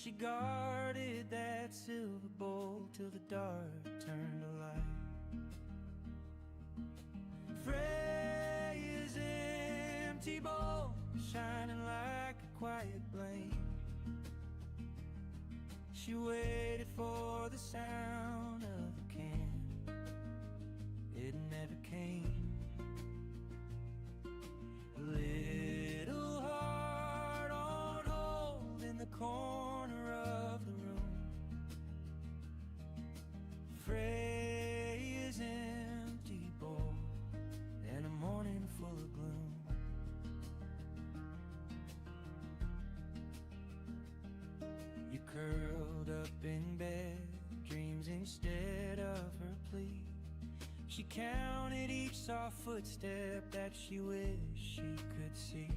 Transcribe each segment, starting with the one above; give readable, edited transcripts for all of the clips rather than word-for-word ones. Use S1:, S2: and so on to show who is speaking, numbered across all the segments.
S1: She guarded that silver bowl till the dark turned to light. Freya's empty bowl, shining like a quiet blade. She waited for the sound of a can. It never came. A little heart on hold in the corner of the room. Freya's empty bowl and a morning full of gloom. You curled up in bed, dreams instead of her plea. She counted each soft footstep that she wished she could see.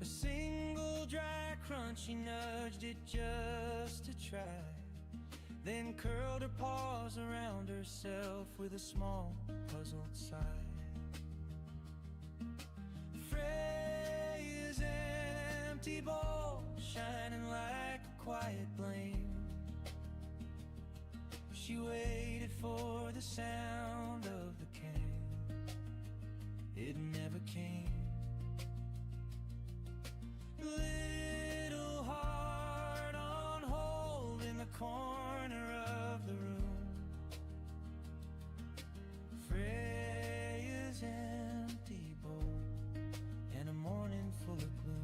S1: A single dry crunch, she nudged it just to try, then curled her paws around herself with a small puzzled sigh. Freya's empty bowl, shining like a quiet flame. She waited for the sound of the can. It never came. Little heart on hold in the corner of the room. Freya's empty bowl and a morning full of gloom.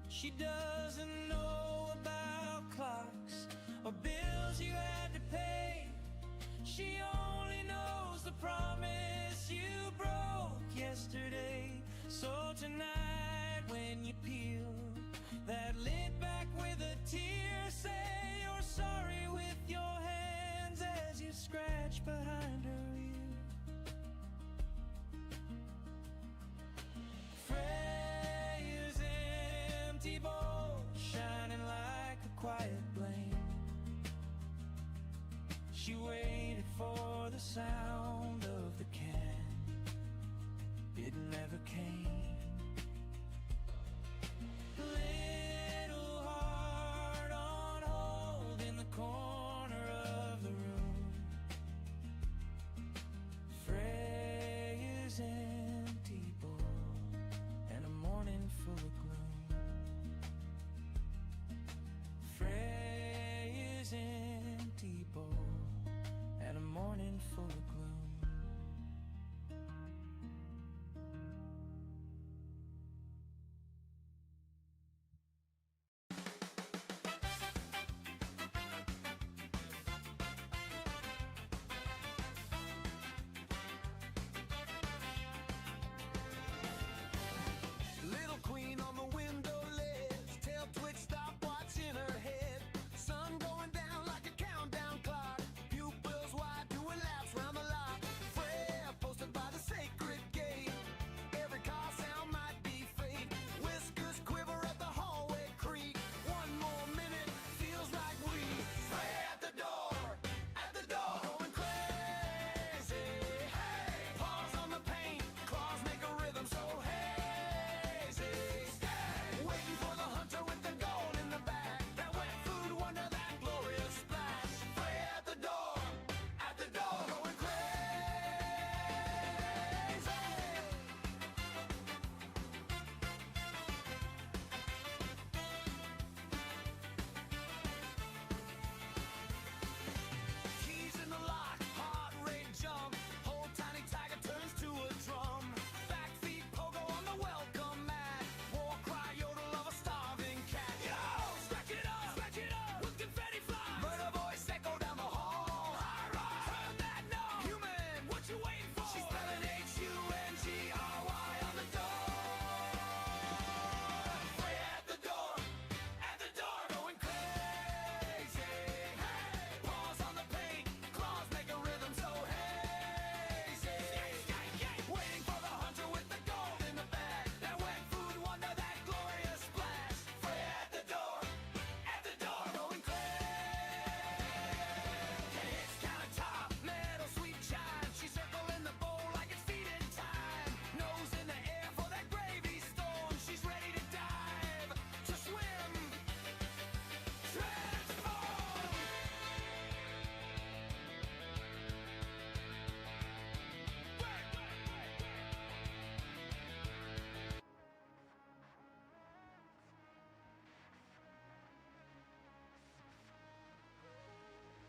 S1: She doesn't know about clocks or bills you had to pay. She only knows the promise you broke yesterday. So tonight when you peel that lid back with a tear, say you're sorry with your hands as you scratch behind her ear. Shining like a quiet flame. She waited for the sound of the can. It never came. Little heart on hold in the corner of the room. Freya's empty bowl and a morning full of gloom. Freya's empty bowl and a morning full of gloom.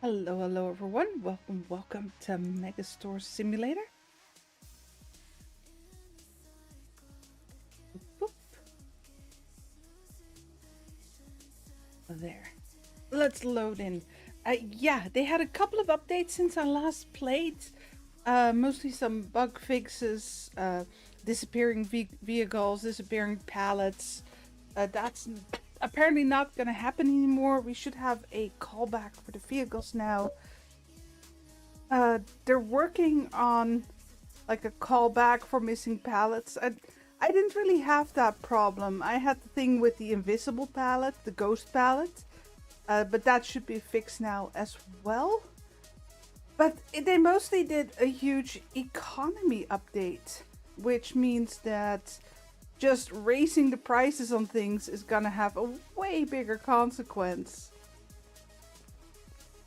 S2: Hello everyone. Welcome to Megastore Simulator. Boop. There. Let's load in. Yeah, they had a couple of updates since I last played. Mostly some bug fixes, disappearing vehicles, disappearing pallets. That's apparently not going to happen anymore. We should have a callback for the vehicles now. They're working on like a callback for missing pallets. I didn't really have that problem. I had the thing with the invisible pallet, the ghost pallet, but that should be fixed now as well. But they mostly did a huge economy update, which means that just raising the prices on things is gonna have a way bigger consequence.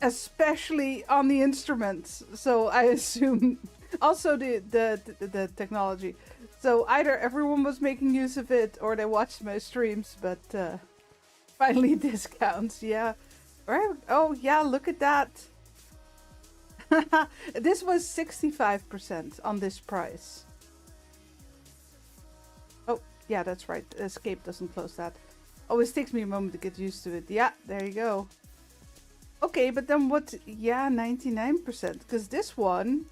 S2: Especially on the instruments. So I assume also the technology. So either everyone was making use of it or they watched my streams, but finally discounts, yeah. Right. Oh yeah, look at that. This was 65% on this price. Oh, yeah, that's right. Escape doesn't close that. Always takes me a moment to get used to it. Yeah, there you go. Okay, but then what? Yeah, 99%. Because this one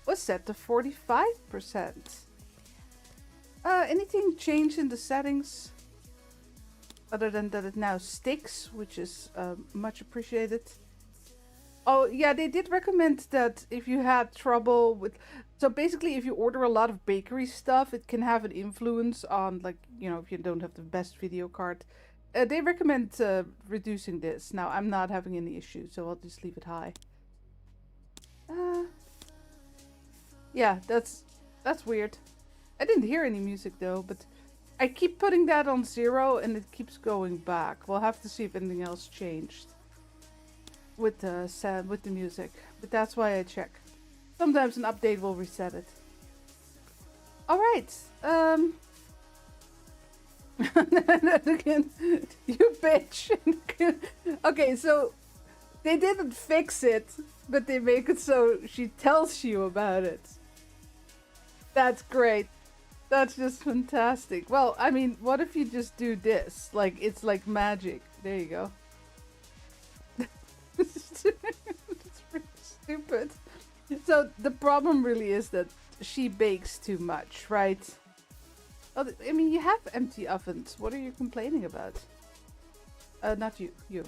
S2: was set to 45%. Anything changed in the settings? Other than that it now sticks, which is much appreciated. Oh, yeah, they did recommend that if you had trouble with... So basically, if you order a lot of bakery stuff, it can have an influence on, like, you know, if you don't have the best video card. They recommend reducing this. Now, I'm not having any issues, so I'll just leave it high. Yeah, that's weird. I didn't hear any music, though, but I keep putting that on 0, and it keeps going back. We'll have to see if anything else changed with the music, but that's why I check. Sometimes an update will reset it. All right. Again, you bitch. Okay, so they didn't fix it, but they make it so she tells you about it. That's great. That's just fantastic. Well, I mean, what if you just do this? Like, it's like magic. There you go. It's pretty stupid. So the problem really is that she bakes too much, right? Oh, I mean, you have empty ovens. What are you complaining about? Not you. You.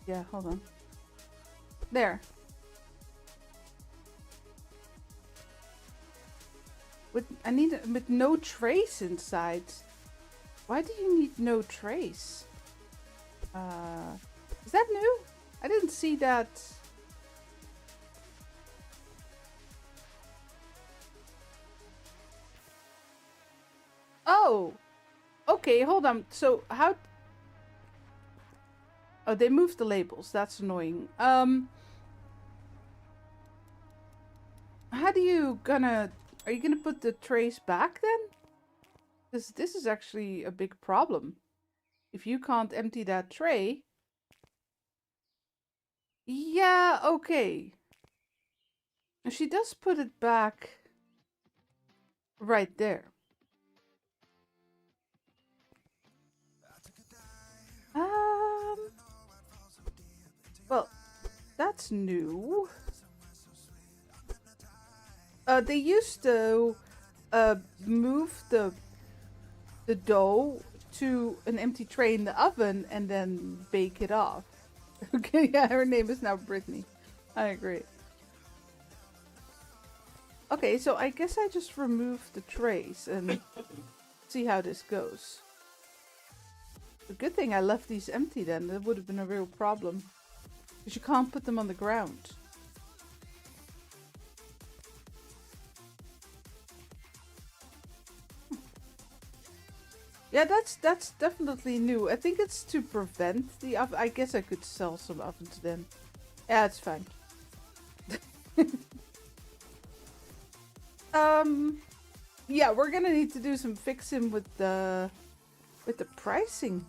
S2: Yeah, hold on. There. I need it with no trace inside. Why do you need no trace? Is that new? I didn't see that. Oh! Okay, hold on. So, how... Oh, they moved the labels. That's annoying. How do you gonna... Are you gonna put the trace back then? This is actually a big problem. If you can't empty that tray... Yeah, okay. She does put it back right there. Well, that's new. They used to move the dough to an empty tray in the oven and then bake it off. Okay, yeah, her name is now Brittany. I agree. Okay, so I guess I just remove the trays and see how this goes. The good thing I left these empty then. That would have been a real problem. Because you can't put them on the ground. Yeah, that's definitely new. I think it's to prevent the oven. I guess I could sell some ovens then. Yeah, it's fine. Yeah, we're gonna need to do some fixing with the pricing.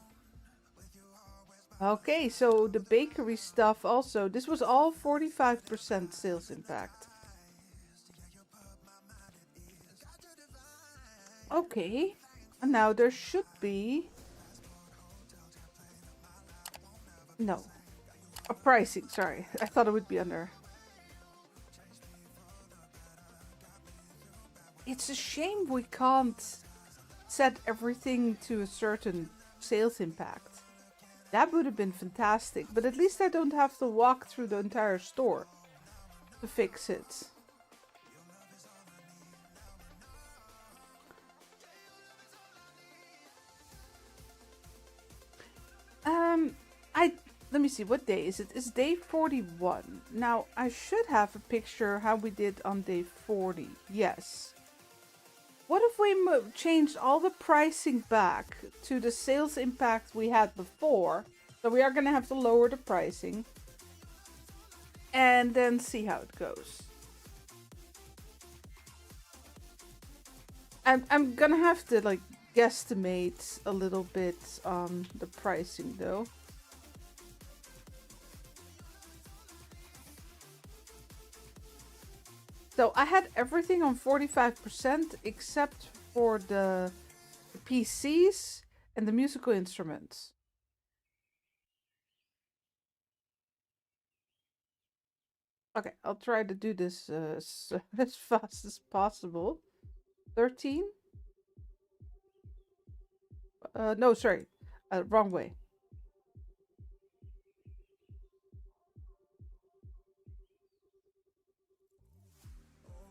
S2: Okay, so the bakery stuff also. This was all 45% sales impact. Okay. And now there should be... No. A pricing, sorry. I thought it would be under. It's a shame we can't set everything to a certain sales impact. That would have been fantastic, but at least I don't have to walk through the entire store to fix it. Let me see, what day is it? It's day 41. Now, I should have a picture how we did on day 40. Yes. What if we changed all the pricing back to the sales impact we had before? So we are going to have to lower the pricing. And then see how it goes. I'm going to have to like guesstimate a little bit on the pricing though. So I had everything on 45% except for the PCs and the musical instruments. Okay, I'll try to do this as fast as possible. 13? No, sorry. Wrong way.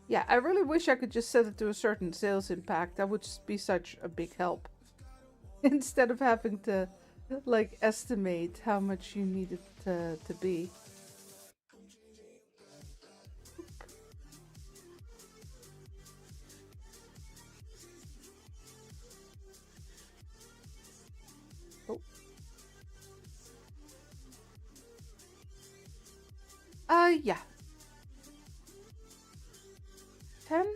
S2: Yeah, I really wish I could just set it to a certain sales impact. That would just be such a big help. Instead of having to, like, estimate how much you need it to be. Oh. Yeah. 10?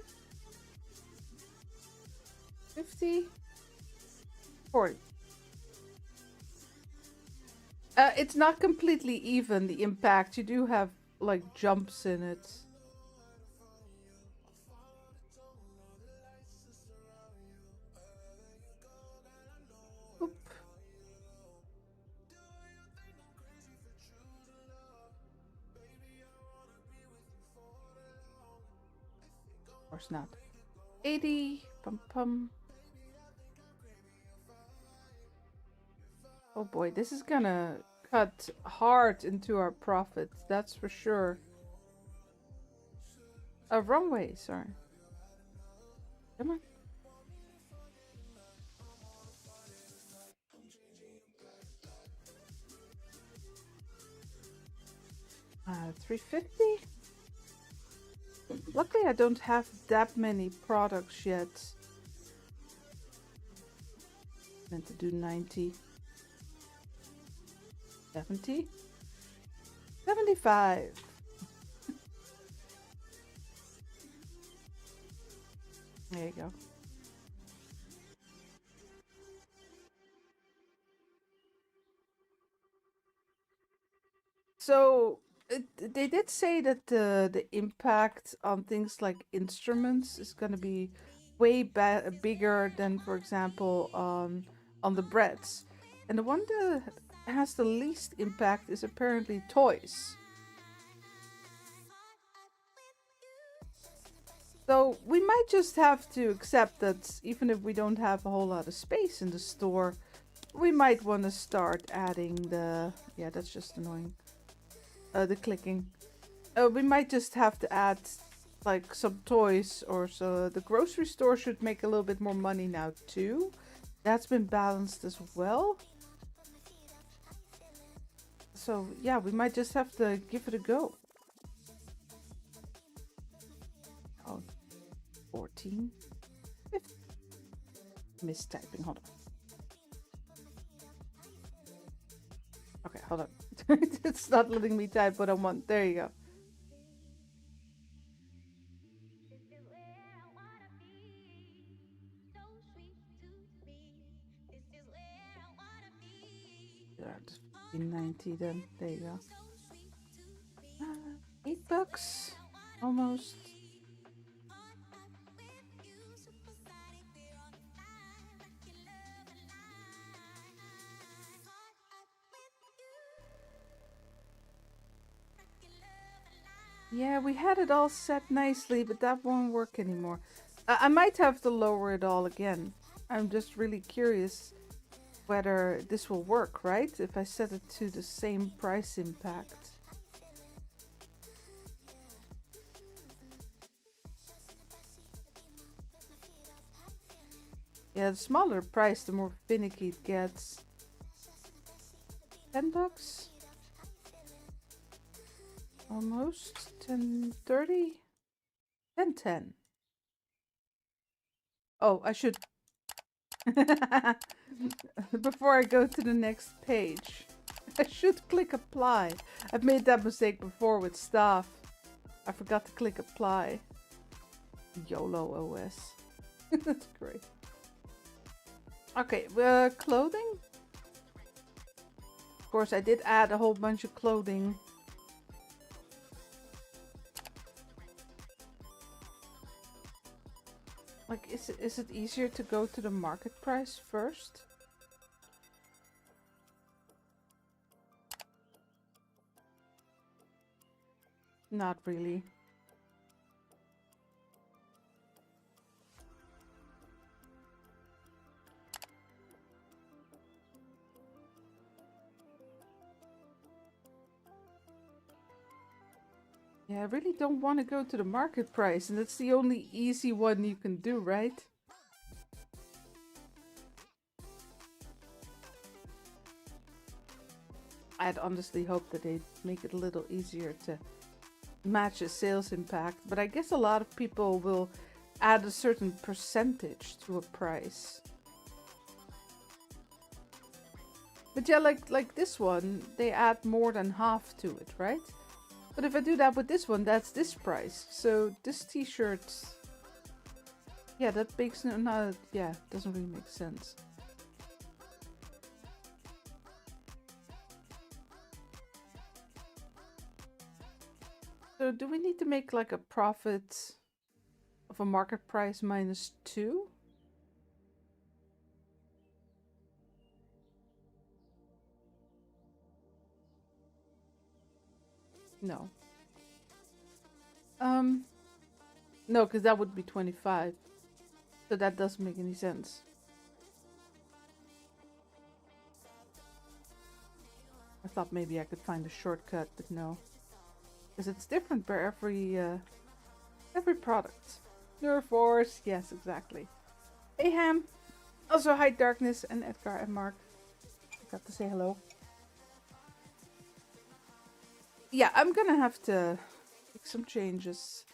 S2: 50? 40. It's not completely even, the impact. You do have, like, jumps in it. Oop. Of course not. 80. Pum pum. Oh boy, this is gonna cut hard into our profits, that's for sure. Wrong way, sorry. Come on. $350? Luckily I don't have that many products yet. Meant to do 90. 70? 75. There you go. So they did say that the impact on things like instruments is going to be way bigger than, for example, on the breads. And the one that has the least impact is apparently toys. So we might just have to accept that even if we don't have a whole lot of space in the store, we might want to start adding the... Yeah, that's just annoying. The clicking. We might just have to add like some toys or so. The grocery store should make a little bit more money now too. That's been balanced as well. So yeah, we might just have to give it a go. Oh, 14. 15. Mistyping, hold on. Okay, hold on. It's not letting me type what I want. There you go. $90 then. There you go. $8. Almost. Yeah, we had it all set nicely, but that won't work anymore. I might have to lower it all again. I'm just really curious whether this will work, right? If I set it to the same price impact. Yeah, the smaller price, the more finicky it gets. $10? Almost. 10.30? 10.10. Oh, I should... Before I go to the next page, I should click apply. I've made that mistake before with staff. I forgot to click apply. YOLO OS. That's great. Okay, clothing? Of course, I did add a whole bunch of clothing. Like, is it easier to go to the market price first? Not really. Yeah, I really don't want to go to the market price, and that's the only easy one you can do, right? I'd honestly hope that they'd make it a little easier to match a sales impact, but I guess a lot of people will add a certain percentage to a price. But yeah, like this one, they add more than half to it, right? But if I do that with this one, that's this price. So this t-shirt, yeah, that makes no, yeah, doesn't really make sense. So do we need to make like a profit of a market price -2? No. No, because that would be 25. So that doesn't make any sense. I thought maybe I could find a shortcut, but no. Because it's different for every product. Nerf Force, yes, exactly. Hey Ham, also hi Darkness and Edgar and Mark. I got to say hello. Yeah, I'm gonna have to make some changes.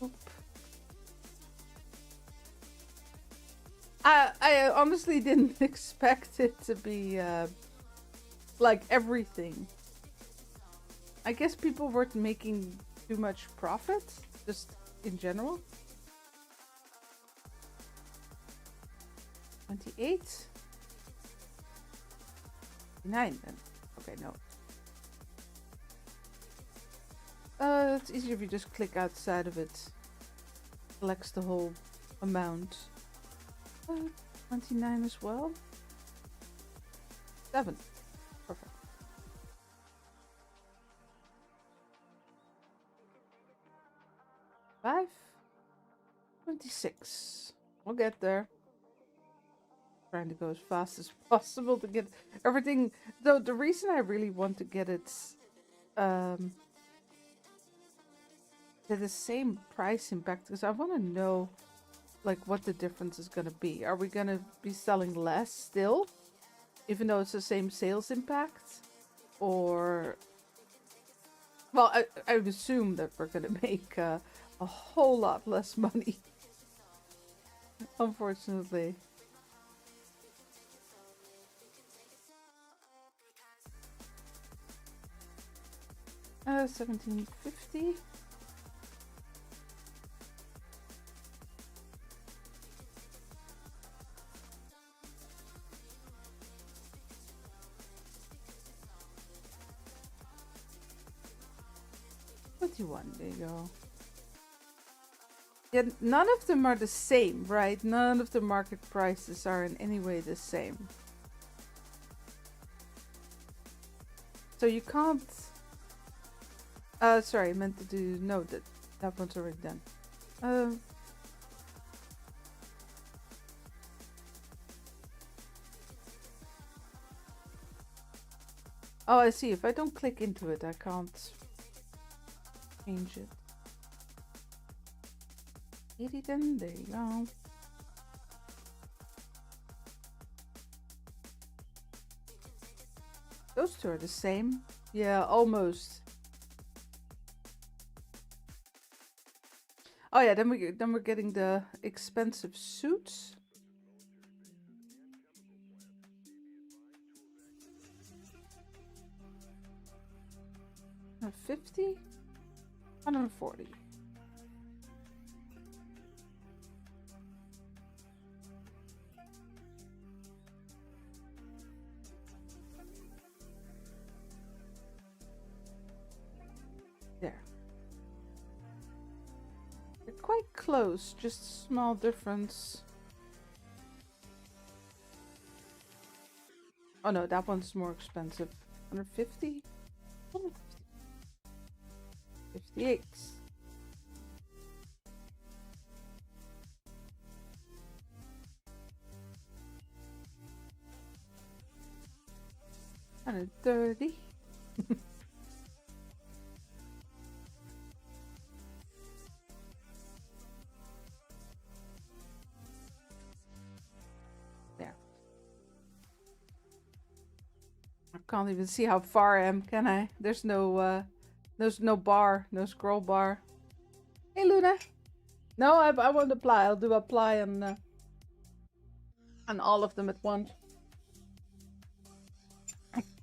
S2: Oop. I honestly didn't expect it to be like everything. I guess people weren't making too much profit, just in general. 28? 9 then. Okay, no. It's easier if you just click outside of it. Selects the whole amount. 29 as well. 7. Perfect. Five. 26. We'll get there. Trying to go as fast as possible to get everything. Though the reason I really want to get it to the same price impact, because I want to know like what the difference is going to be. Are we going to be selling less still, even though it's the same sales impact? Or, well, I would assume that we're going to make a whole lot less money. Unfortunately. $17.50. 21. There you go. Yeah, none of them are the same, right? None of the market prices are in any way the same. So you can't... sorry, I meant to do... No, that one's already done. Oh, I see. If I don't click into it, I can't change it. 80 then, there you go. Those two are the same. Yeah, almost. Oh yeah, then we're getting the expensive suits. $50, $140. There. They're quite close, just small difference. Oh no, that one's more expensive. 150? 58. $130. There. I can't even see how far I am, can I? There's no bar, no scroll bar. Hey Luna. No, I won't apply. I'll do apply on all of them at once.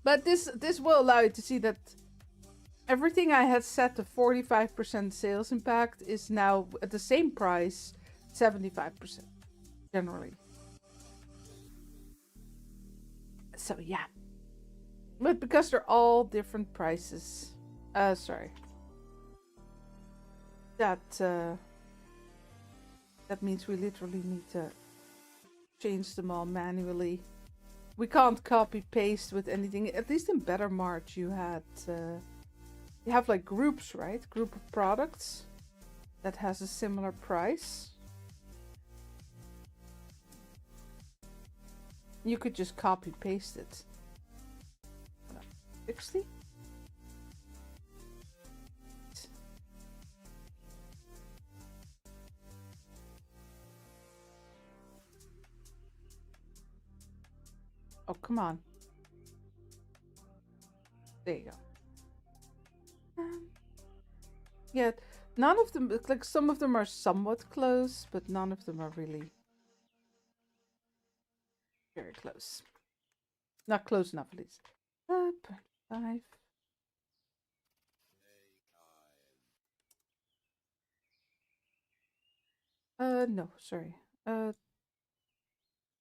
S2: But this will allow you to see that everything I had set to 45% sales impact is now at the same price, 75% generally. So yeah. But because they're all different prices. Sorry. That means we literally need to change them all manually. We can't copy paste with anything. At least in Better March you had you have like groups, right? Group of products that has a similar price. You could just copy paste it. 60? Oh, come on. There you go. Yeah, none of them, like some of them are somewhat close, but none of them are really very close. Not close enough, at least. 5. No, sorry.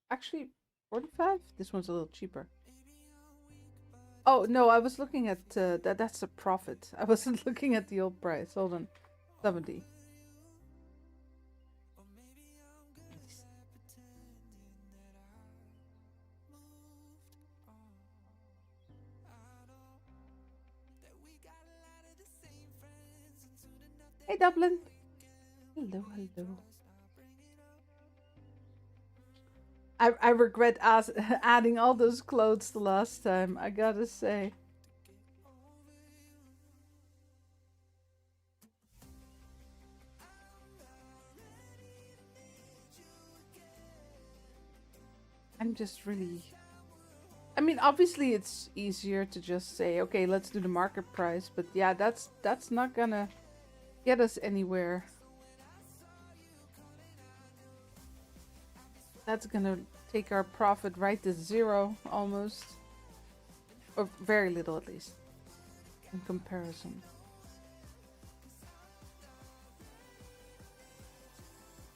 S2: Actually, 45? This one's a little cheaper. Oh, no, I was looking at, that's a profit. I wasn't looking at the old price. Hold on. 70. Hey, Dublin. Hello, hello. I regret adding all those clothes the last time, I gotta say. I'm just really... I mean, obviously it's easier to just say, okay, let's do the market price. But yeah, that's not gonna get us anywhere. That's gonna take our profit right to zero, almost. Or very little, at least. In comparison.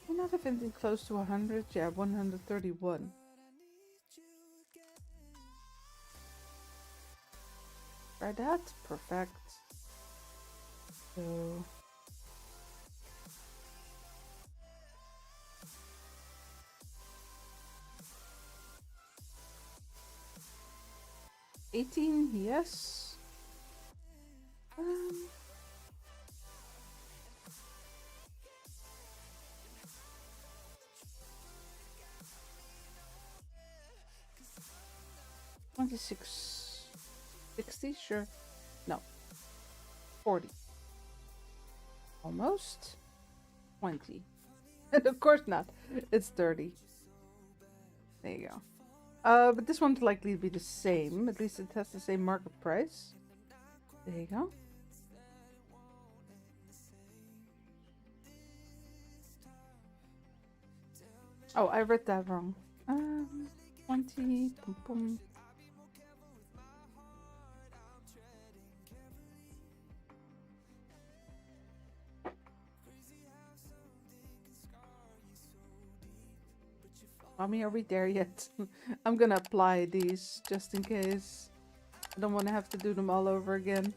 S2: We're not have anything close to 100. Yeah, 131. Try that. Perfect. So 18, yes. 26, 60, sure. No, 40. Almost. 20. Of course not. It's 30. There you go. But this one's likely to be the same. At least it has the same market price. There you go. Oh, I read that wrong. 20. Boom, boom. Mommy, are we there yet? I'm gonna apply these just in case. I don't want to have to do them all over again.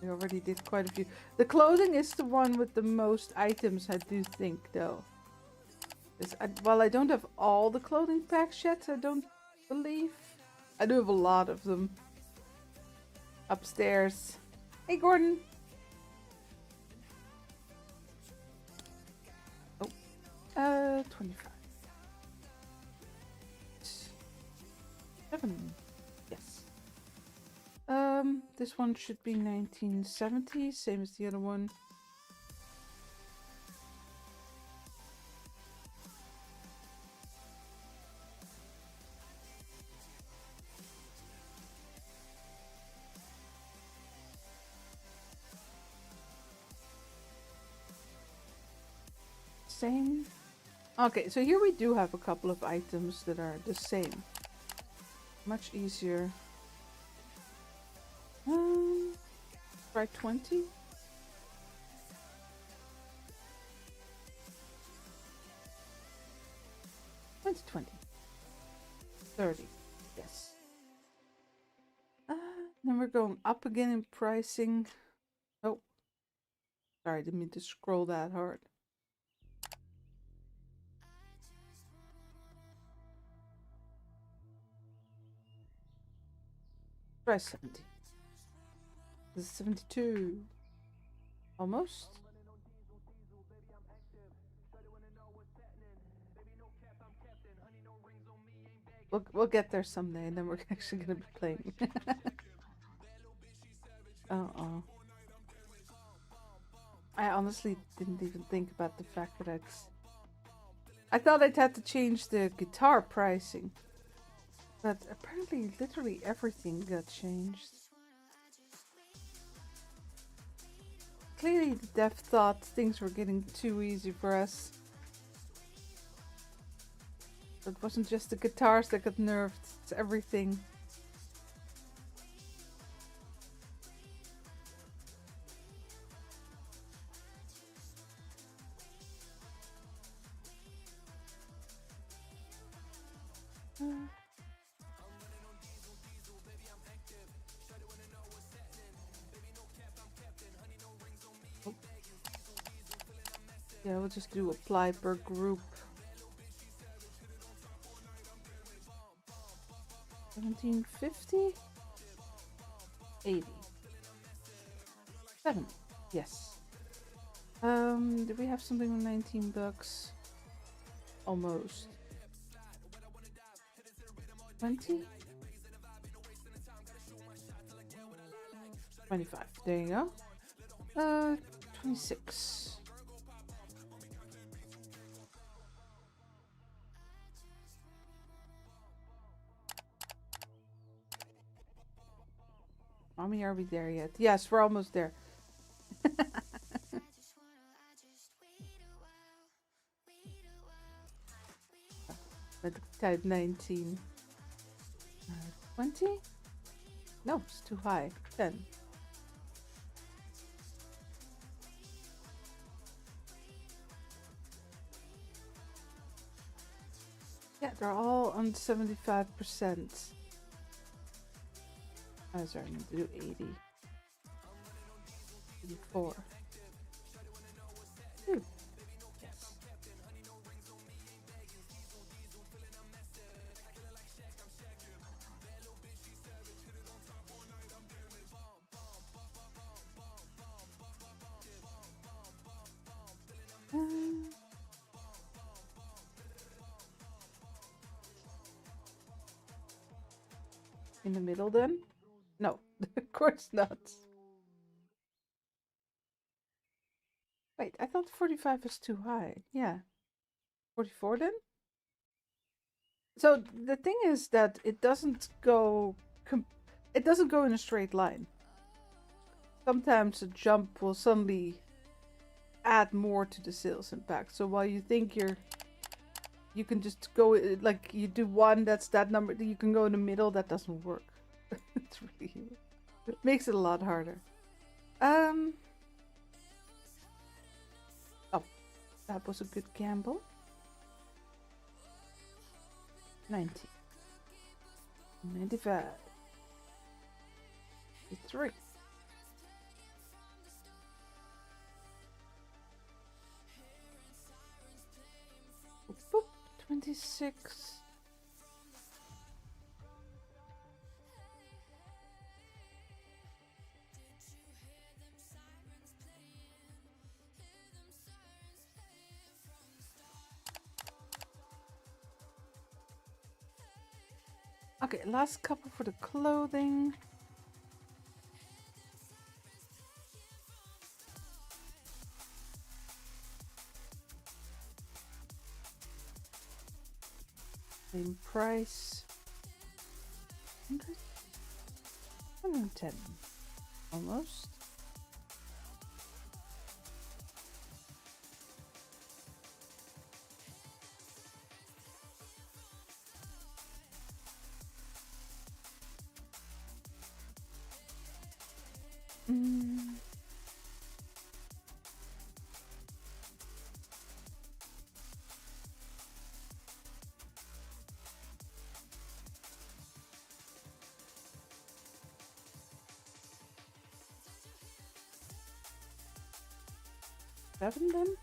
S2: We already did quite a few. The clothing is the one with the most items, I do think, though. Well, I don't have all the clothing packs yet, I don't believe. I do have a lot of them. Upstairs. Hey, Gordon! Oh. 25. 7. Yes. This one should be 1970, same as the other one. Same. Okay, so here we do have a couple of items that are the same. Much easier. Try 20. 20. 30. Yes. Then we're going up again in pricing. Oh. Sorry, I didn't mean to scroll that hard. Try 70. This is 72. Almost. We'll get there someday, and then we're actually gonna be playing. I honestly didn't even think about the fact that I thought I'd had to change the guitar pricing. But apparently literally everything got changed. Clearly the dev thought things were getting too easy for us. It wasn't just the guitars that got nerfed, it's everything. Yeah, we'll just do apply per group. 1750? 80. 7. Yes. Do we have something on 19 bucks? Almost. 20? 25. There you go. 26. Mommy, are we there yet? Yes, we're almost there. Let's type 19. 20? No, it's too high. 10. Yeah, they're all on 75%. Oh, sorry, I need to do 80. 84. Ooh. Yes. In the middle then? No, of course not. Wait, I thought 45 was too high. Yeah. 44 then? So the thing is that it doesn't go in a straight line. Sometimes a jump will suddenly add more to the sales impact. So while you think you can just go like you do one, that's that number, you can go in the middle, that doesn't work. It's really, it makes it a lot harder. Oh, that was a good gamble. 90. 95. 53. Boop, 26. Okay, last couple for the clothing. Same price. 100? 110. Almost. Seven then?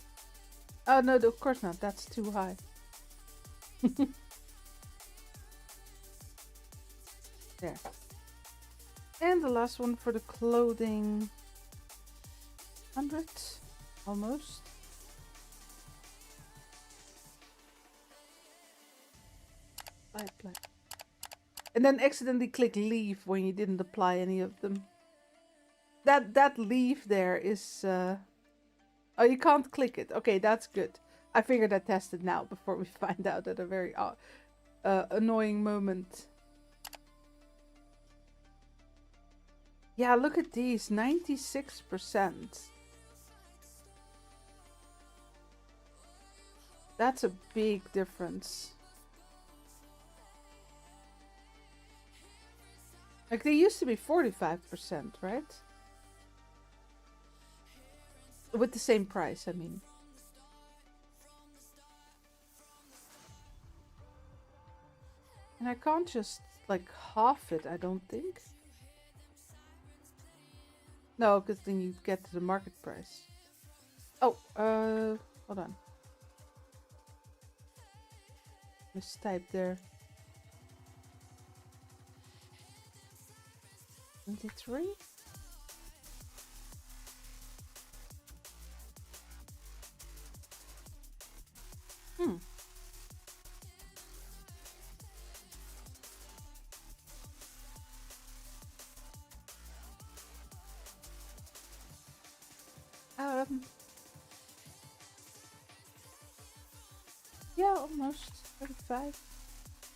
S2: Oh no, of course not. That's too high. There. And the last one for the clothing. 100? Almost. Light black. And then accidentally click leave when you didn't apply any of them. That leave there is oh, you can't click it. Okay, that's good. I figured I tested now before we find out at a very annoying moment. Yeah, look at these. 96%. That's a big difference. Like, they used to be 45%, right? With the same price, I mean. And I can't just, like, half it, I don't think. No, because then you get to the market price. Oh, hold on. Mistype there. 23? Yeah, almost 35.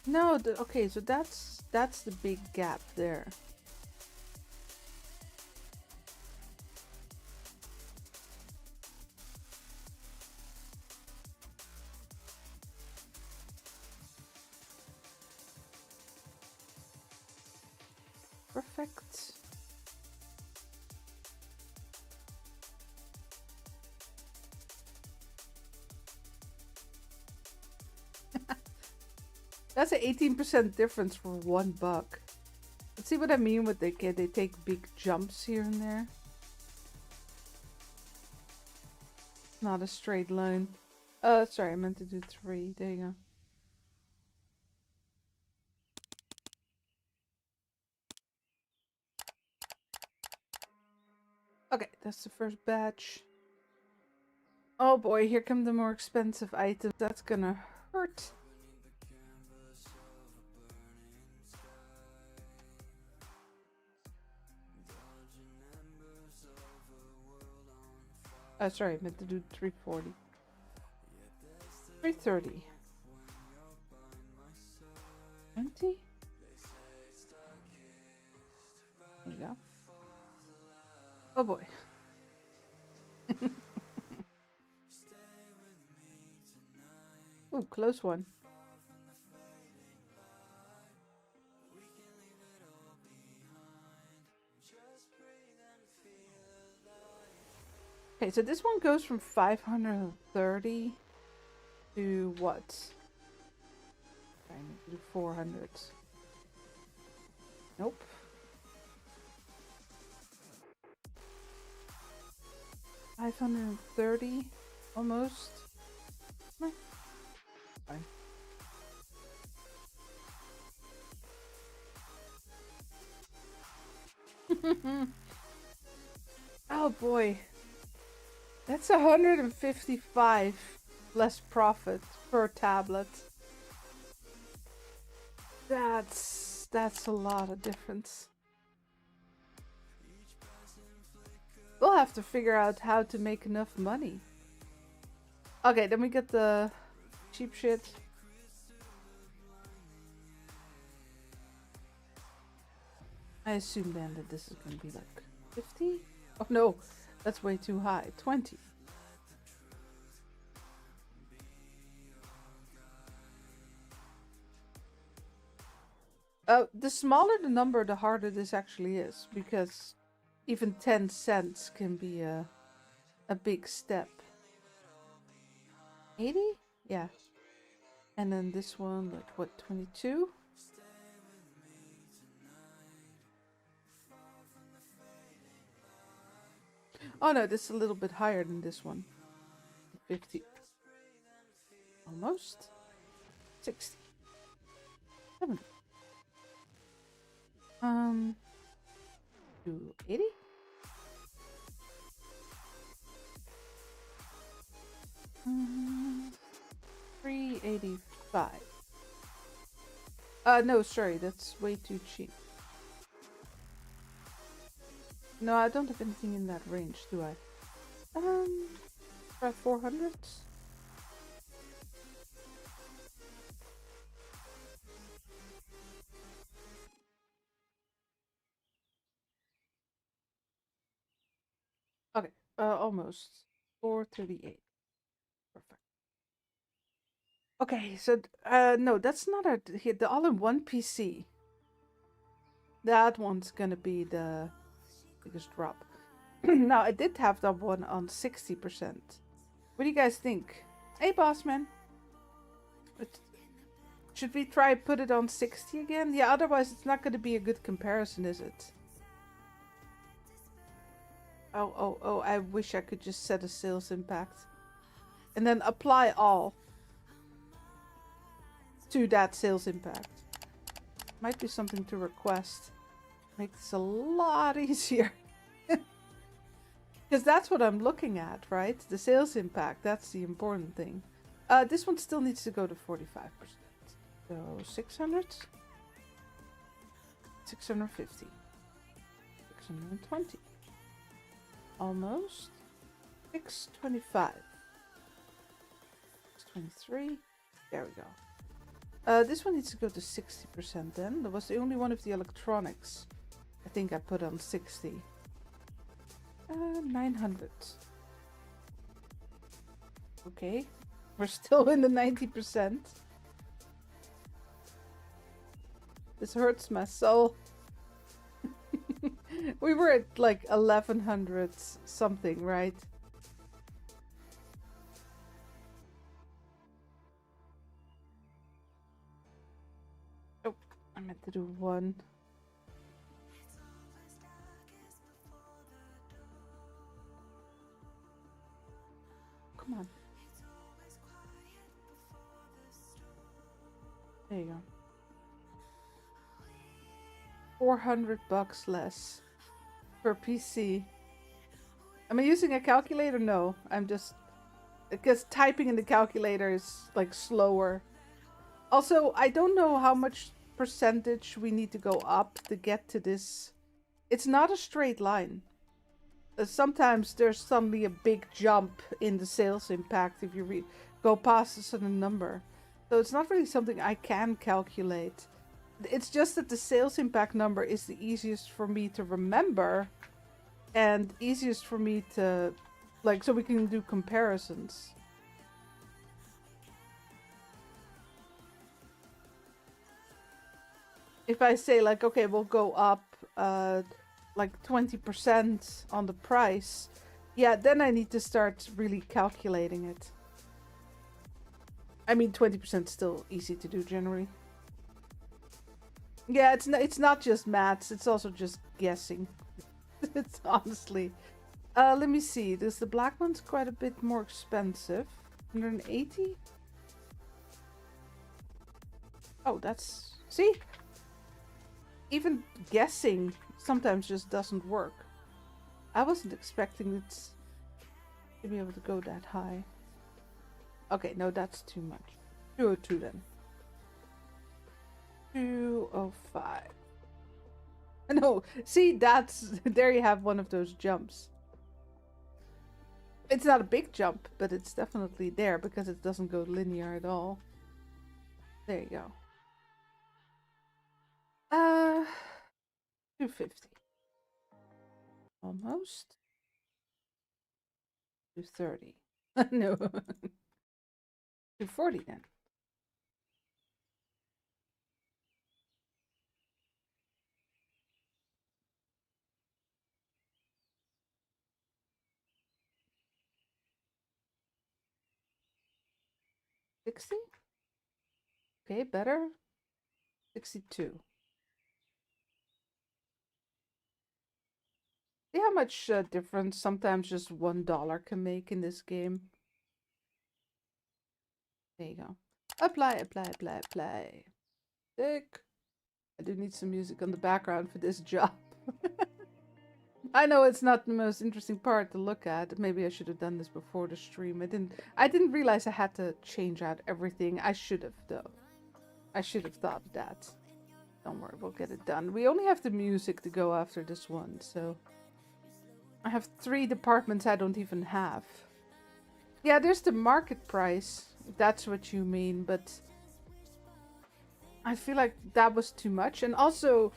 S2: No, okay, so that's the big gap there. Perfect. That's an 18% difference for $1. See what I mean with they take big jumps here and there. Not a straight line. Sorry, I meant to do 3. There you go. Okay, that's the first batch. Oh boy, here come the more expensive items. That's gonna hurt. Sorry, I meant to do 340. 330. 20? There you go. Oh boy. Ooh, close one. Okay, so this one goes from 530 to what? I need to do 400. Nope. $530 almost. Fine. Oh boy. That's 155 less profit per tablet. That's a lot of difference. We'll have to figure out how to make enough money. Okay, then we get the cheap shit. I assume then that this is gonna be like 50? Oh no, that's way too high. 20. The smaller the number, the harder this actually is, because even 10 cents can be a big step. 80? Yeah. And then this one, like what, 22? Oh no, this is a little bit higher than this one. 50. Almost. 60. 70. 280? Um, 385. No, sorry, that's way too cheap. No, I don't have anything in that range, do I? About 400? Okay, almost. 438. Perfect. Okay, so, no, that's not the all-in-one PC. That one's gonna be the biggest drop. Now, I did have that one on 60%. What do you guys think? Hey, boss man. Should we try put it on 60 again? Yeah, otherwise it's not gonna be a good comparison, is it? Oh, I wish I could just set a sales impact. And then apply all to that sales impact. Might be something to request. Make this a lot easier. Because that's what I'm looking at, right? The sales impact, that's the important thing. This one still needs to go to 45%. So 600? 650. 620. Almost. 625. 623. There we go. This one needs to go to 60% then. That was the only one of the electronics. I think I put on 60. 900. Okay. We're still in the 90%. This hurts my soul. We were at like 1100 something, right? Oh, I meant to do 1. come on. There you go. $400 less per PC. Am I using a calculator? No, I'm just, because typing in the calculator is like slower. Also, I don't know how much percentage we need to go up to get to this. It's not a straight line. Sometimes there's suddenly a big jump in the sales impact if you go past a certain number. So it's not really something I can calculate. It's just that the sales impact number is the easiest for me to remember and easiest for me to, like, so we can do comparisons. If I say, like, okay, we'll go up like 20% on the price, yeah, then I need to start really calculating it. I mean, 20% still easy to do generally. Yeah, it's not just maths, it's also just guessing. It's honestly. Let me see. This the black one's quite a bit more expensive. 180? Oh, that's, see? Even guessing sometimes just doesn't work. I wasn't expecting it to be able to go that high. Okay, no, that's too much. 202 then. 205. No, see, that's, there you have one of those jumps. It's not a big jump, but it's definitely there because it doesn't go linear at all. There you go. 250. Almost. 230. No. 240 then. $60? Okay, better. 62. See how much difference sometimes just $1 can make in this game? There you go. Apply, apply, apply, apply. Tick. I do need some music on the background for this job. I know it's not the most interesting part to look at. Maybe I should have done this before the stream. I didn't realize I had to change out everything. I should have though. I should have thought of that. Don't worry, we'll get it done. We only have the music to go after this one, so I have 3 departments I don't even have. Yeah, there's the market price, if that's what you mean, but I feel like that was too much. And also,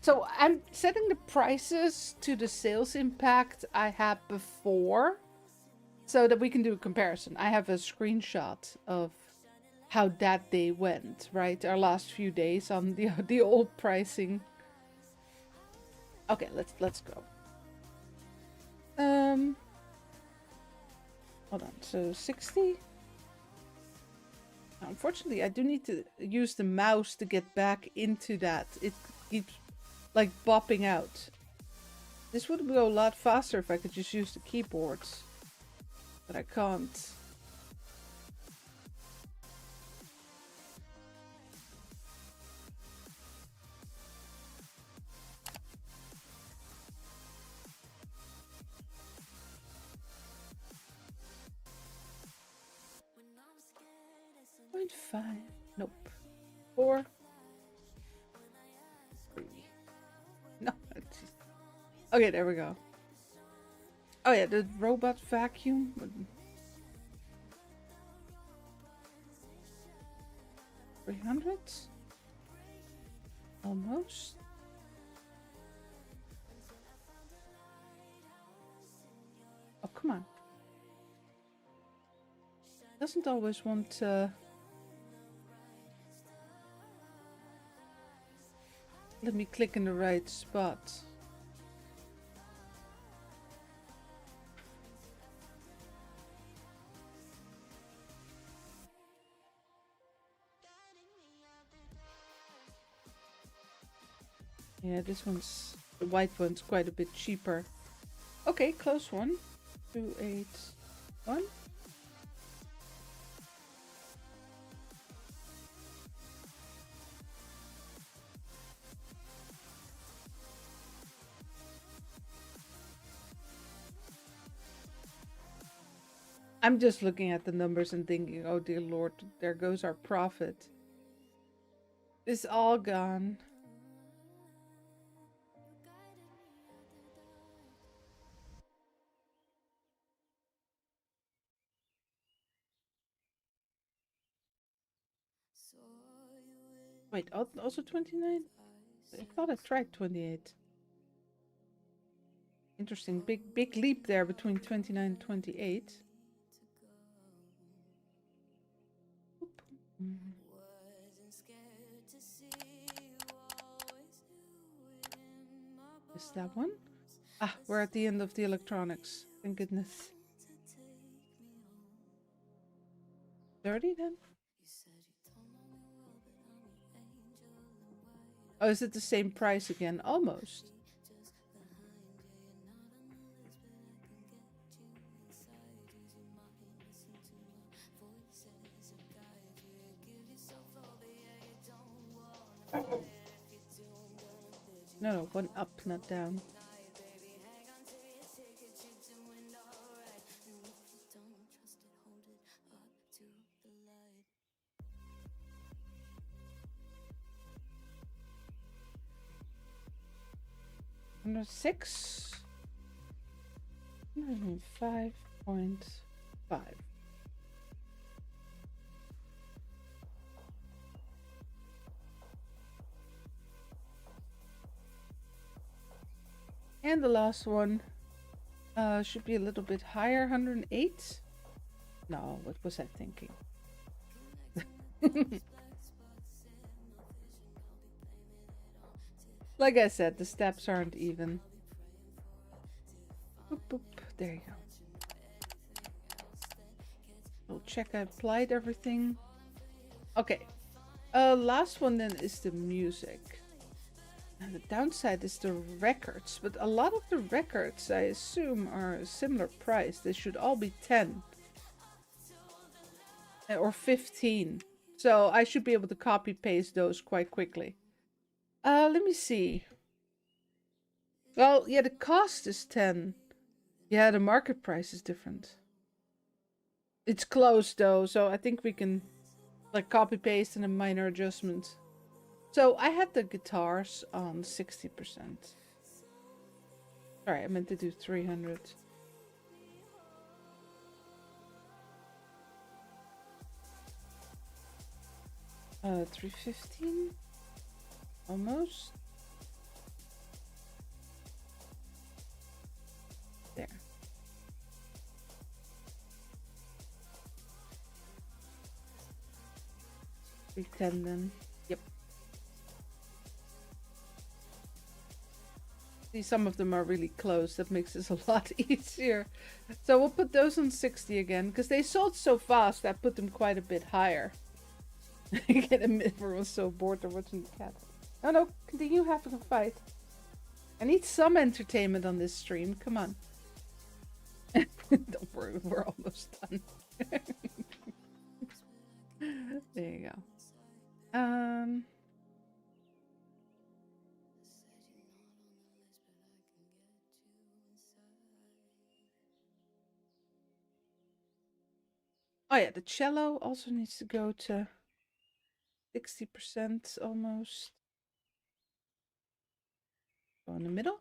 S2: so I'm setting the prices to the sales impact I had before so that we can do a comparison. I have a screenshot of how that day went, right? Our last few days on the old pricing. Okay, let's go. Hold on. So 60. Unfortunately, I do need to use the mouse to get back into that. It keeps like bopping out. This would go a lot faster if I could just use the keyboards, but I can't. .5. Nope. 4. 3. No. Okay, there we go. Oh yeah, the robot vacuum. 300? Almost. Oh, come on. Doesn't always want to... Let me click in the right spot. Yeah, this one's, the white one's quite a bit cheaper. Okay, close one. 2, 8, one. I'm just looking at the numbers and thinking, oh dear Lord, there goes our profit. It's all gone. Wait, also 29? I thought I tried 28. Interesting. Big leap there between 29 and 28. Oop. Is that one? Ah, we're at the end of the electronics. Thank goodness. 30 then? Oh, is it the same price again? Almost. No, one up, not down. Under 6. 105.5. And the last one should be a little bit higher, 108. No, what was I thinking? Like I said, the steps aren't even. Boop, boop. There you go. We'll check I applied everything. Okay. Last one then is the music. And the downside is the records, but a lot of the records I assume are a similar price. They should all be 10 or 15. So I should be able to copy paste those quite quickly. Let me see. Well, yeah, the cost is 10. Yeah, the market price is different. It's close though, so I think we can like copy paste and a minor adjustment. So I had the guitars on 60%. Sorry, I meant to do 300. Uh, 315? Almost. There. Pretend then. Yep. See, some of them are really close. That makes this a lot easier. So we'll put those on 60 again, because they sold so fast. I put them quite a bit higher. I get admit everyone's so bored they're watching the cat. No, no, continue having a fight. I need some entertainment on this stream. Come on. Don't worry, we're almost done. There you go. Oh yeah, the cello also needs to go to 60% almost. Go in the middle.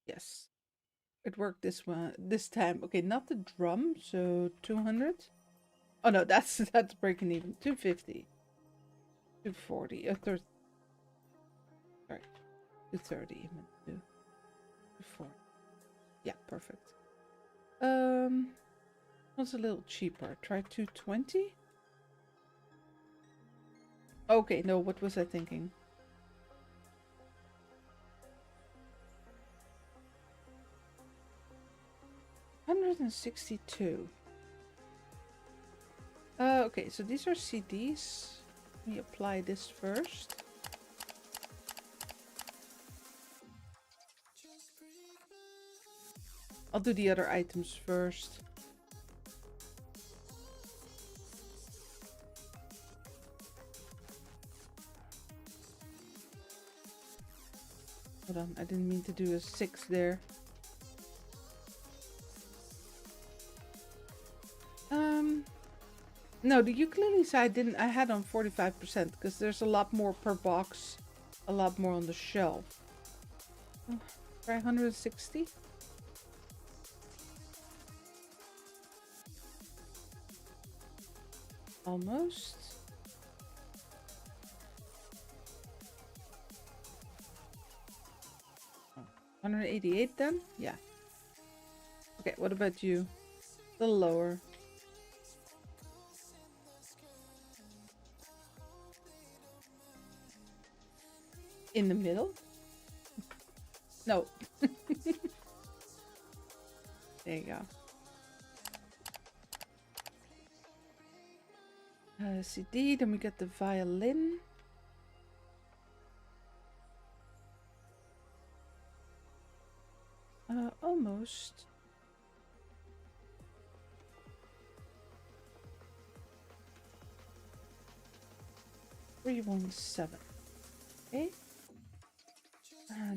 S2: Yes. It worked this time. Okay, not the drum, so 200. Oh no, that's breaking even. 250. 240. 30. Sorry. 230. 240. Yeah, perfect. What's a little cheaper? Try 220? Okay, no, what was I thinking? $162. Okay, so these are CDs. Let me apply this first. I'll do the other items first. Hold on, I didn't mean to do a 6 there. No, the ukulele side I had on 45% because there's a lot more per box, a lot more on the shelf. Try 160. Almost. Oh, 188 then? Yeah. Okay, what about you? A little lower. In the middle? No. There you go. CD, then we get the violin. Almost. $317. Okay.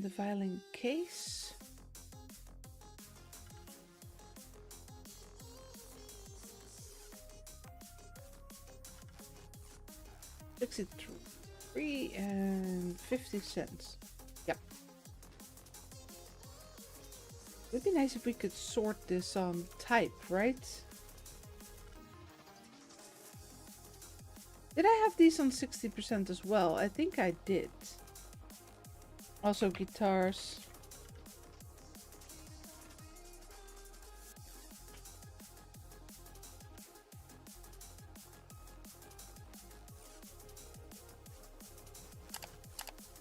S2: The violin case. $63.50. Yep. It would be nice if we could sort this on type, right? Did I have these on 60% as well? I think I did. Also guitars.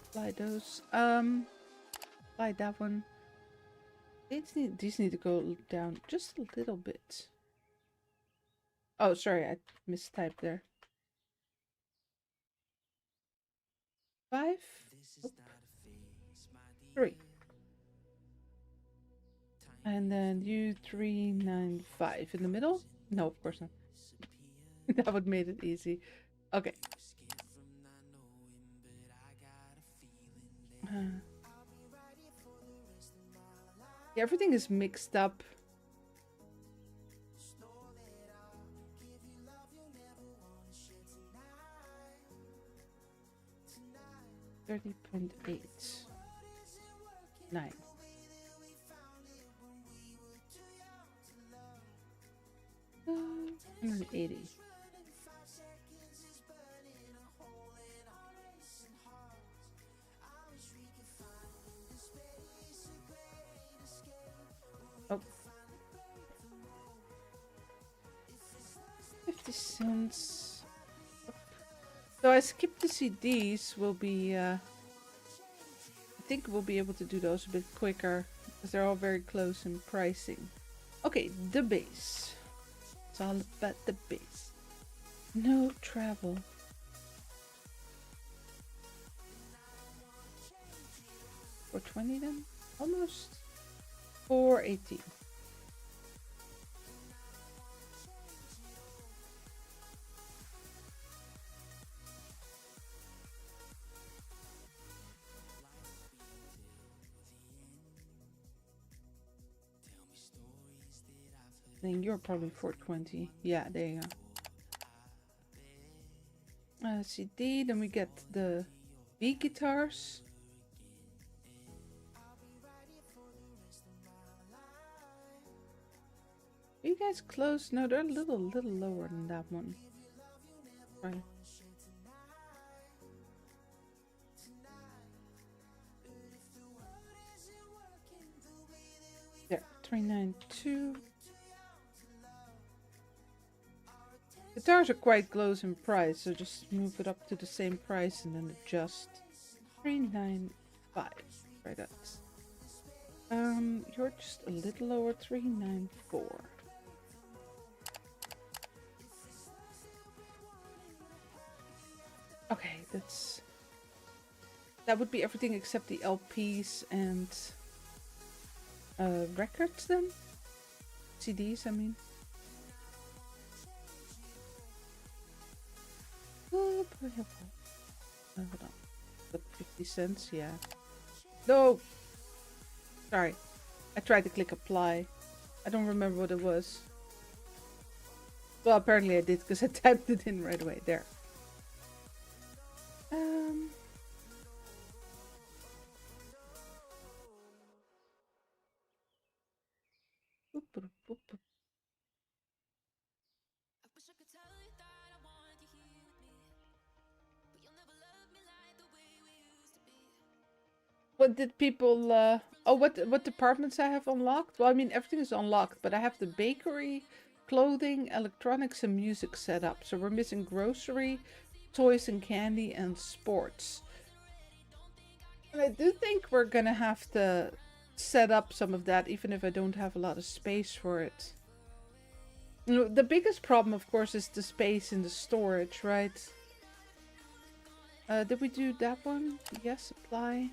S2: Apply those. Apply that one. These need to go down just a little bit. Oh, sorry, I mistyped there. 5. Oop. 3. And then you 395 in the middle? No, of course not. That would made it easy. Okay. Yeah, everything is mixed up. $30.8. 9. $180. Oh. 50 cents. So I skipped the CDs. Will be I think we'll be able to do those a bit quicker because they're all very close in pricing. Okay, the bass. It's all about the bass. No travel. $420 then? Almost. $418. I think you're probably 420. Yeah, there you go. CD, then we get the B guitars. Are you guys close? No, they're a little lower than that one. Right. There, 392. Guitars are quite close in price, so just move it up to the same price and then adjust. 395. Right, that's. You're just a little lower, 394. Okay, that would be everything except the LPs and records then? CDs, I mean. Oh, hold on. But 50 cents, yeah. No! Sorry. I tried to click apply. I don't remember what it was. Well, apparently I did because I typed it in right away. There. Boop, boop, boop, boop. What did people oh, what departments I have unlocked? Well, I mean everything is unlocked, but I have the bakery, clothing, electronics and music set up. So we're missing grocery, toys and candy, and sports. And I do think we're gonna have to set up some of that, even if I don't have a lot of space for it. You know, the biggest problem, of course, is the space in the storage, right? Did we do that one? Yes, apply.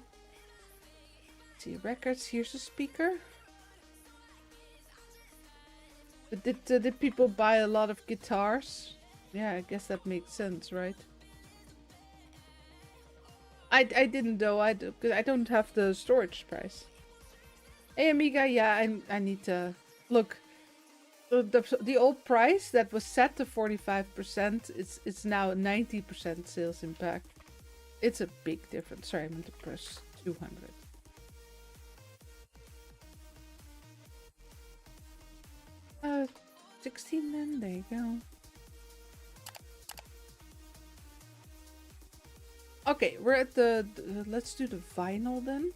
S2: See, records. Here's a speaker. But did people buy a lot of guitars? Yeah, I guess that makes sense, right? I didn't though. Cause I don't have the storage price. Hey Amiga, yeah, I need to look. The old price that was set to 45%, it's now 90% sales impact. It's a big difference. Sorry, I meant to press 200. 16 then, there you go. Okay, we're at the let's do the vinyl then.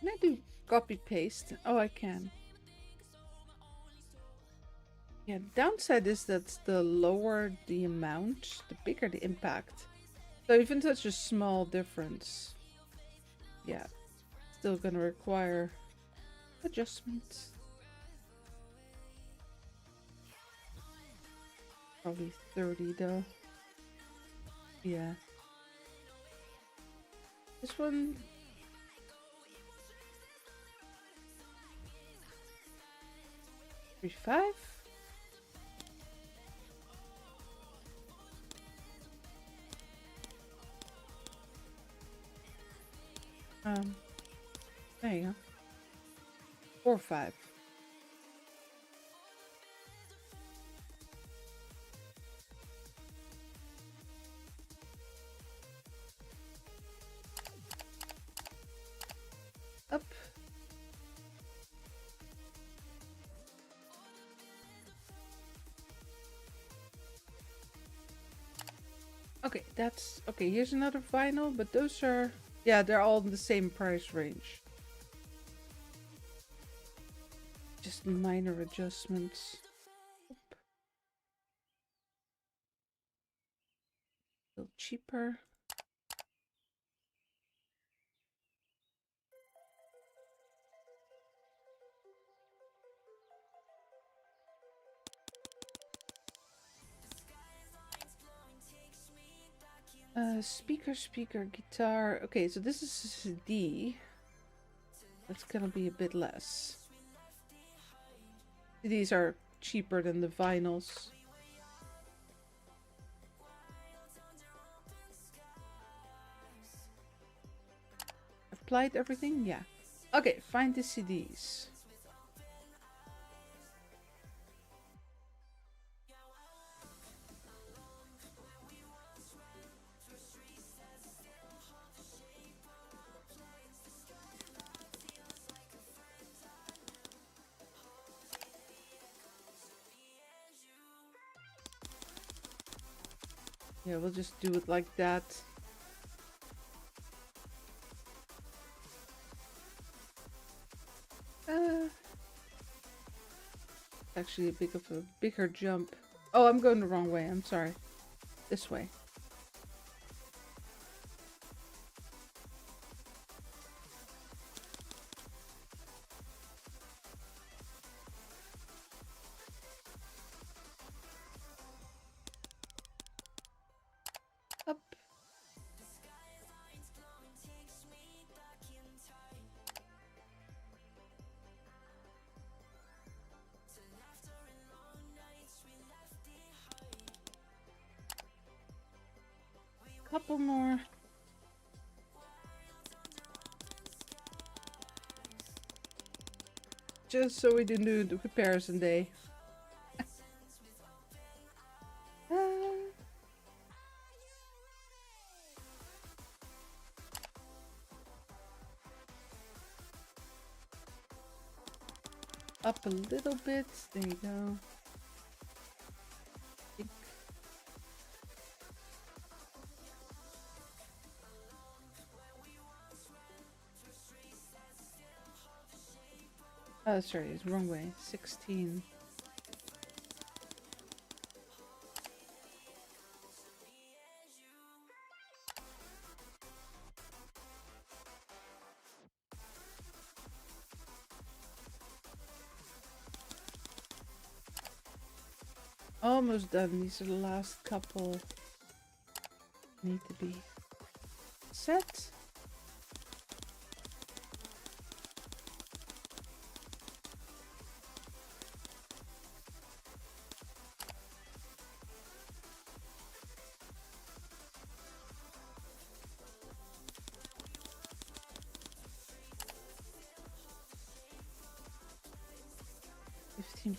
S2: Can I do copy paste? Oh, I can. Yeah, the downside is that the lower the amount, the bigger the impact. So even such a small difference, yeah, still gonna require adjustments. Probably 30 though. Yeah. This one. $3.5. There you go. 4.5. Up. Okay, that's okay. Here's another vinyl, but those are, yeah, they're all in the same price range. Just minor adjustments. Oop. A little cheaper. Speaker, guitar. Okay, so this is a D. That's gonna be a bit less. These are cheaper than the vinyls. Applied everything? Yeah. Okay, find the CDs. Yeah, we'll just do it like that. Actually a bigger jump. Oh, I'm going the wrong way. I'm sorry. This way. Up. couple more. Just so we didn't do the comparison day. Up a little bit. There you go. Oh, sorry, it's the wrong way. 16. Almost done. These are the last couple. Need to be set.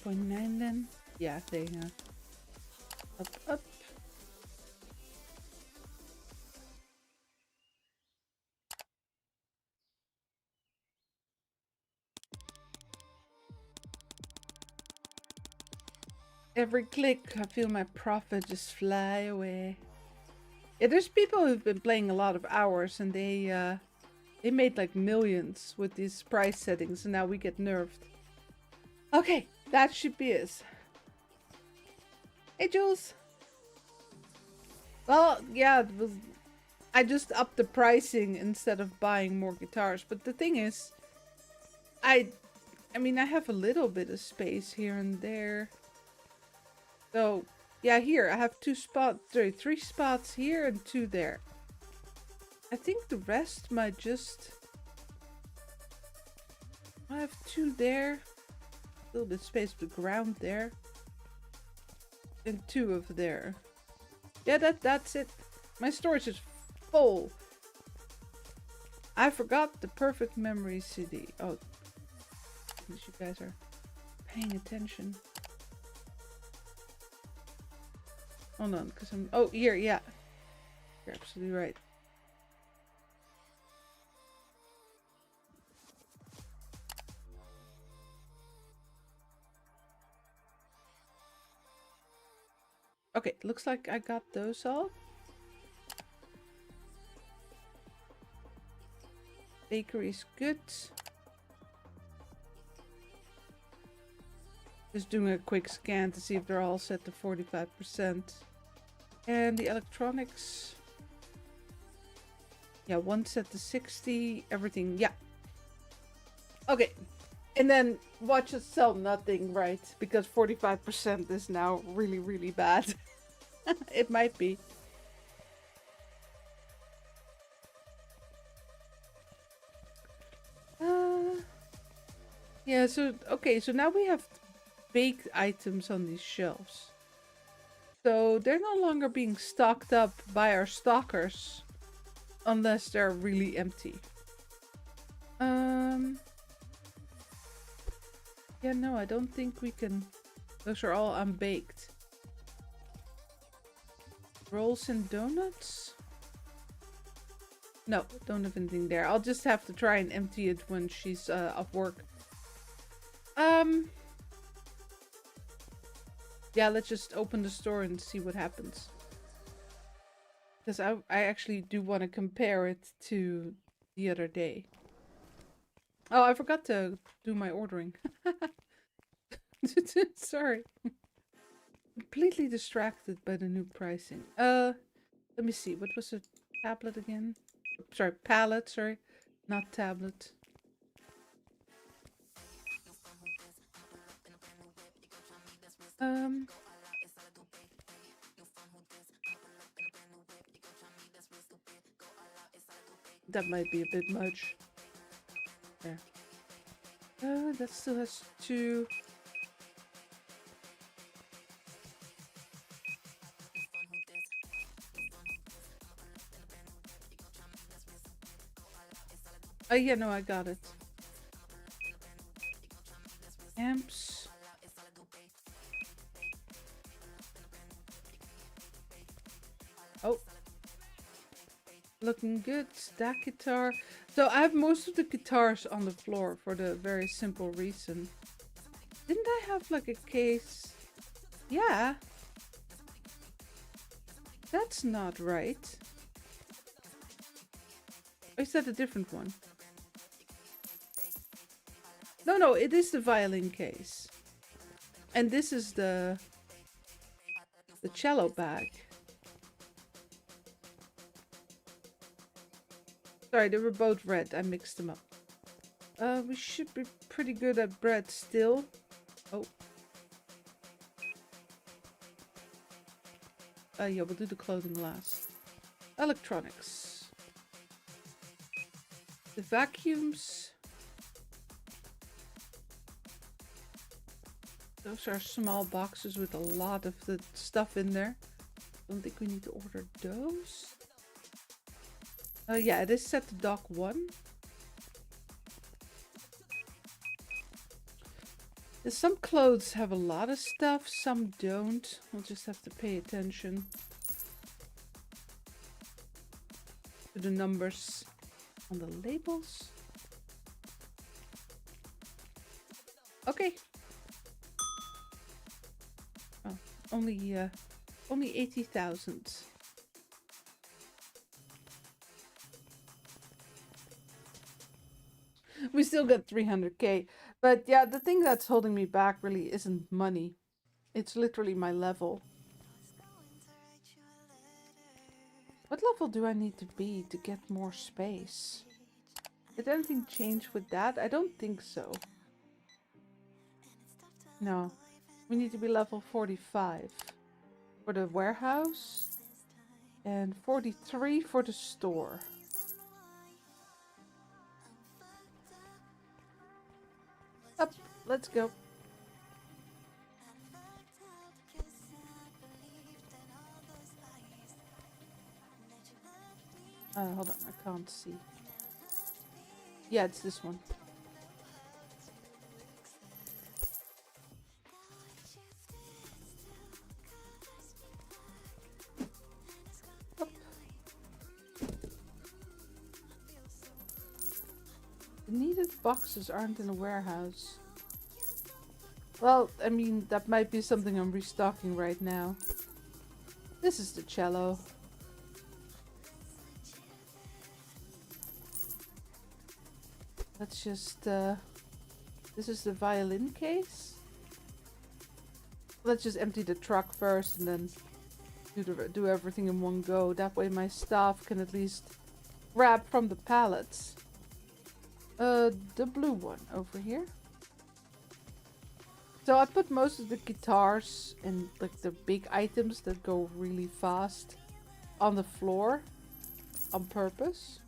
S2: .9 then? Yeah, there you go. Up, up. Every click, I feel my profit just fly away. Yeah, there's people who've been playing a lot of hours and they made like millions with these price settings and now we get nerfed. Okay, that should be it. Hey, Jules. Well, yeah, I just upped the pricing instead of buying more guitars. But the thing is, I mean, I have a little bit of space here and there. So, yeah, here I have 3 spots here and 2 there. I think the rest might just... I have 2 there. A little bit of space for the ground there. And 2 over there. Yeah, that's it. My storage is full. I forgot the perfect memory CD. Oh, you guys are paying attention. Hold on, because I'm... Oh, here, yeah. You're absolutely right. Okay, looks like I got those all. Bakery's good. Just doing a quick scan to see if they're all set to 45%. And the electronics. Yeah, one set to 60. Everything, yeah. Okay. And then watch us sell nothing, right? Because 45% is now really, really bad. It might be. Yeah, so, okay, so now we have baked items on these shelves. So they're no longer being stocked up by our stockers. Unless they're really empty. Yeah, no, I don't think we can... Those are all unbaked. Rolls and donuts? No, don't have anything there. I'll just have to try and empty it when she's off work. Yeah, let's just open the store and see what happens. Because I actually do want to compare it to the other day. Oh, I forgot to do my ordering. Sorry. Completely distracted by the new pricing. Let me see. What was a tablet again? Sorry, palette, sorry. Not tablet. That might be a bit much. There. That still has 2. Oh yeah, no, I got it. Amps. Oh. Looking good. Stack guitar. So I have most of the guitars on the floor for the very simple reason. Didn't I have like a case? Yeah. That's not right. Or is that a different one? No, it is the violin case. And this is the cello bag. Sorry, they were both red. I mixed them up. We should be pretty good at bread still. Oh. Yeah, we'll do the clothing last. Electronics. The vacuums. Those are small boxes with a lot of the stuff in there. Don't think we need to order those. Yeah, it is set to dock 1. Some clothes have a lot of stuff, some don't. We'll just have to pay attention to the numbers on the labels. Okay. Oh, only 80,000. We still got 300k. But yeah, the thing that's holding me back really isn't money. It's literally my level. What level do I need to be to get more space? Did anything change with that? I don't think so. No. We need to be level 45 for the warehouse. And 43 for the store. Up, let's go. Hold on, I can't see. Yeah, it's this one. Up. The needed boxes aren't in a warehouse. Well, I mean, that might be something I'm restocking right now. This is the cello. Let's just, this is the violin case. Let's just empty the truck first and then do everything in one go. That way my staff can at least grab from the pallets. The blue one over here. So I put most of the guitars and like the big items that go really fast on the floor on purpose.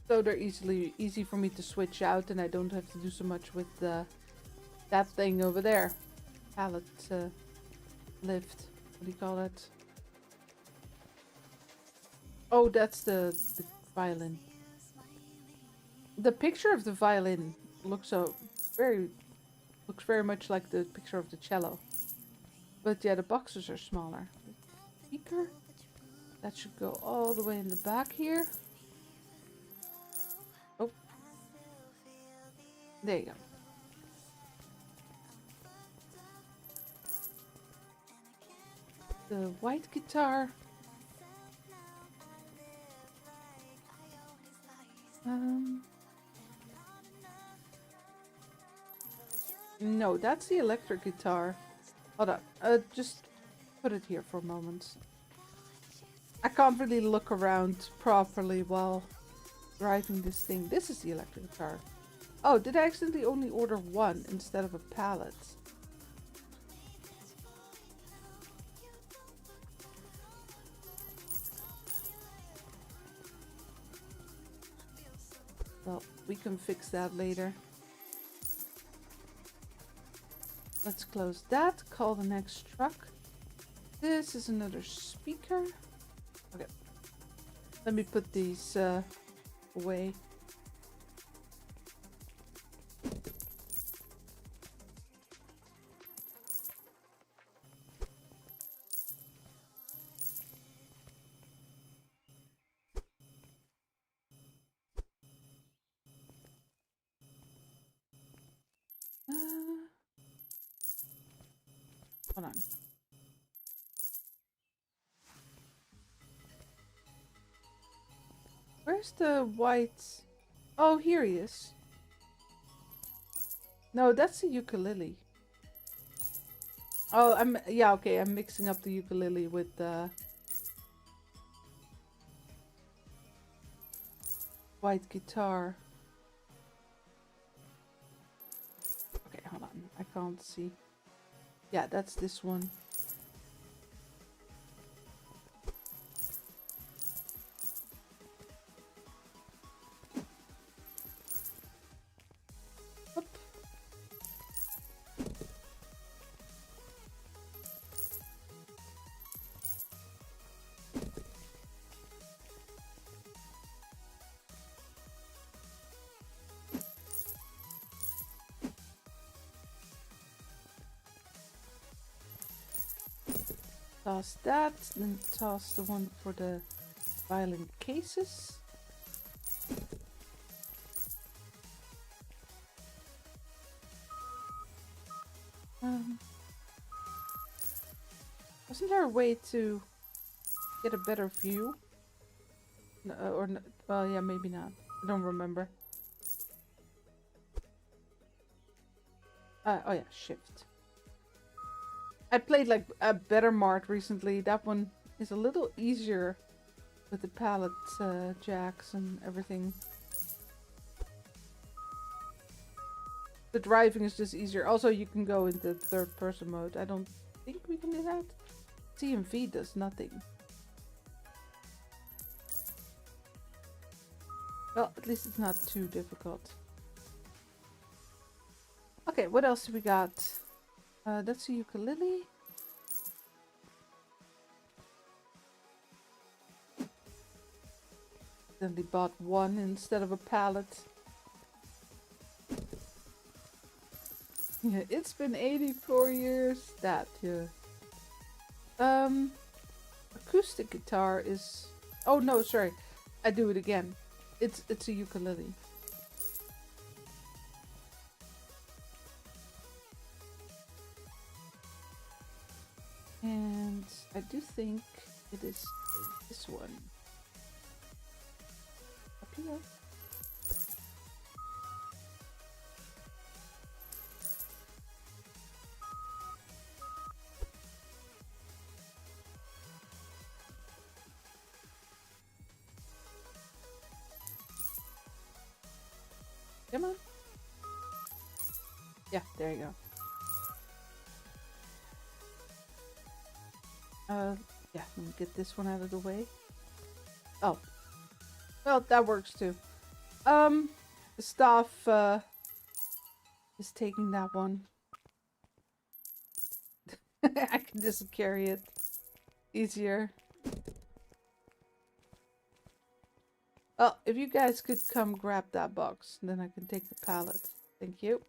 S2: So they're easy for me to switch out and I don't have to do so much with that thing over there. Pallet lift. What do you call it? Oh, that's the violin. The picture of the violin looks very much like the picture of the cello. But yeah, the boxes are smaller. Speaker. That should go all the way in the back here. Oh. There you go. The white guitar. No, that's the electric guitar. Hold on, just put it here for a moment. I can't really look around properly while driving this thing. This is the electric guitar. Oh, did I accidentally only order one instead of a pallet? Well, we can fix that later. Let's close that, call the next truck. This is another speaker. Okay. Let me put these away. Hold on. Where's the white? Oh, here he is. No, that's the ukulele. Oh, yeah, okay, I'm mixing up the ukulele with the white guitar. Okay, hold on. I can't see. Yeah, that's this one. Oop. Toss that, then toss the one for the violin cases. Wasn't there a way to get a better view? No, well, yeah, maybe not. I don't remember. Oh yeah, shift. I played like a better Mart recently. That one is a little easier with the palette jacks and everything. The driving is just easier. Also, you can go into third person mode. I don't think we can do that. CMV does nothing. Well, at least it's not too difficult. Okay, what else do we got? That's a ukulele. Then they bought one instead of a pallet. Yeah, it's been 84 years. That, yeah. Acoustic guitar is... Oh no, sorry. I do it again. It's a ukulele. And I do think it is this one. Up here. Come on. Yeah, there you go. Yeah, let me get this one out of the way. Oh. Well, that works too. The staff, is taking that one. I can just carry it easier. Oh, if you guys could come grab that box, then I can take the pallet. Thank you.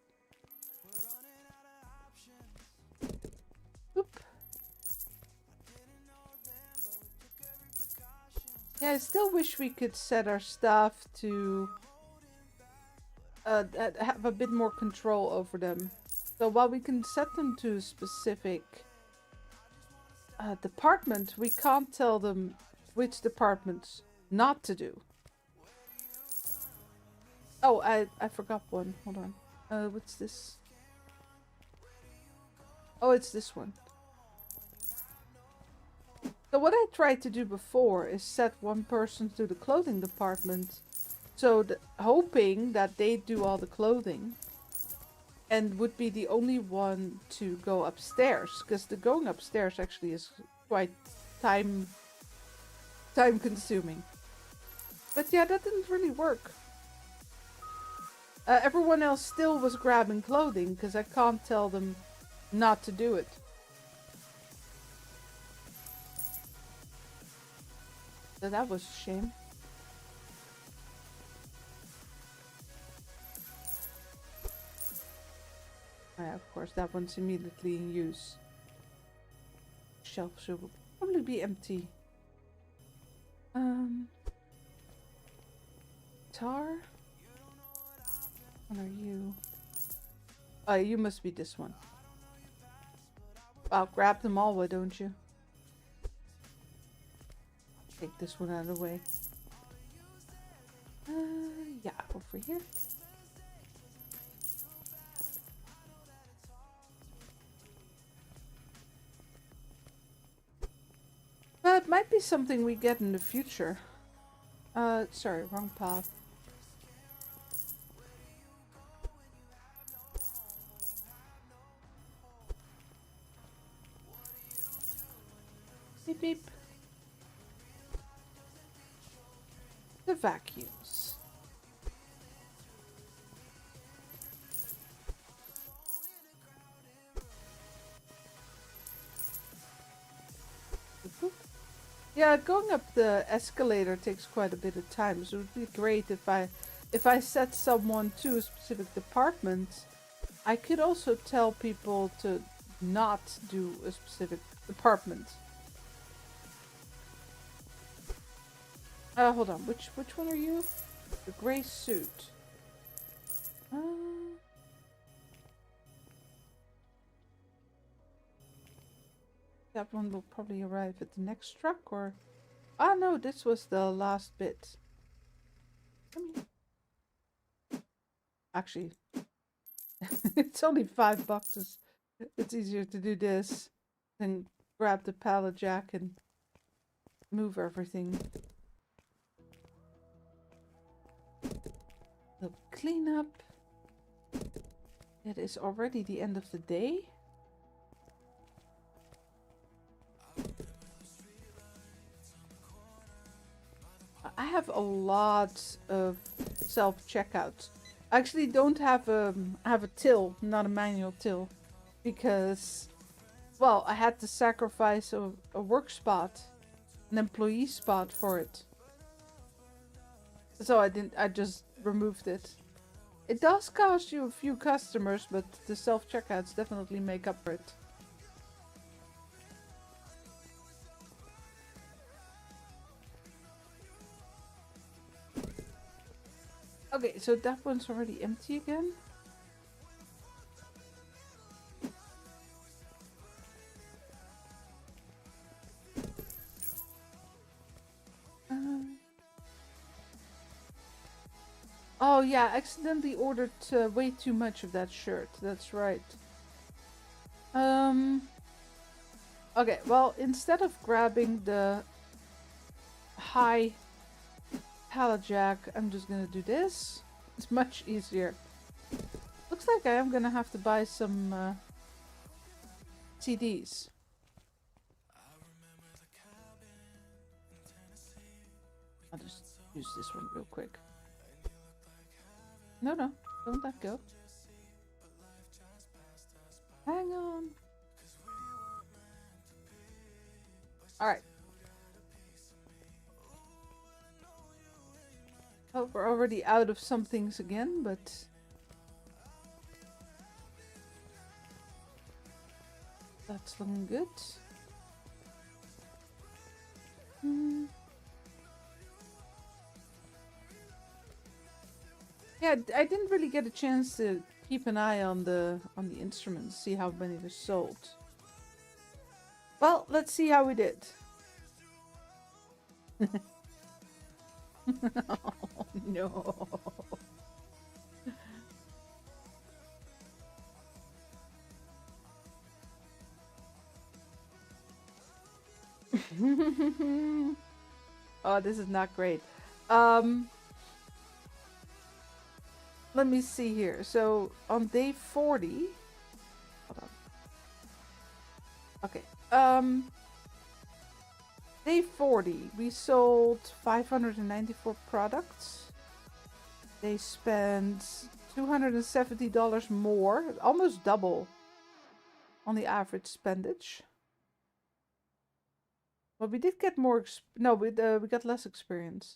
S2: Oop. Yeah, I still wish we could set our staff to have a bit more control over them. So while we can set them to a specific department, we can't tell them which departments not to do. Oh, I forgot one. Hold on. What's this? Oh, it's this one. So what I tried to do before is set one person to the clothing department, so hoping that they do all the clothing and would be the only one to go upstairs, because the going upstairs actually is quite time consuming. But yeah, that didn't really work. Everyone else still was grabbing clothing because I can't tell them not to do it. So that was a shame. Yeah, of course, that one's immediately in use. Shelf should probably be empty. Tar? What are you? Oh, you must be this one. Well, grab them all, why don't you? Take this one out of the way. Yeah, over here. It might be something we get in the future. Sorry, wrong path. Beep beep. The vacuums. Yeah, going up the escalator takes quite a bit of time, so it would be great if I set someone to a specific department. I could also tell people to not do a specific department. Hold on, which one are you? The gray suit. That one will probably arrive at the next truck, or... Ah, no, this was the last bit. Come here. Actually, it's only $5. It's easier to do this than grab the pallet jack and move everything. The cleanup. It is already the end of the day. I have a lot of self-checkout. I actually don't have a till, not a manual till, because, well, I had to sacrifice a work spot, an employee spot for it. So I just removed it. It does cost you a few customers, but the self-checkouts definitely make up for it. Okay, so that one's already empty again. Oh yeah, I accidentally ordered way too much of that shirt. That's right. Okay, well, instead of grabbing the high pallet jack, I'm just gonna do this. It's much easier. Looks like I am gonna have to buy some CDs. I'll just use this one real quick. No, don't let go. Hang on. Alright. Oh, we're already out of some things again, but... that's looking good. Yeah, I didn't really get a chance to keep an eye on the instruments, see how many were sold. Well, let's see how we did. Oh, no. Oh, this is not great. Let me see here. So on day 40, hold on. Okay. Day 40, we sold 594 products. They spent $270 more, almost double on the average spendage. Well, we did get more. We got less experience.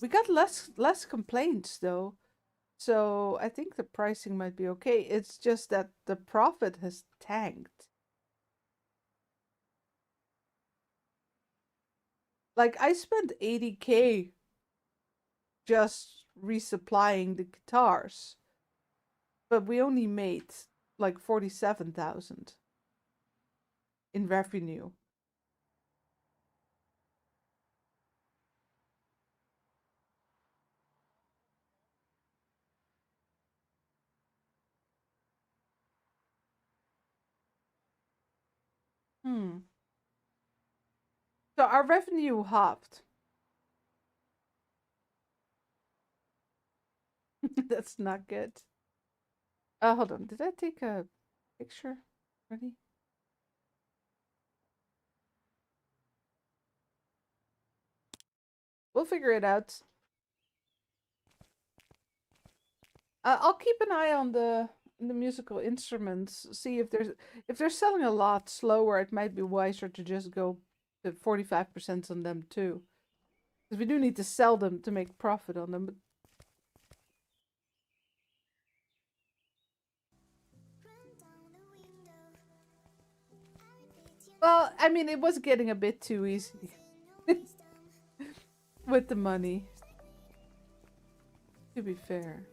S2: We got less complaints though. So I think the pricing might be okay. It's just that the profit has tanked. Like I spent 80K just resupplying the guitars, but we only made like 47,000 in revenue. So our revenue halved. That's not good. Hold on. Did I take a picture? Ready? We'll figure it out. I'll keep an eye on the musical instruments. See if they're selling a lot slower. It might be wiser to just go to 45% on them too, because we do need to sell them to make profit on them. But well, I mean, it was getting a bit too easy with the money. To be fair.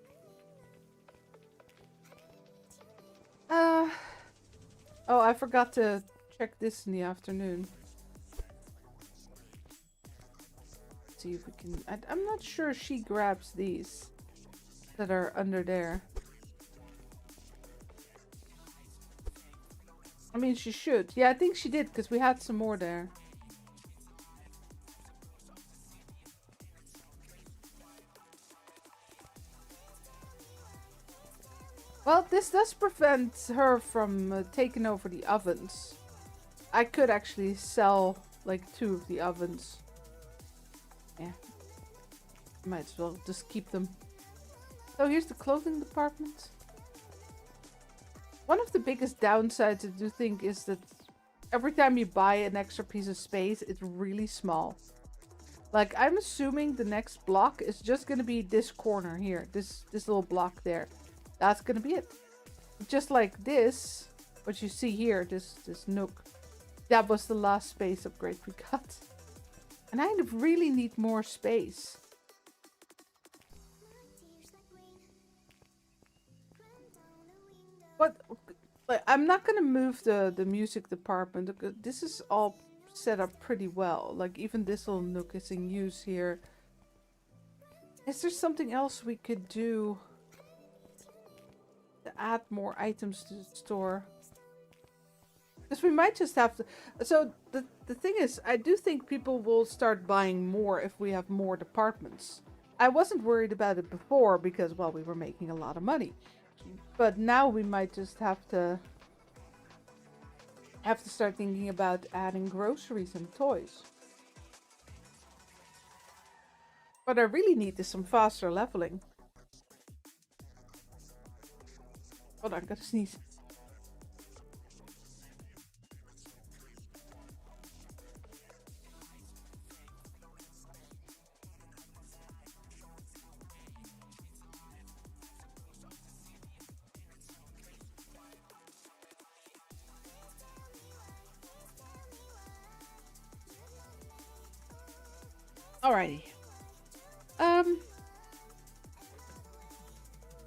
S2: Oh, I forgot to check this in the afternoon. See if we can. I'm not sure she grabs these that are under there. I mean, she should. Yeah, I think she did because we had some more there. Well, this does prevent her from taking over the ovens. I could actually sell like 2 of the ovens. Yeah. Might as well just keep them. So here's the clothing department. One of the biggest downsides I do think is that every time you buy an extra piece of space, it's really small. Like, I'm assuming the next block is just going to be this corner here. This little block there. That's going to be it. Just like this, what you see here, this nook. That was the last space upgrade we got. And I really need more space. But I'm not going to move the music department. This is all set up pretty well. Like, even this little nook is in use here. Is there something else we could do to add more items to the store? Because we might just have to... So, the thing is, I do think people will start buying more if we have more departments. I wasn't worried about it before because, well, we were making a lot of money. But now we might just have to start thinking about adding groceries and toys. What I really need is some faster leveling. Hold on, I'm gonna sneeze. Alrighty.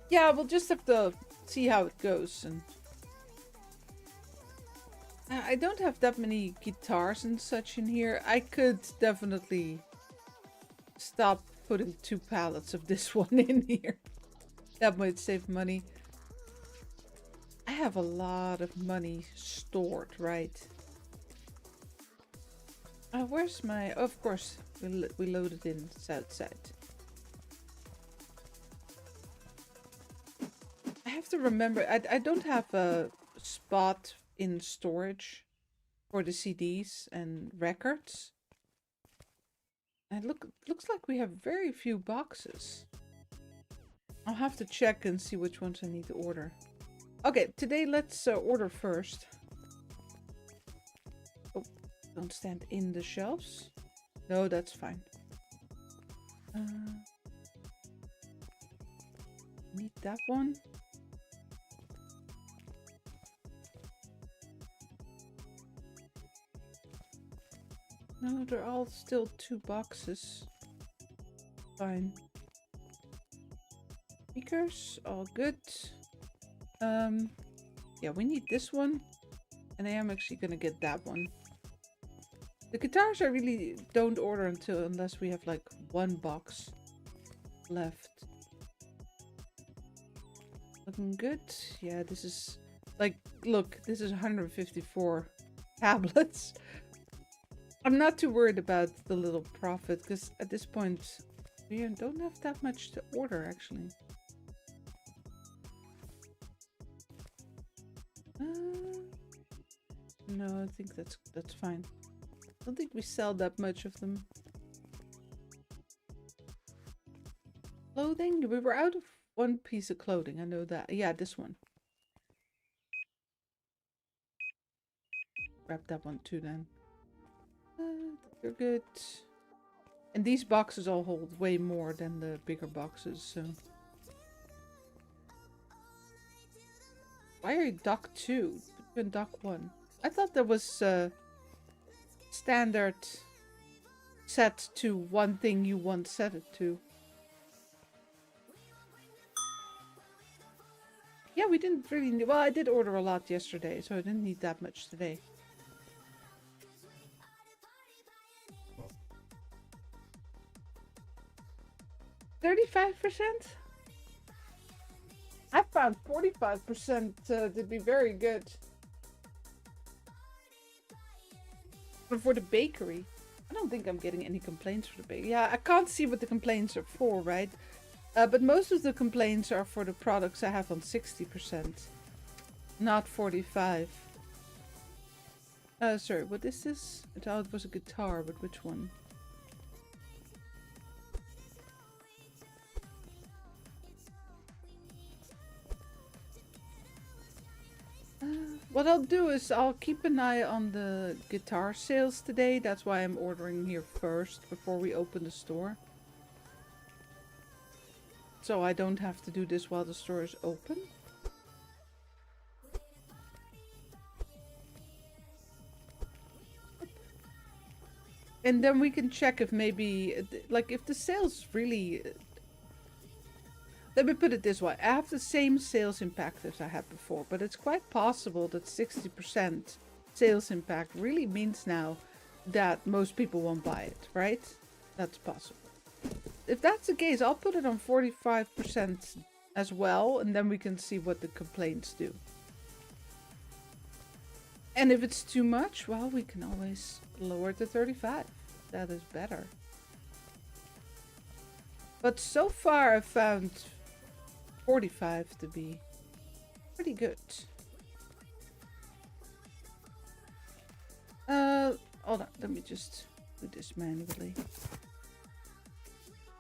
S2: Yeah, we'll just have to see how it goes. And I don't have that many guitars and such in here. I could definitely stop putting 2 pallets of this one in here. That might save money. I have a lot of money stored, right? Where's my... Oh, of course, we loaded in south side. I have to remember, I don't have a spot in storage for the CDs and records. And looks like we have very few boxes. I'll have to check and see which ones I need to order. Okay, today let's order first. Oh, don't stand in the shelves. No, that's fine. Need that one. No, they're all still 2 boxes. Fine. Speakers, all good. Yeah, we need this one. And I am actually gonna get that one. The guitars I really don't order unless we have like 1 box left. Looking good. Yeah, this is like, look, this is 154 tablets. I'm not too worried about the little profit because at this point we don't have that much to order actually. No, I think that's fine. I don't think we sell that much of them. Clothing? We were out of 1 piece of clothing, I know that. Yeah, this one. Grab that one too then. They're good. And these boxes all hold way more than the bigger boxes, so. Why are you dock 2? Put you in dock 1. I thought that was standard set to one thing you want set it to. Yeah, we didn't really need, well, I did order a lot yesterday, so I didn't need that much today. $35%? I found 45% to be very good. But for the bakery, I don't think I'm getting any complaints for the bakery. Yeah, I can't see what the complaints are for, right? But most of the complaints are for the products I have on 60%, not 45%. Sorry, what is this? I thought it was a guitar, but which one? What I'll do is I'll keep an eye on the guitar sales today. That's why I'm ordering here first before we open the store. So I don't have to do this while the store is open. And then we can check if maybe, like, if the sales really... Let me put it this way. I have the same sales impact as I had before, but it's quite possible that 60% sales impact really means now that most people won't buy it, right? That's possible. If that's the case, I'll put it on 45% as well, and then we can see what the complaints do. And if it's too much, well, we can always lower it to 35. That is better. But so far I've found 45 to be pretty good. Hold on, let me just do this manually.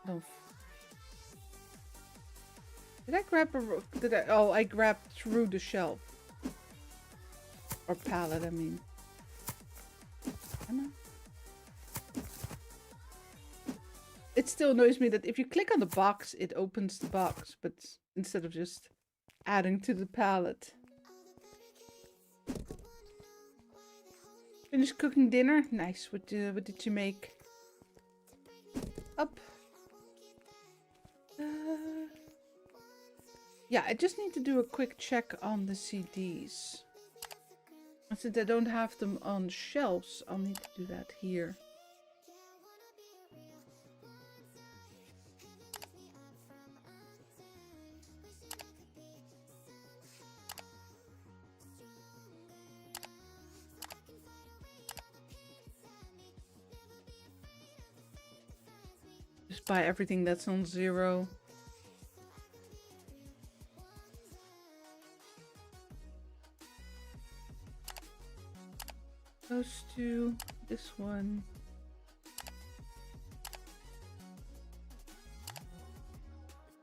S2: No. Did I grab a... Did I... Oh, I grabbed through the shelf. Or pallet, I mean. Am I? It still annoys me that if you click on the box, it opens the box, but instead of just adding to the pallet. Finished cooking dinner? Nice. What did you make? Up. Yeah, I just need to do a quick check on the CDs. And since I don't have them on shelves, I'll need to do that here. Just buy everything that's on 0. Those two, this one.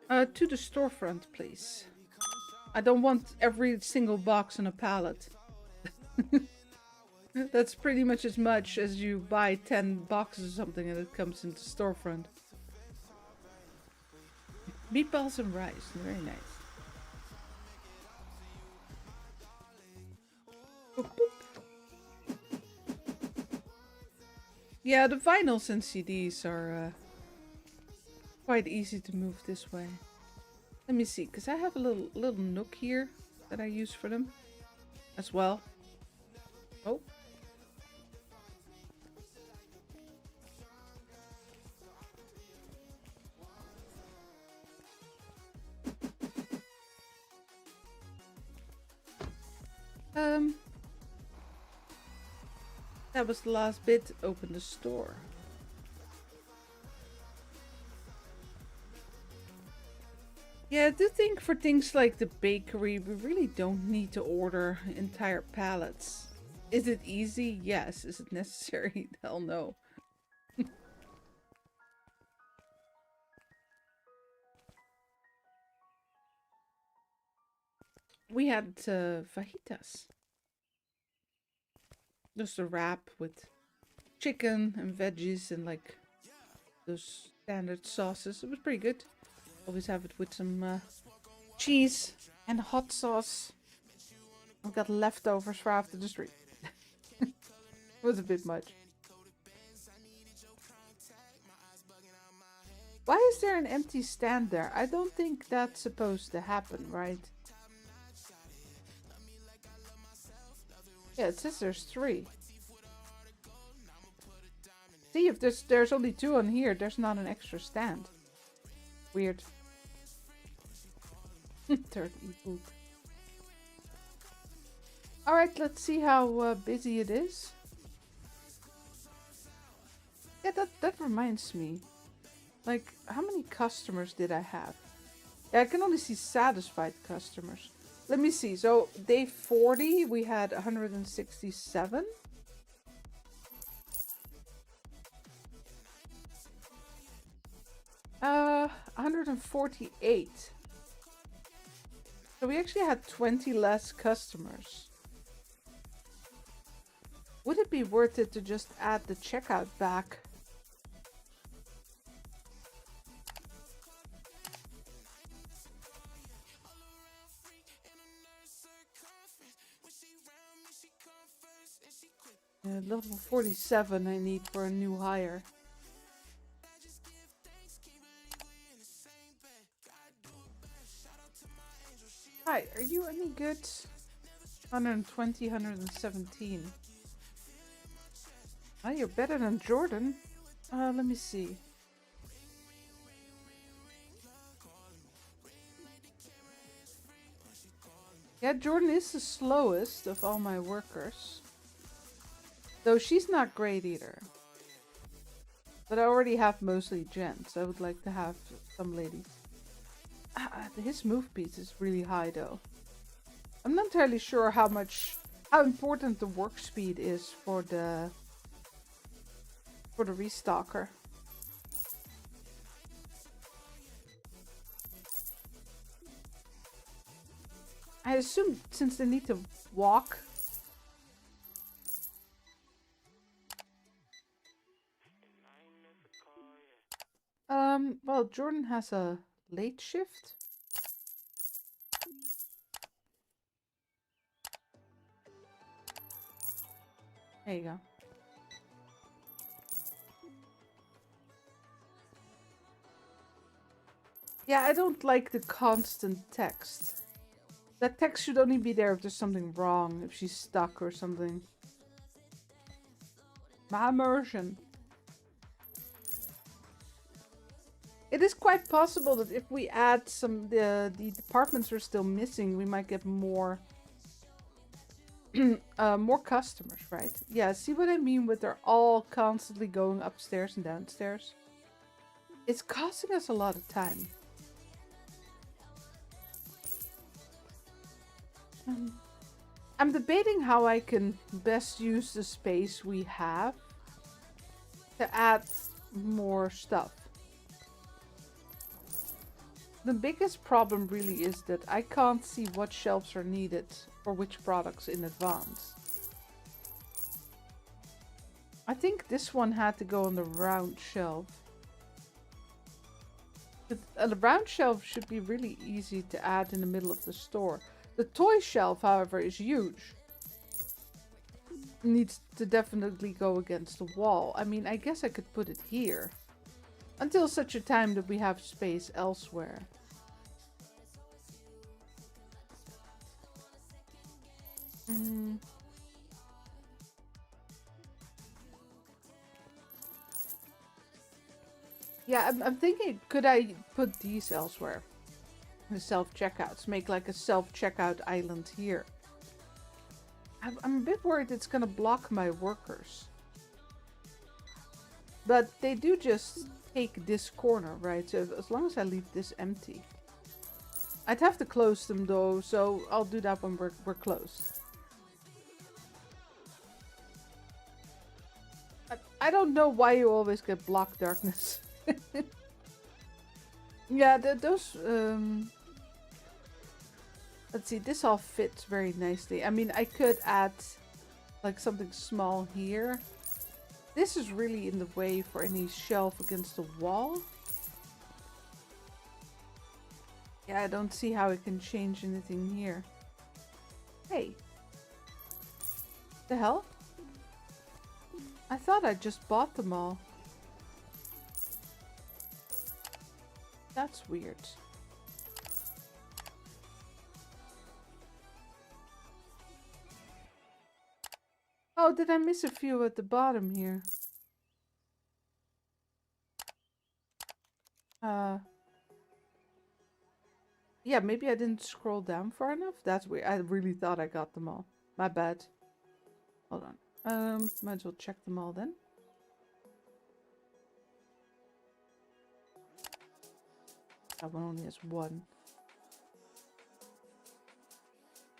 S2: To the storefront, please. I don't want every single box on a pallet. That's pretty much as much as you buy 10 boxes or something and it comes into storefront. Meatballs and rice. Very nice. Boop, boop. Yeah, the vinyls and CDs are quite easy to move this way. Let me see, because I have a little nook here that I use for them as well. Oh. That was the last bit. Open the store. Yeah, I do think for things like the bakery, we really don't need to order entire pallets. Is it easy? Yes. Is it necessary? Hell no. We had fajitas. Just a wrap with chicken and veggies and like those standard sauces. It was pretty good. Always have it with some cheese and hot sauce. I've got leftovers for after the street. It was a bit much. Why is there an empty stand there? I don't think that's supposed to happen, right? Yeah, it says there's 3. See, if there's only 2 on here, there's not an extra stand. Weird. Third e-book. Alright, let's see how busy it is. Yeah, that reminds me. Like, how many customers did I have? Yeah, I can only see satisfied customers. Let me see. So, day 40, we had 167. 148. So we actually had 20 less customers. Would it be worth it to just add the checkout back? Level 47 I need for a new hire. Hi, are you any good? 120, 117. Oh, you're better than Jordan. Let me see. Yeah, Jordan is the slowest of all my workers. Though she's not great either. But I already have mostly gents. I would like to have some ladies. His move speed is really high though. I'm not entirely sure how important the work speed is for the restocker. I assume since they need to walk. Well, Jordan has a late shift. There you go. Yeah, I don't like the constant text. That text should only be there if there's something wrong, if she's stuck or something. My immersion. It is quite possible that if we add the departments we're still missing, we might get more more customers, right? Yeah, see what I mean with they're all constantly going upstairs and downstairs? It's costing us a lot of time. I'm debating how I can best use the space we have to add more stuff. The biggest problem really is that I can't see what shelves are needed for which products in advance. I think this one had to go on the round shelf. The round shelf should be really easy to add in the middle of the store. The toy shelf, however, is huge. Needs to definitely go against the wall. I mean, I guess I could put it here. Until such a time that we have space elsewhere. Yeah, I'm thinking, could I put these elsewhere? The self-checkouts. Make like a self-checkout island here. I'm a bit worried it's gonna block my workers. But they do just take this corner, right? So as long as I leave this empty. I'd have to close them though, so I'll do that when we're closed. I don't know why you always get block darkness. Yeah, those... Let's see, this all fits very nicely. I mean, I could add like something small here. This is really in the way for any shelf against the wall. Yeah, I don't see how I can change anything here. Hey. The hell? I thought I just bought them all. That's weird. Oh, did I miss a few at the bottom here? Yeah, maybe I didn't scroll down far enough. That's weird. I really thought I got them all. My bad. Hold on. Might as well check them all then. That one only has one.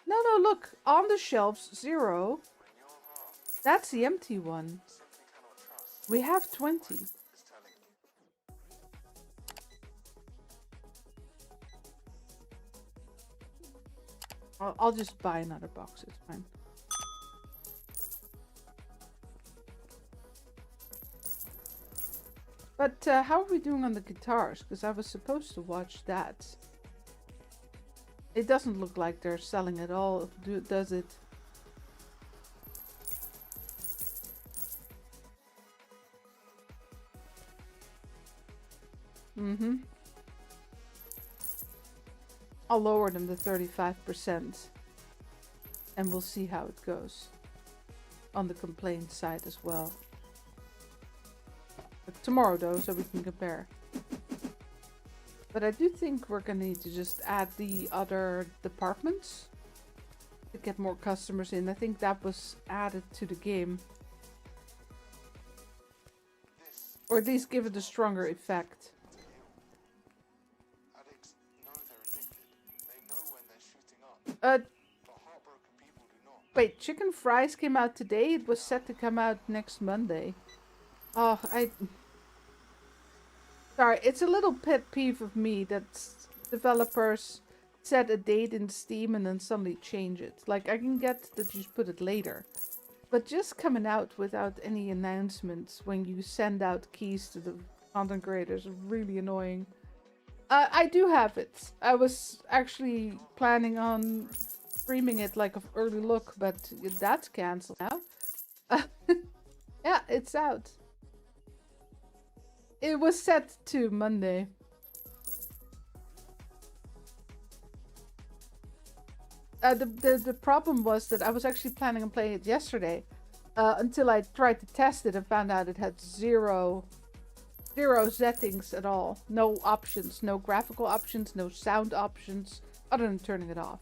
S2: No, look. On the shelves, 0. That's the empty one. We have 20. I'll just buy another box. It's fine. But how are we doing on the guitars? Because I was supposed to watch that. It doesn't look like they're selling at all, does it? I'll lower them to 35%. And we'll see how it goes. On the complaint side as well. But tomorrow though, so we can compare. But I do think we're gonna need to just add the other departments. To get more customers in. I think that was added to the game. Or at least give it a stronger effect. Wait, chicken fries came out today? It was set to come out next Monday. Oh, sorry, it's a little pet peeve of me that developers set a date in Steam and then suddenly change it. Like, I can get that you put it later. But just coming out without any announcements when you send out keys to the content creators is really annoying. I do have it. I was actually planning on streaming it like an early look, but that's cancelled now. Yeah, it's out. It was set to Monday. The problem was that I was actually planning on playing it yesterday. Until I tried to test it and found out it had zero settings at all. No options, no graphical options, no sound options, other than turning it off.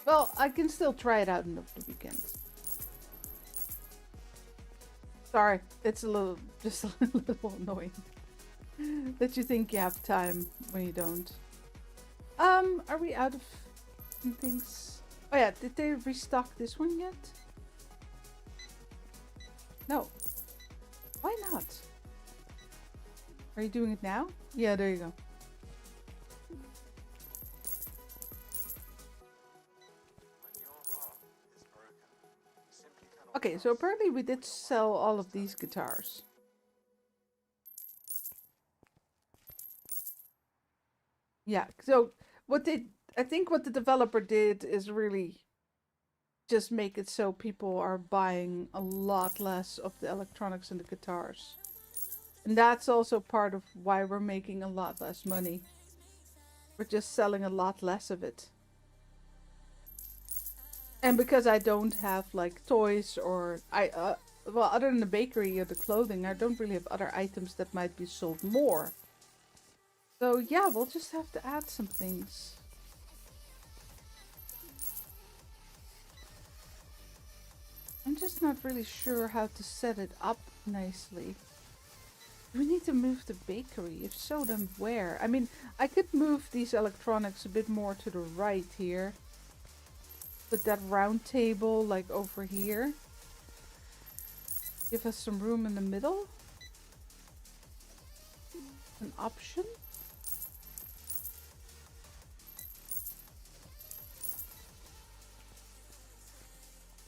S2: Well, I can still try it out in the weekend. Sorry, it's just a little annoying. That you think you have time when you don't. Are we out of things? Oh yeah, did they restock this one yet? No. Why not? Are you doing it now? Yeah, there you go. Okay, so apparently we did sell all of these guitars. Yeah, so I think what the developer did is really just make it so people are buying a lot less of the electronics and the guitars. And that's also part of why we're making a lot less money. We're just selling a lot less of it. And because I don't have like toys or well, other than the bakery or the clothing, I don't really have other items that might be sold more. So yeah, we'll just have to add some things. I'm just not really sure how to set it up nicely. Do we need to move the bakery? If so, then where? I mean, I could move these electronics a bit more to the right here. Put that round table like over here. Give us some room in the middle. An option.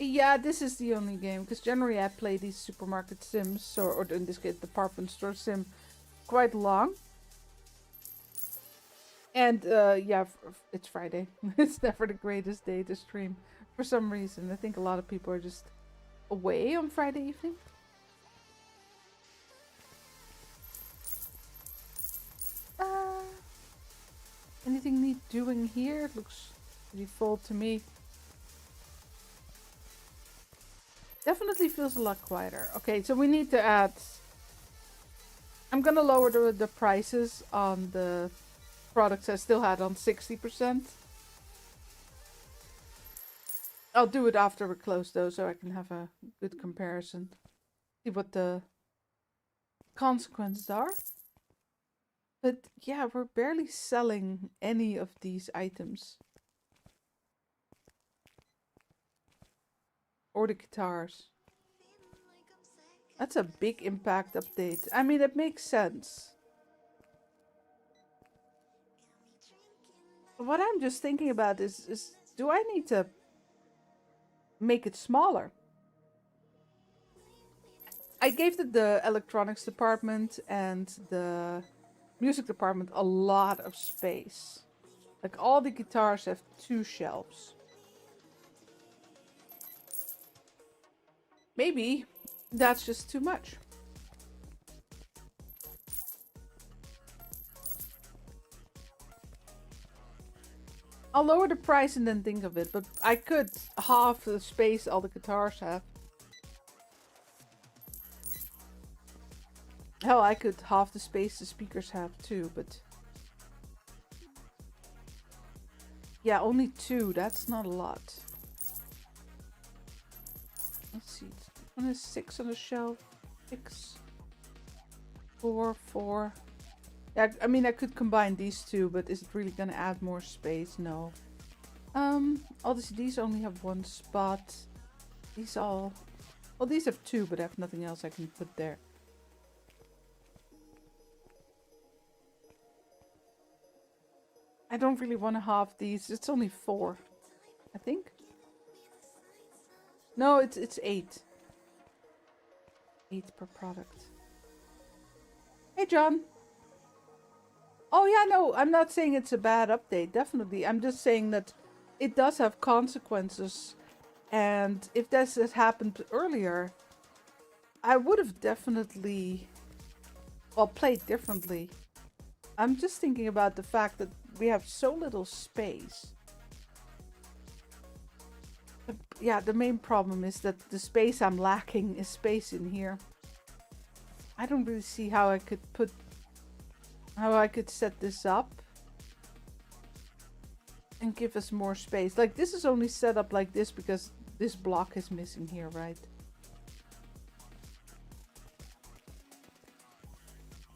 S2: Yeah, this is the only game, because generally I play these supermarket sims, or in this case department store sim, quite long. And yeah, it's Friday. It's never the greatest day to stream for some reason. I think a lot of people are just away on Friday evening. Anything need doing here? It looks pretty full to me. Definitely feels a lot quieter. Okay, so we need to add... I'm gonna lower the prices on the products I still had on 60%. I'll do it after we close though, so I can have a good comparison. See what the consequences are. But yeah, we're barely selling any of these items. Or the guitars. That's a big impact update. I mean, it makes sense. What I'm just thinking about is do I need to make it smaller? I gave the electronics department and the music department a lot of space. Like all the guitars have 2 shelves. Maybe that's just too much. I'll lower the price and then think of it, but I could half the space all the guitars have. Hell, I could half the space the speakers have too, but... Yeah, only 2, that's not a lot. Let's see, one is 6 on the shelf, 6, 4, 4. Yeah, I mean, I could combine these 2, but is it really gonna add more space? No. All these only have 1 spot. These all... Well, these have 2, but I have nothing else I can put there. I don't really want to halve these. It's only 4, I think. No, it's 8. 8 per product. Hey, John. Oh yeah, no, I'm not saying it's a bad update, definitely. I'm just saying that it does have consequences. And if this had happened earlier, I would have definitely, well, played differently. I'm just thinking about the fact that we have so little space. Yeah, the main problem is that the space I'm lacking is space in here. I don't really see how I could set this up and give us more space. Like, this is only set up like this because this block is missing here, right?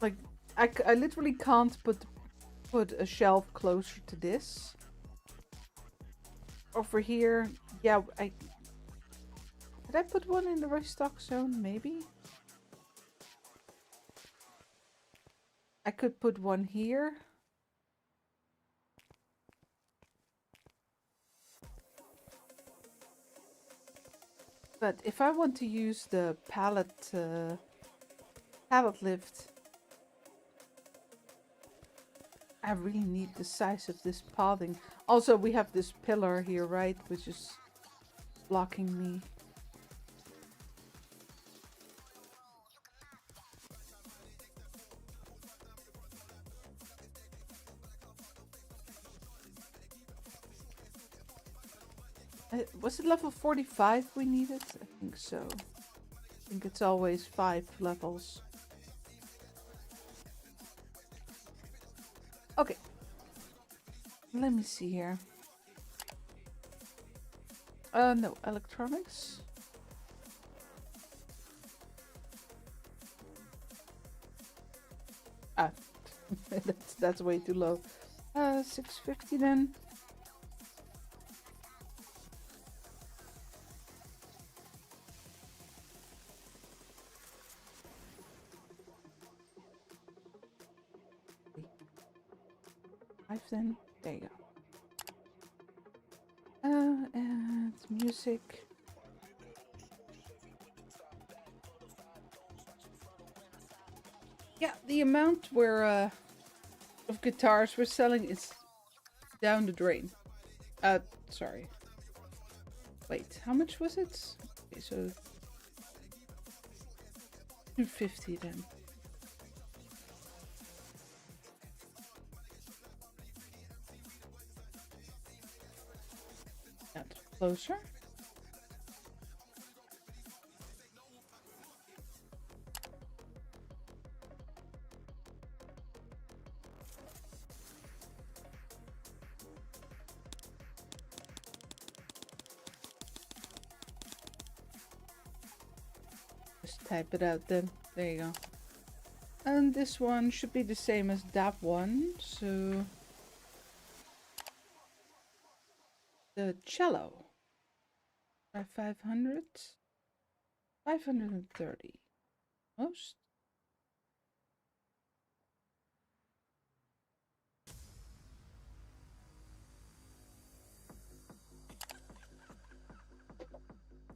S2: Like, I literally can't put a shelf closer to this. Over here, yeah, did I put one in the restock zone? Maybe. I could put one here. But if I want to use the pallet lift, I really need the size of this pathing. Also, we have this pillar here, right? Which is blocking me. Was it level 45 we needed? I think so. I think it's always 5 levels. Okay. Let me see here. No, electronics. Ah, that's way too low. 650 then. Then there you go. And music. Yeah, the amount of guitars we're selling is down the drain. Sorry. Wait, how much was it? Okay, so 250 then. Closer. Just type it out then. There you go. And this one should be the same as that one. So the cello. 500, 530, most.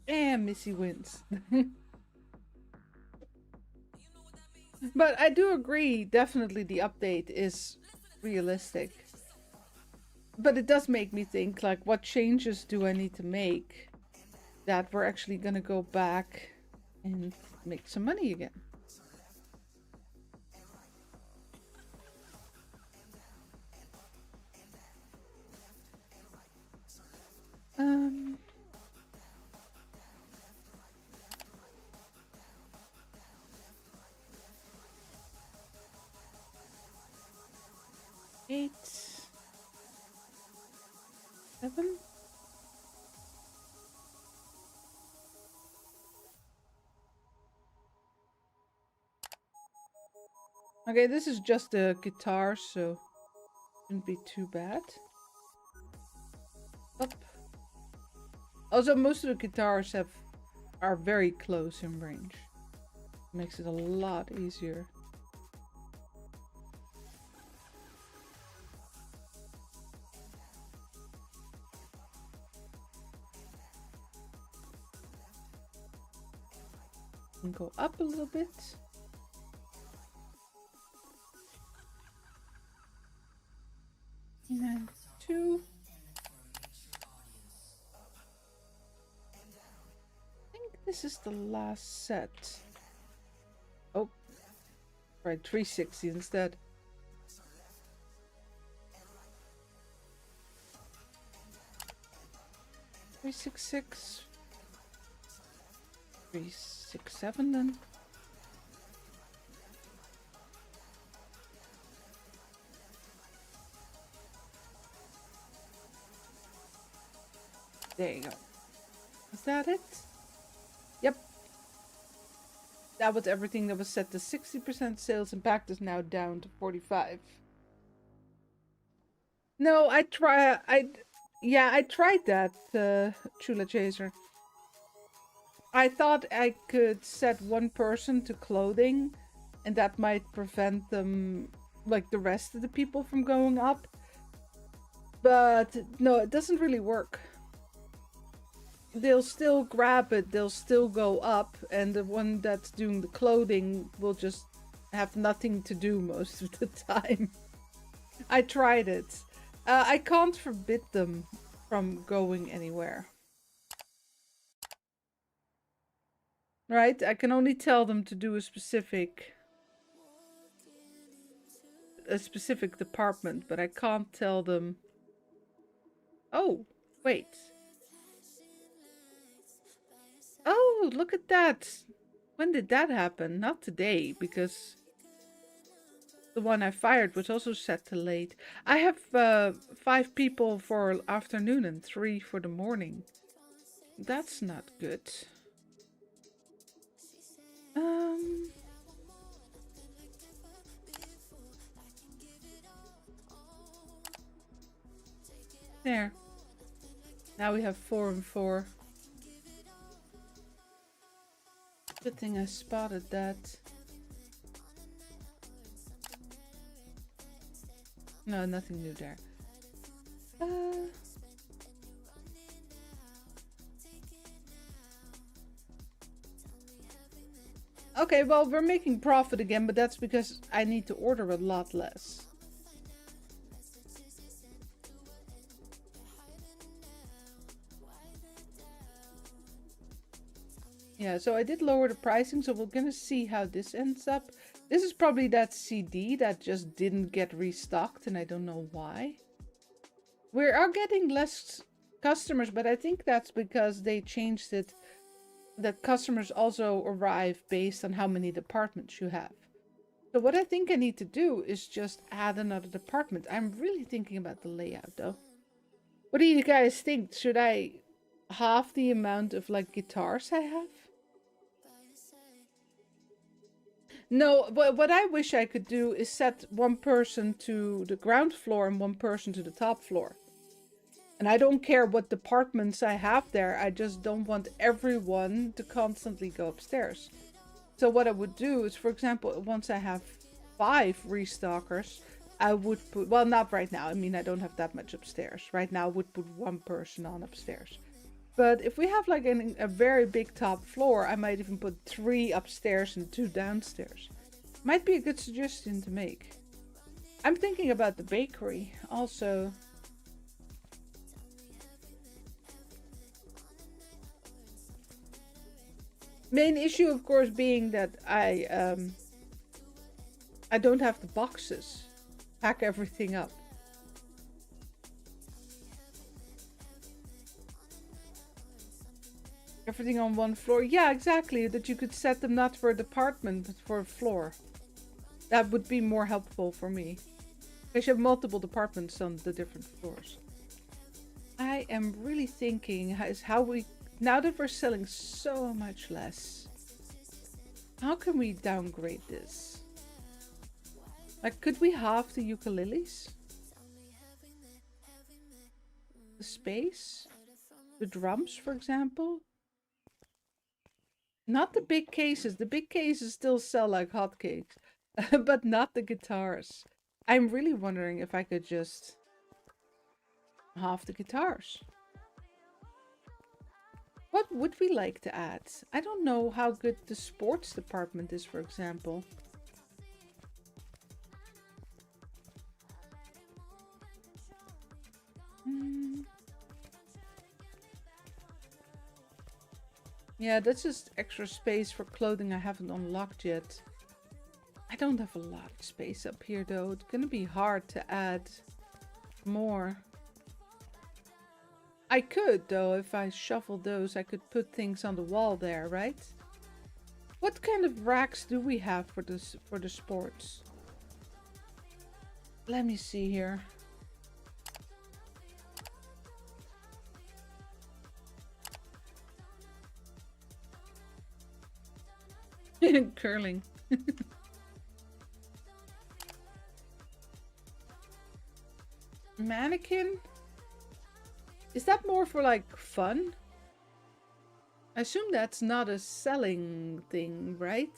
S2: And Missy wins. But I do agree, definitely the update is realistic. But it does make me think, like, what changes do I need to make that we're actually gonna go back and make some money again? Eight, 7. Okay, this is just a guitar, so shouldn't be too bad. Up. Also, most of the guitars are very close in range. Makes it a lot easier. And go up a little bit. And 2. I think this is the last set. Oh, right, 360 instead. Three, 6, 3, 6, 7 then. There you go. Is that it? Yep. That was everything that was set to 60% sales. Impact is now down to 45. No, I tried that, Chula Chaser. I thought I could set one person to clothing, and that might prevent them, like the rest of the people, from going up. But no, it doesn't really work. they'll still grab it, they'll still go up, and the one that's doing the clothing will just have nothing to do most of the time. I tried it. I can't forbid them from going anywhere. Right? I can only tell them to do a specific department, but I can't tell them. Oh, wait. Oh, look at that. When did that happen? Not today, because the one I fired was also set to late. I have 5 people for afternoon and 3 for the morning. That's not good. There. Now we have 4 and 4. Good thing I spotted that. No, nothing new there. Okay, well, we're making profit again, but that's because I need to order a lot less. Yeah, so I did lower the pricing, so we're gonna see how this ends up. This is probably that CD that just didn't get restocked, and I don't know why. We are getting less customers, but I think that's because they changed it. That customers also arrive based on how many departments you have. So what I think I need to do is just add another department. I'm really thinking about the layout, though. What do you guys think? Should I halve the amount of, like, guitars I have? No, what I wish I could do is set one person to the ground floor and one person to the top floor. And I don't care what departments I have there. I just don't want everyone to constantly go upstairs. So what I would do is, for example, once I have 5 restockers, I would put, well, not right now. I mean, I don't have that much upstairs. Right now, I would put 1 person on upstairs. But if we have like a very big top floor, I might even put 3 upstairs and 2 downstairs. Might be a good suggestion to make. I'm thinking about the bakery also. Main issue, of course, being that I don't have the boxes. Pack everything up. Everything on one floor. Yeah, exactly. That you could set them not for a department, but for a floor. That would be more helpful for me. Because you have multiple departments on the different floors. I am really thinking is how we, now that we're selling so much less, how can we downgrade this? Like, could we halve the ukuleles? The space? The drums, for example? Not the big cases. The big cases still sell like hotcakes. But not the guitars. I'm really wondering if I could just halve the guitars. What would we like to add? I don't know how good the sports department is, for example. Yeah, that's just extra space for clothing I haven't unlocked yet. I don't have a lot of space up here though. It's gonna be hard to add more. I could though, if I shuffle those, I could put things on the wall there, right? What kind of racks do we have for this, for the sports? Let me see here. Curling. Mannequin? Is that more for like fun? I assume that's not a selling thing, right?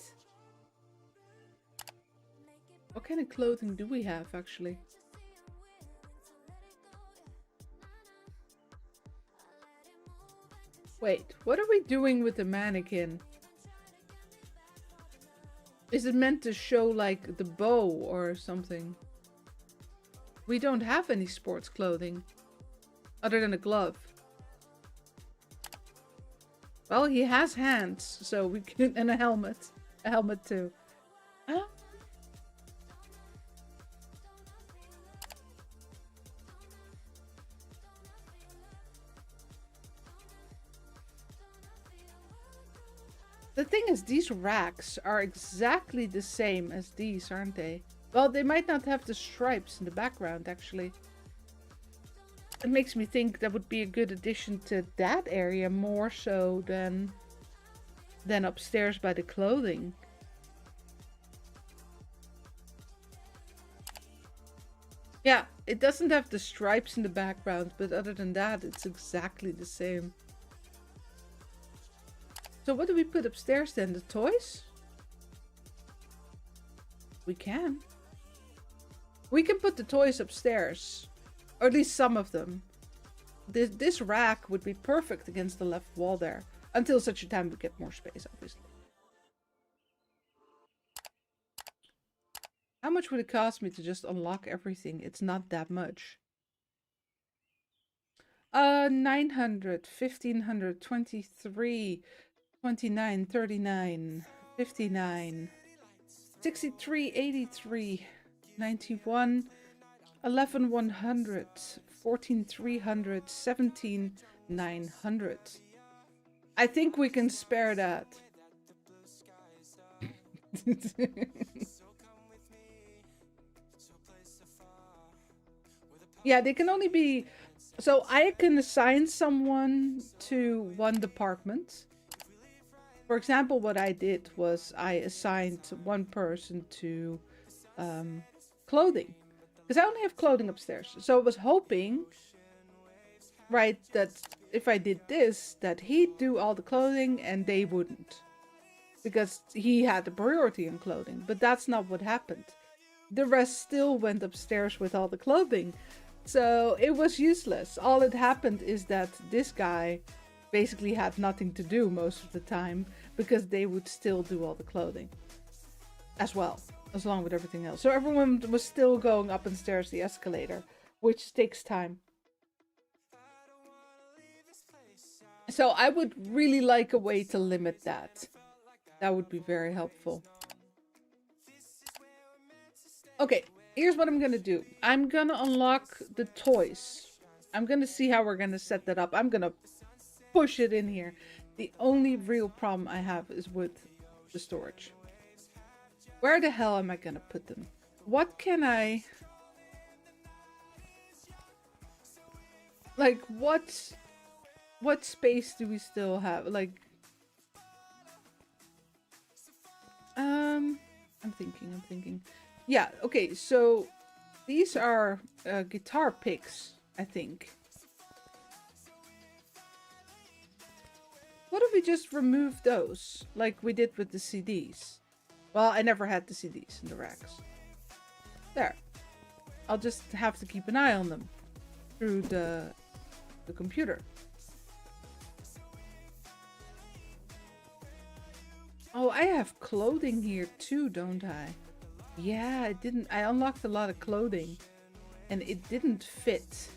S2: What kind of clothing do we have actually? Wait, what are we doing with the mannequin? Is it meant to show like the bow or something? We don't have any sports clothing other than a glove. Well, he has hands, so we can, and a helmet too. Huh? The thing is, these racks are exactly the same as these, aren't they? Well, they might not have the stripes in the background, actually. It makes me think that would be a good addition to that area more so than upstairs by the clothing. Yeah, it doesn't have the stripes in the background, but other than that, it's exactly the same. So what do we put upstairs then? The toys? We can. We can put the toys upstairs. Or at least some of them. This rack would be perfect against the left wall there. Until such a time we get more space, obviously. How much would it cost me to just unlock everything? It's not that much. 900, 1500, 23, 29, 39, 59, 63, 83, 91, 11, 100, 14, 300, 17, 900. I think we can spare that. Yeah, they can only be... So I can assign someone to one department. For example, what I did was I assigned one person to clothing. Because I only have clothing upstairs. So I was hoping, right, that if I did this, that he'd do all the clothing and they wouldn't. Because he had the priority on clothing. But that's not what happened. The rest still went upstairs with all the clothing. So it was useless. All that happened is that this guy basically had nothing to do most of the time. Because they would still do all the clothing. As well. As long with everything else. So everyone was still going up and stairs the escalator. Which takes time. So I would really like a way to limit that. That would be very helpful. Okay, here's what I'm gonna do. I'm gonna unlock the toys. I'm gonna see how we're gonna set that up. I'm gonna push it in here. The only real problem I have is with the storage. Where the hell am I gonna put them? What can I... Like, what space do we still have? Like... I'm thinking. Yeah, okay, so these are guitar picks, I think. What if we just remove those, like we did with the CDs? Well, I never had the CDs in the racks. There. I'll just have to keep an eye on them through the computer. Oh, I have clothing here too, don't I? Yeah, I unlocked a lot of clothing and it didn't fit.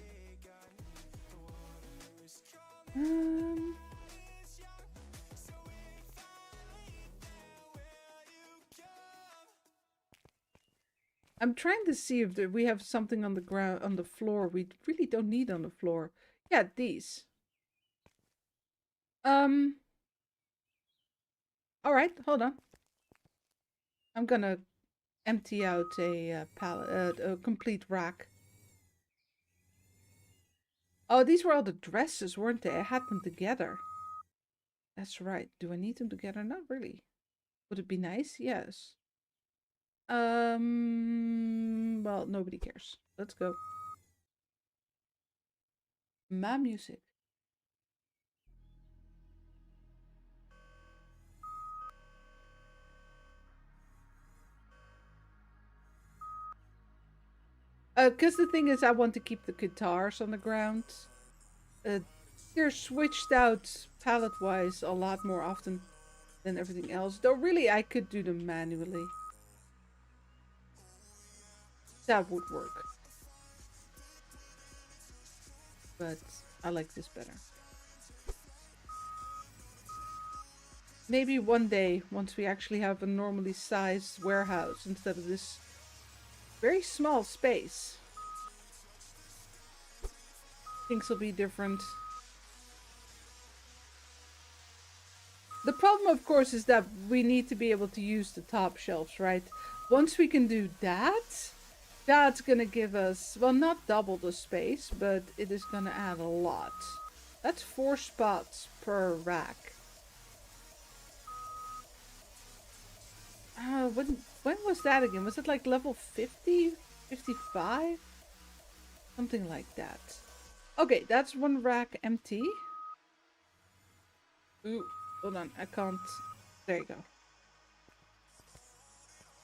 S2: I'm trying to see if we have something on the ground, on the floor we really don't need on the floor. Yeah, these. Alright, hold on. I'm gonna empty out a pallet, a complete rack. Oh, these were all the dresses, weren't they? I had them together. That's right. Do I need them together? Not really. Would it be nice? Yes. Well, nobody cares. Let's go. My music. Because the thing is, I want to keep the guitars on the ground. They're switched out palette-wise a lot more often than everything else. Though really I could do them manually. That would work. But I like this better. Maybe one day, once we actually have a normally sized warehouse instead of this very small space, things will be different. The problem, of course, is that we need to be able to use the top shelves, right? Once we can do that, that's gonna give us, well, not double the space, but it is gonna add a lot. That's 4 spots per rack. When was that again? Was it like level 50? 55? Something like that. Okay, that's 1 rack empty. Ooh, hold on, I can't. There you go.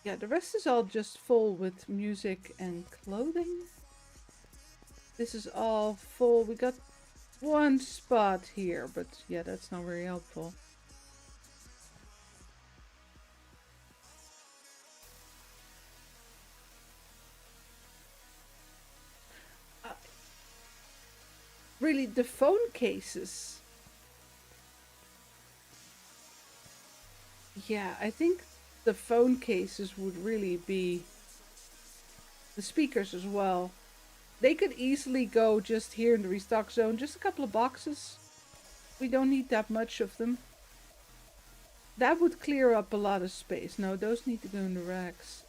S2: Yeah, the rest is all just full with music and clothing. This is all full. We got 1 spot here, but yeah, that's not very helpful. Really, the phone cases. Yeah, I think the phone cases would really be the speakers as well. They could easily go just here in the restock zone, just a couple of boxes. We don't need that much of them. That would clear up a lot of space. No, those need to go in the racks.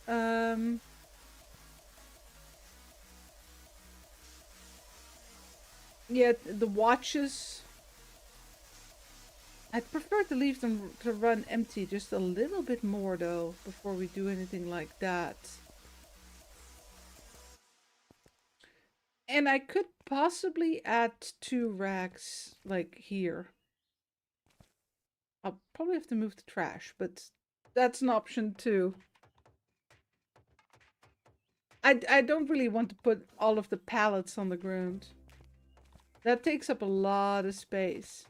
S2: Yeah, the watches. I'd prefer to leave them to run empty just a little bit more though, before we do anything like that. And I could possibly add 2 racks, like here. I'll probably have to move the trash, but that's an option too. I don't really want to put all of the pallets on the ground. That takes up a lot of space.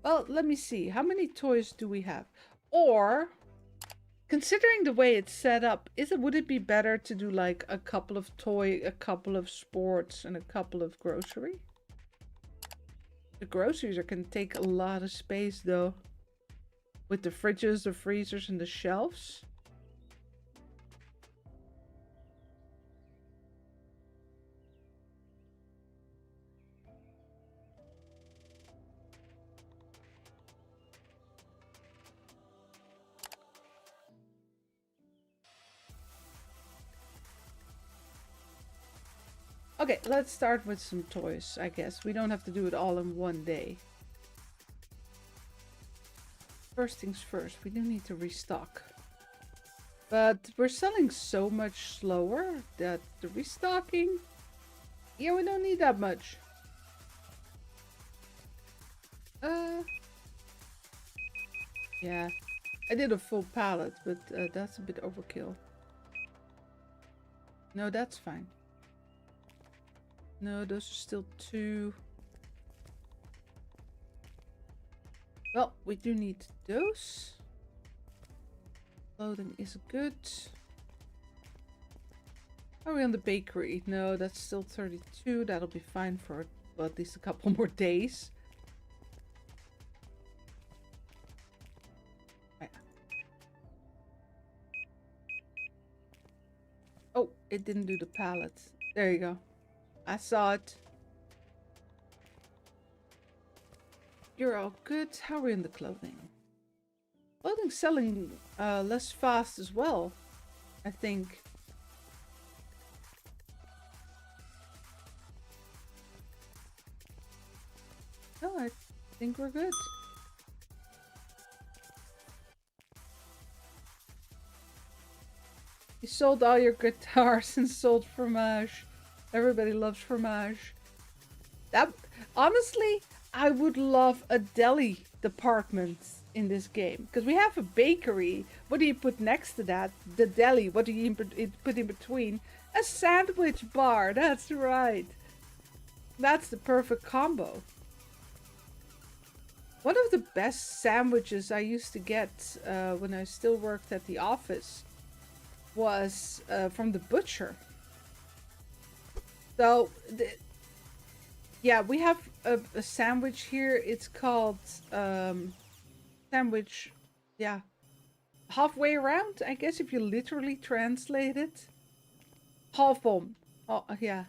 S2: Well, let me see. How many toys do we have? Or, considering the way it's set up, would it be better to do like a couple of toy, a couple of sports, and a couple of grocery? The groceries are going to take a lot of space though. With the fridges, the freezers, and the shelves. Okay, let's start with some toys, I guess. We don't have to do it all in one day. First things first, we do need to restock. But we're selling so much slower that the restocking... Yeah, we don't need that much. Yeah, I did a full pallet, but that's a bit overkill. No, that's fine. No, those are still 2. Well, we do need those. Clothing is good. Are we on the bakery? No, that's still 32. That'll be fine for, well, at least a couple more days. Oh, it didn't do the pallet. There you go. I saw it. You're all good. How are we in the clothing? Clothing's selling less fast as well, I think. Oh, I think we're good. You sold all your guitars and sold fromage. Everybody loves fromage. That, honestly, I would love a deli department in this game. Because we have a bakery. What do you put next to that? The deli. What do you put in between? A sandwich bar. That's right. That's the perfect combo. One of the best sandwiches I used to get when I still worked at the office was from the butcher. So, yeah, we have a sandwich here. It's called sandwich, yeah, halfway around, I guess, if you literally translate it. Halfom. Oh, yeah.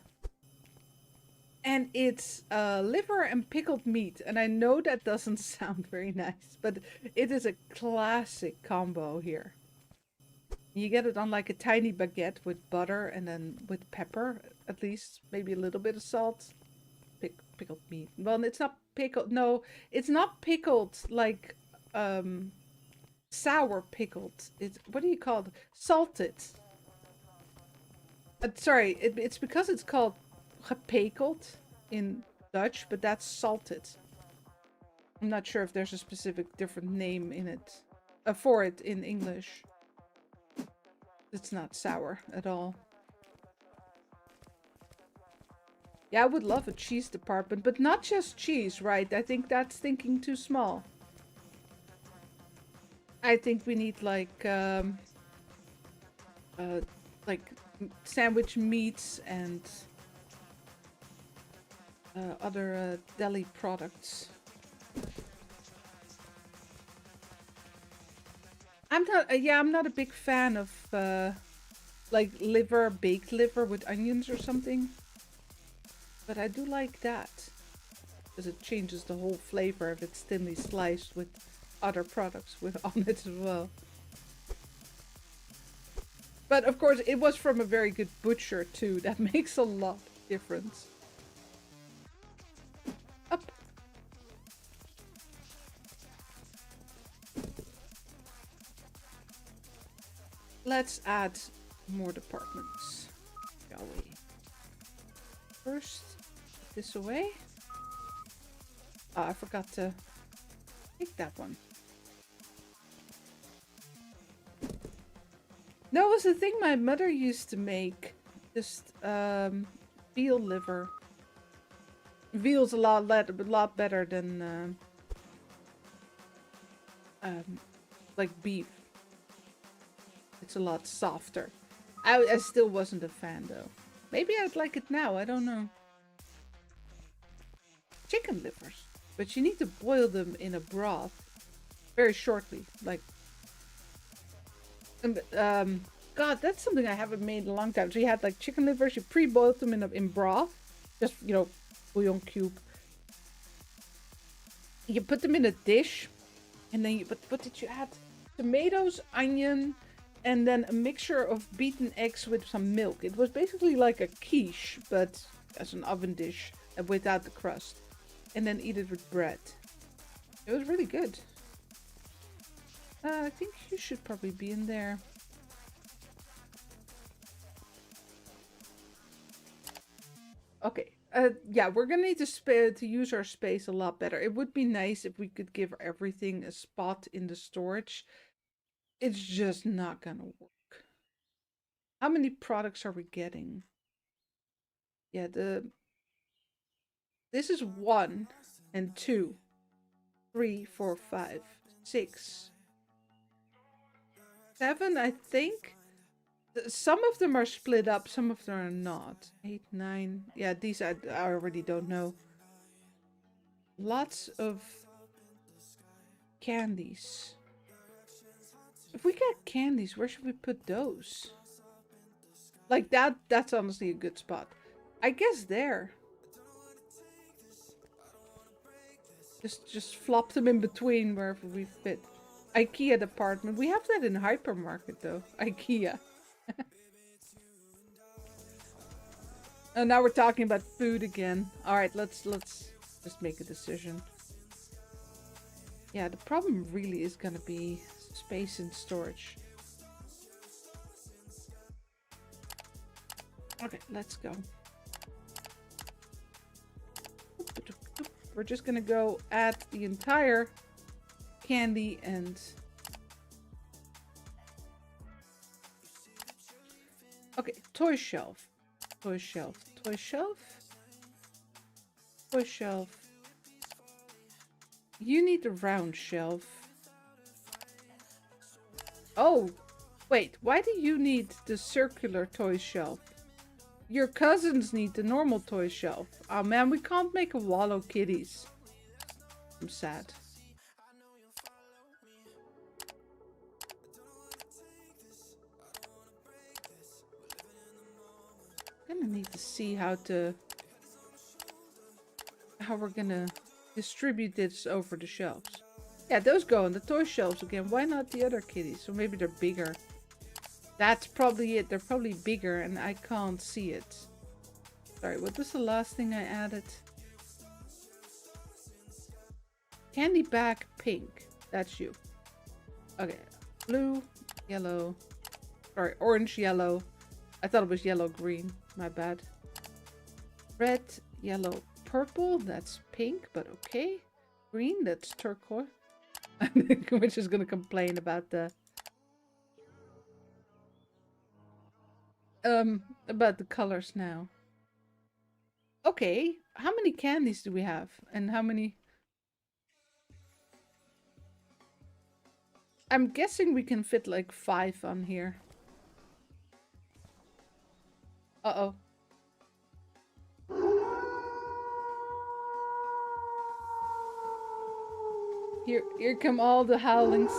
S2: And it's liver and pickled meat. And I know that doesn't sound very nice, but it is a classic combo here. You get it on like a tiny baguette with butter and then with pepper, at least, maybe a little bit of salt. Pickled meat. Well, it's not pickled. No, it's not pickled like sour pickled. It's, what do you call it? Salted. Sorry, it's because it's called gepekeld in Dutch, but that's salted. I'm not sure if there's a specific different name in it for it in English. It's not sour at all. Yeah, I would love a cheese department, but not just cheese, right? I think that's thinking too small. I think we need like sandwich meats and other deli products. I'm not. Yeah, I'm not a big fan of like liver, baked liver with onions or something. But I do like that because it changes the whole flavor if it's thinly sliced with other products with on it as well. But of course, it was from a very good butcher too. That makes a lot of difference. Up. Let's add more departments, shall we? First, put this away. Oh, I forgot to take that one. That was the thing my mother used to make. Just veal liver. Veal's a lot better than like beef. It's a lot softer. I still wasn't a fan though. Maybe I'd like it now. I don't know. Chicken livers, but you need to boil them in a broth very shortly. Like, God, that's something I haven't made in a long time. So you had like chicken livers, you pre-boiled them in broth, just, you know, bouillon cube. You put them in a dish, and then what did you add? Tomatoes, onion, and then a mixture of beaten eggs with some milk. It was basically like a quiche, but as an oven dish without the crust. And then eat it with bread. It was really good. I think you should probably be in there. Okay. Yeah, we're gonna need to use our space a lot better. It would be nice if we could give everything a spot in the storage. It's just not gonna work. How many products are we getting? Yeah, this is 1 and 2, 3, 4, 5, 6, 7, I think. Some of them are split up, some of them are not. 8, 9. Yeah, these I already don't know. Lots of candies. If we get candies, where should we put those? Like that's honestly a good spot. I guess there. Just flop them in between wherever we fit. IKEA department. We have that in hypermarket though. IKEA. And now we're talking about food again. Alright, let's just make a decision. Yeah, the problem really is gonna be space and storage. Okay, let's go. We're just gonna go add the entire candy and okay, toy shelf. Toy shelf. Toy shelf. Toy shelf. You need a round shelf. Oh, wait. Why do you need the circular toy shelf? Your cousins need the normal toy shelf. Oh man, we can't make a wallow kitties. I'm sad. I'm gonna need to see how we're gonna distribute this over the shelves. Yeah, those go on the toy shelves again. Why not the other kitties? Or maybe they're bigger. That's probably it. They're probably bigger and I can't see it. Sorry, what was the last thing I added? Candy bag pink. That's you. Okay. Blue, yellow. Sorry, orange, yellow. I thought it was yellow, green. My bad. Red, yellow, purple. That's pink, but okay. Green, that's turquoise. We're just gonna complain about the colors now. Okay, how many candies do we have? And how many? I'm guessing we can fit like 5 on here. Uh-oh. Here come all the howlings.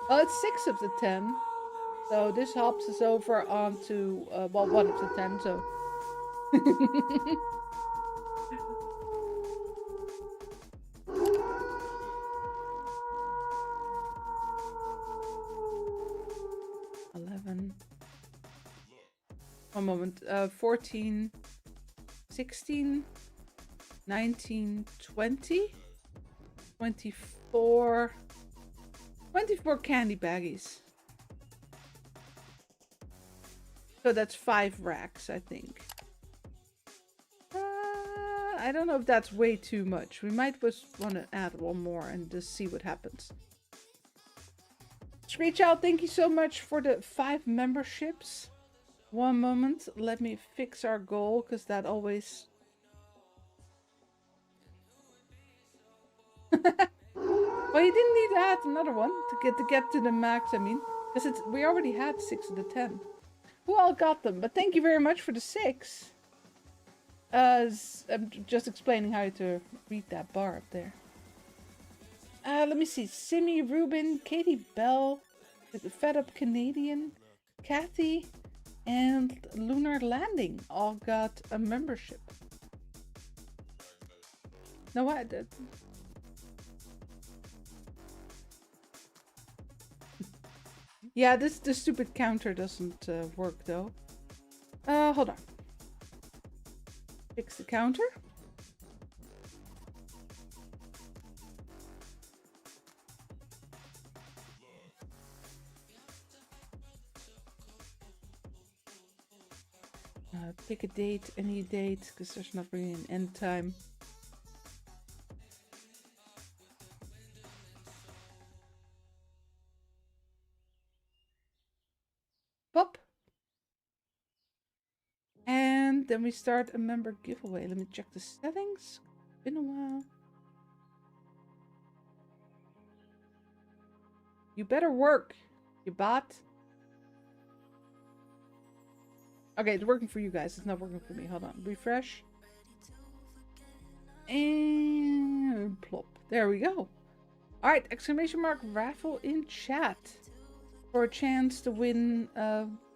S2: Well, it's 6 of the 10. So this hops us over onto, well, 1 of the 10, so. One moment. 14, 16, 19, 20, 24 candy baggies. So that's 5 racks, I think. I don't know if that's way too much. We might just want to add 1 more and just see what happens. Screech Out, thank you so much for the 5 memberships. One moment, let me fix our goal, because that always... Well, you didn't need to add another one to get to the max, I mean. Because we already had 6 of the 10. Who all got them? But thank you very much for the 6. I'm just explaining how to read that bar up there. Let me see. Simi, Ruben, Katie Bell, the Fed Up Canadian, Kathy, and Lunar Landing all got a membership. No, what? Yeah, this stupid counter doesn't work though. Hold on. Fix the counter. Pick a date, any date, because there's not really an end time. Pop. And then we start a member giveaway. Let me check the settings. Been a while. You better work, you bot. Okay, it's working for you guys. It's not working for me. Hold on. Refresh. And plop. There we go. Alright, exclamation mark raffle in chat. For a chance to win,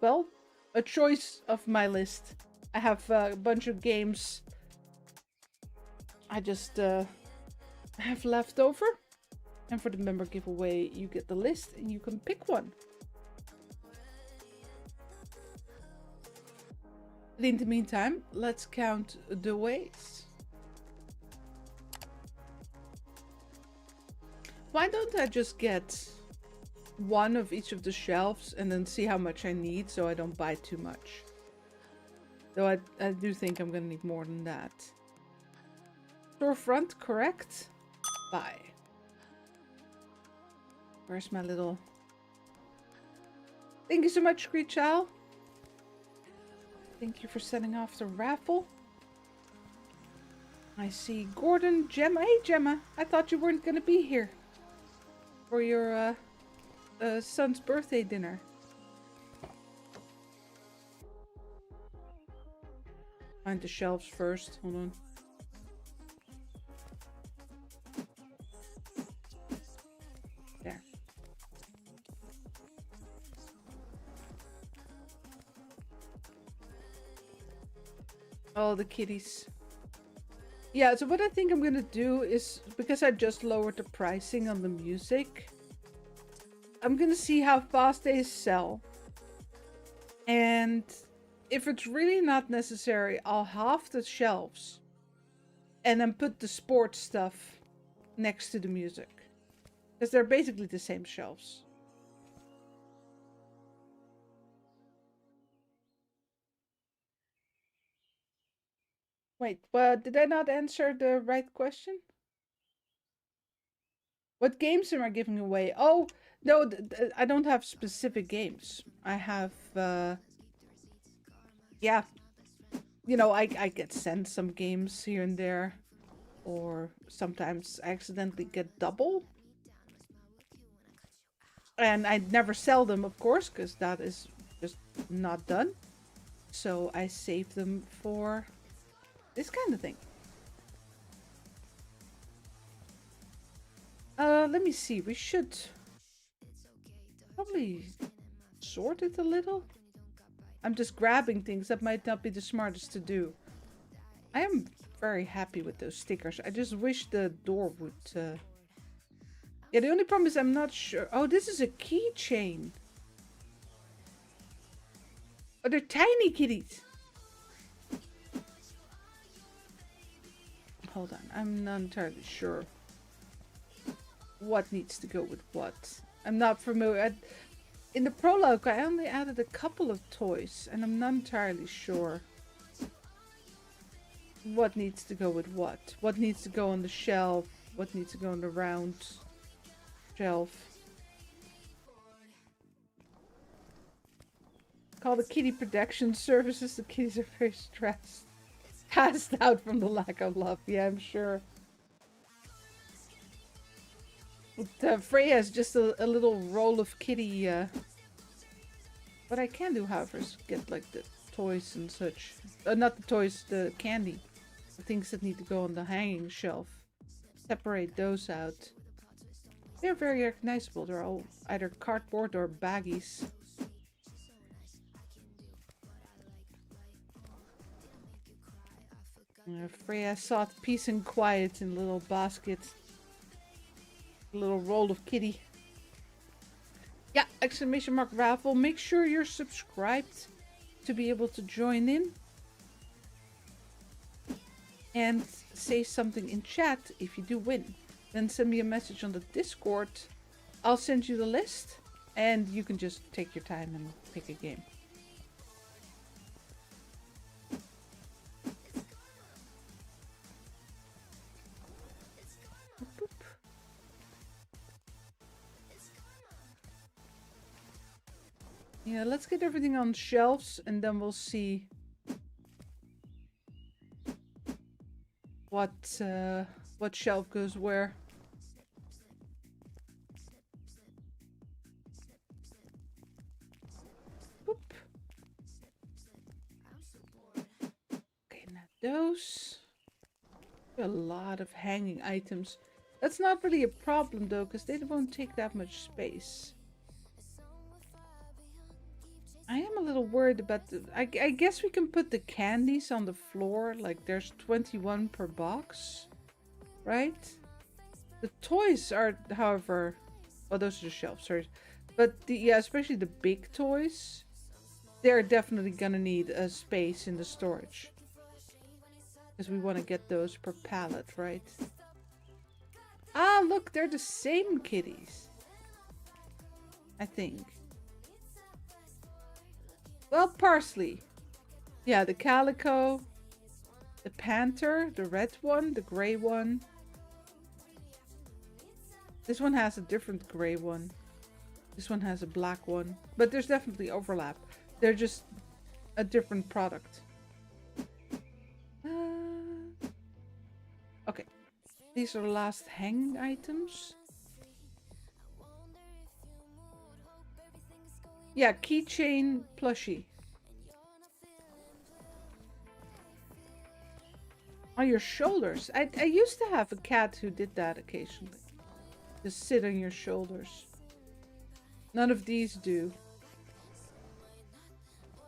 S2: well, a choice of my list. I have a bunch of games I just have left over. And for the member giveaway, you get the list and you can pick one. In the meantime, let's count the ways. Why don't I just get 1 of each of the shelves and then see how much I need so I don't buy too much? Though I do think I'm gonna need more than that. Storefront, correct? Buy. Where's my little Thank you so much, Screech Owl. Thank you for setting off the raffle. I see Gordon, Gemma. Hey, Gemma. I thought you weren't going to be here for your son's birthday dinner. Find the shelves first. Hold on. There. Oh, the kitties. Yeah, so what I think I'm gonna do is, because I just lowered the pricing on the music, I'm gonna see how fast they sell. And if it's really not necessary, I'll halve the shelves and then put the sports stuff next to the music. Because they're basically the same shelves. Wait, but did I not answer the right question? What games am I giving away? Oh, no, I don't have specific games. I have, yeah. You know, I get sent some games here and there. Or sometimes I accidentally get double. And I never sell them, of course, because that is just not done. So I save them for this kind of thing. Let me see. We should probably sort it a little. I'm just grabbing things that might not be the smartest to do. I am very happy with those stickers. I just wish the door would... Yeah, the only problem is I'm not sure... Oh, this is a keychain. Oh, they're tiny kitties. Hold on. I'm not entirely sure what needs to go with what. I'm not familiar. In the prologue, I only added a couple of toys, and I'm not entirely sure what needs to go with what. What needs to go on the shelf, what needs to go on the round shelf. Call the kitty protection services. The kitties are very stressed. Passed out from the lack of love. Yeah, I'm sure. Freya has just a little roll of kitty. What I can do, however, is get like the toys and such. Not the toys, the candy. The things that need to go on the hanging shelf. Separate those out. They're very recognizable. They're all either cardboard or baggies. Freya sought peace and quiet in a little basket. A little roll of kitty. Yeah, exclamation mark raffle. Make sure you're subscribed to be able to join in. And say something in chat if you do win. Then send me a message on the Discord. I'll send you the list. And you can just take your time and pick a game. Yeah, let's get everything on shelves and then we'll see what shelf goes where. Boop. Okay, now those. A lot of hanging items. That's not really a problem though, because they won't take that much space. I am a little worried about the... I guess we can put the candies on the floor. Like, there's 21 per box. Right? The toys are, however... Oh, those are the shelves, sorry. But, yeah, especially the big toys. They're definitely gonna need a space in the storage. Because we want to get those per pallet, right? Ah, look, they're the same kitties. I think. Well, parsley. Yeah, the calico, the panther, the red one, the gray one. This one has a different gray one. This one has a black one, but there's definitely overlap. They're just a different product. Okay, these are the last hang items. Yeah, keychain plushie. On your shoulders. I used to have a cat who did that occasionally. Just sit on your shoulders. None of these do.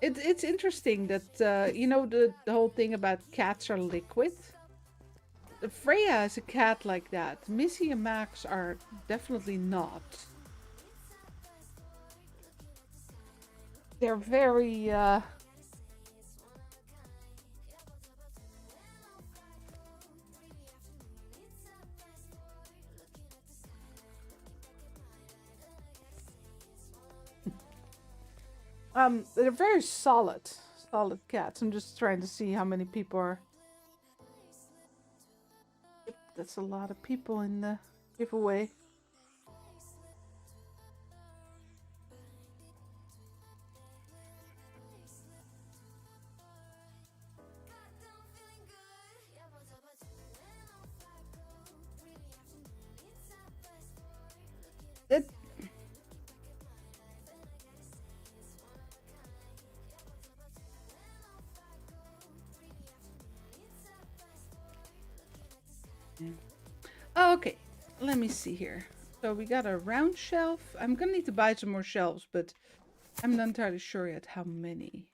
S2: It's interesting that, you know, the whole thing about cats are liquid. Freya is a cat like that. Missy and Max are definitely not. They're very, they're very solid cats. I'm just trying to see how many people are. Yep, that's a lot of people in the giveaway. It Oh, okay, let me see here. So we got a round shelf. I'm gonna need to buy some more shelves, but I'm not entirely sure yet how many.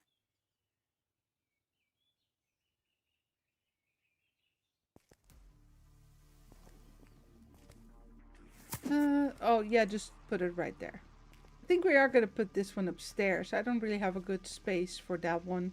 S2: Oh yeah, just put it right there. I think we are gonna put this one upstairs. I don't really have a good space for that one.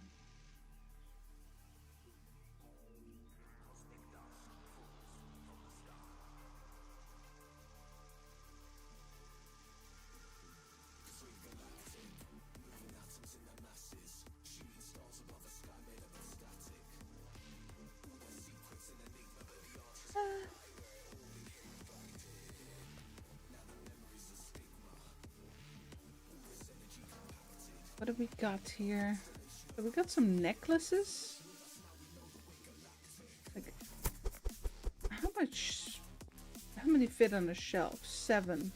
S2: What do we got here? So we got some necklaces. Like, how many fit on the shelf? 7.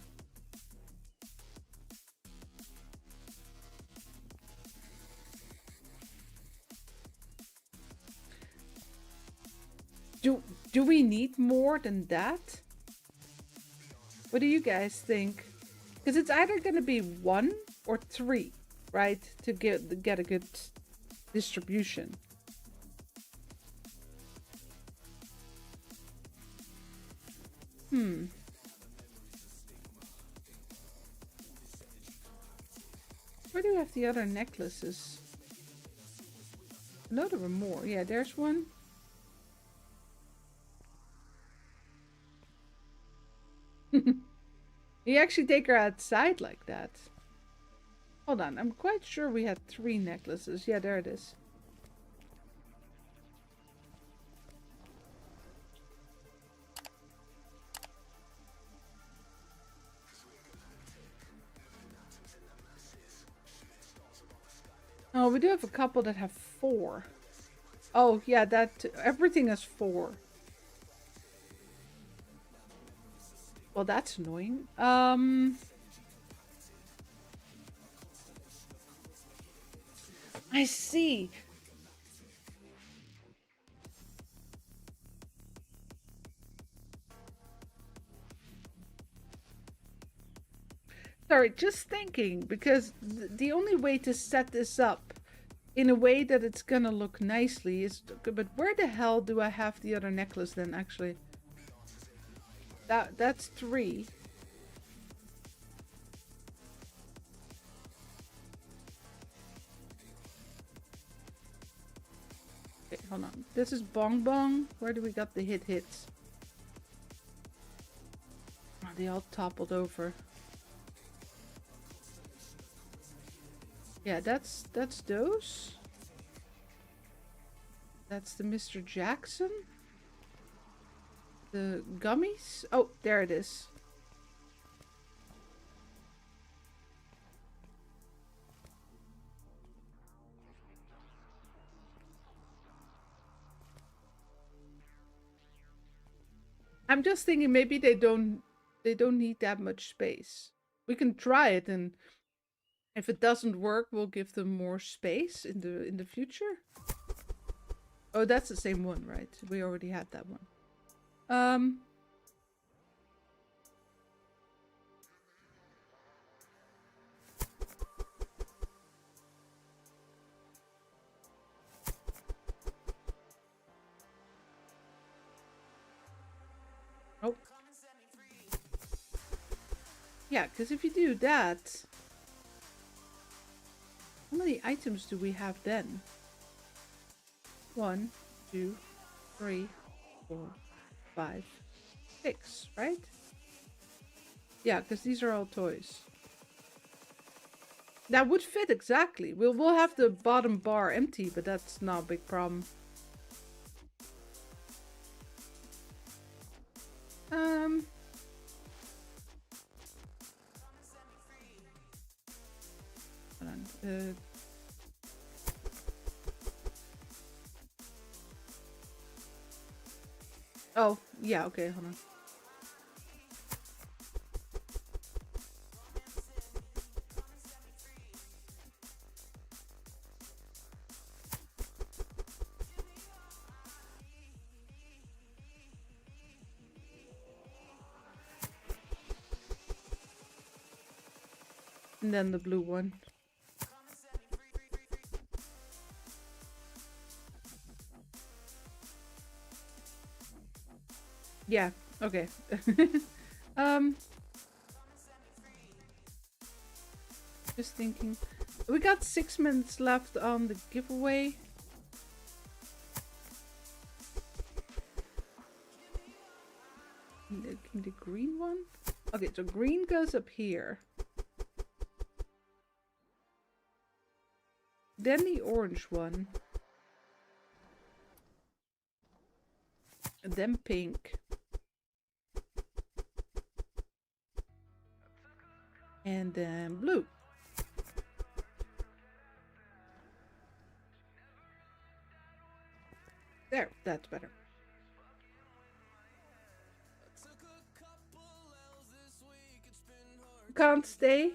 S2: Do we need more than that? What do you guys think? Because it's either going to be 1 or 3, right? To get a good distribution. Where do we have the other necklaces? I know there were more. Yeah, there's one. You actually take her outside like that. Hold on, I'm quite sure we had 3 necklaces. Yeah, there it is. Oh, we do have a couple that have 4. Oh, yeah, that everything has 4. Well, that's annoying. I see. Sorry, just thinking, because the only way to set this up in a way that it's gonna look nicely is... But where the hell do I have the other necklace then, actually? That's 3. Okay, hold on. This is Bong Bong. Where do we got the hits? Oh, they all toppled over. Yeah, that's those. That's the Mr. Jackson. The gummies. Oh, there it is. I'm just thinking maybe they don't need that much space. We can try it, and if it doesn't work, we'll give them more space in the future. Oh, that's the same one, right? We already had that one. Oh. Yeah, because if you do that, how many items do we have then? 1, 2, 3, 4, 5, 6, right? Yeah, because these are all toys. That would fit exactly. We'll have the bottom bar empty, but that's not a big problem. Hold on. Oh, yeah, okay, hold on. And then the blue one. Yeah, okay. Just thinking. We got 6 minutes left on the giveaway. The green one? Okay, so green goes up here. Then the orange one. And then pink. And then blue. There, that's better. Can't stay.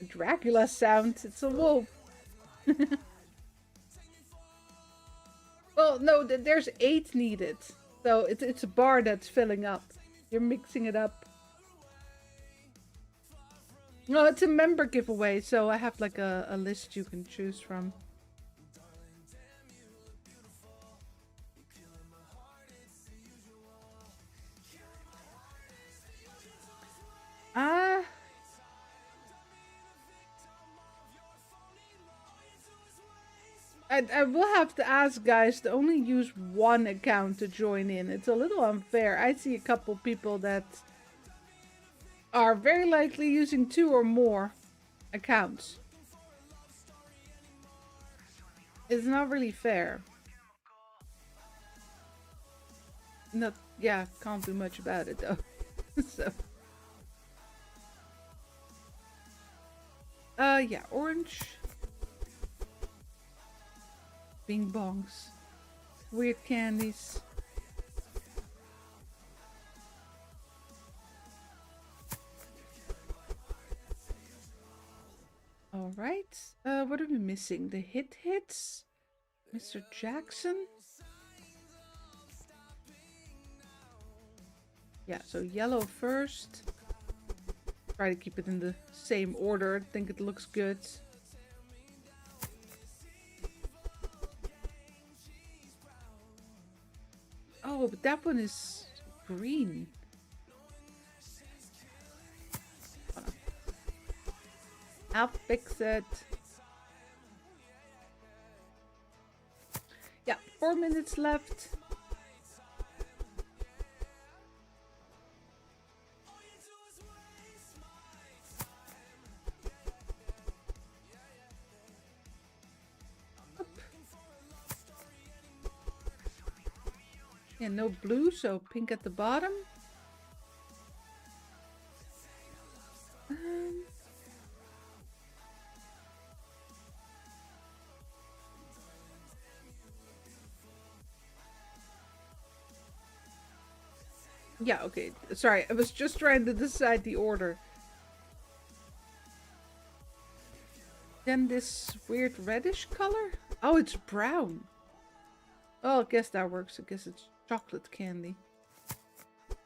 S2: Dracula sound. It's a wolf. Well, no, there's 8 needed. So it's a bar that's filling up. You're mixing it up. No, it's a member giveaway, so I have like a list you can choose from. I will have to ask guys to only use one account to join in. It's a little unfair. I see a couple people that are very likely using 2 or more accounts. It's not really fair. Not, yeah, can't do much about it though. So. Yeah, orange. Bing bongs. Weird candies. Alright. What are we missing? The hits? Mr. Jackson? Yeah, so yellow first. Try to keep it in the same order. I think it looks good. Oh, but that one is green. I'll fix it. Yeah, 4 minutes left. Yeah, no blue, so pink at the bottom. Yeah, okay. Sorry, I was just trying to decide the order. Then this weird reddish color? Oh, it's brown. Oh, I guess that works. I guess it's chocolate candy.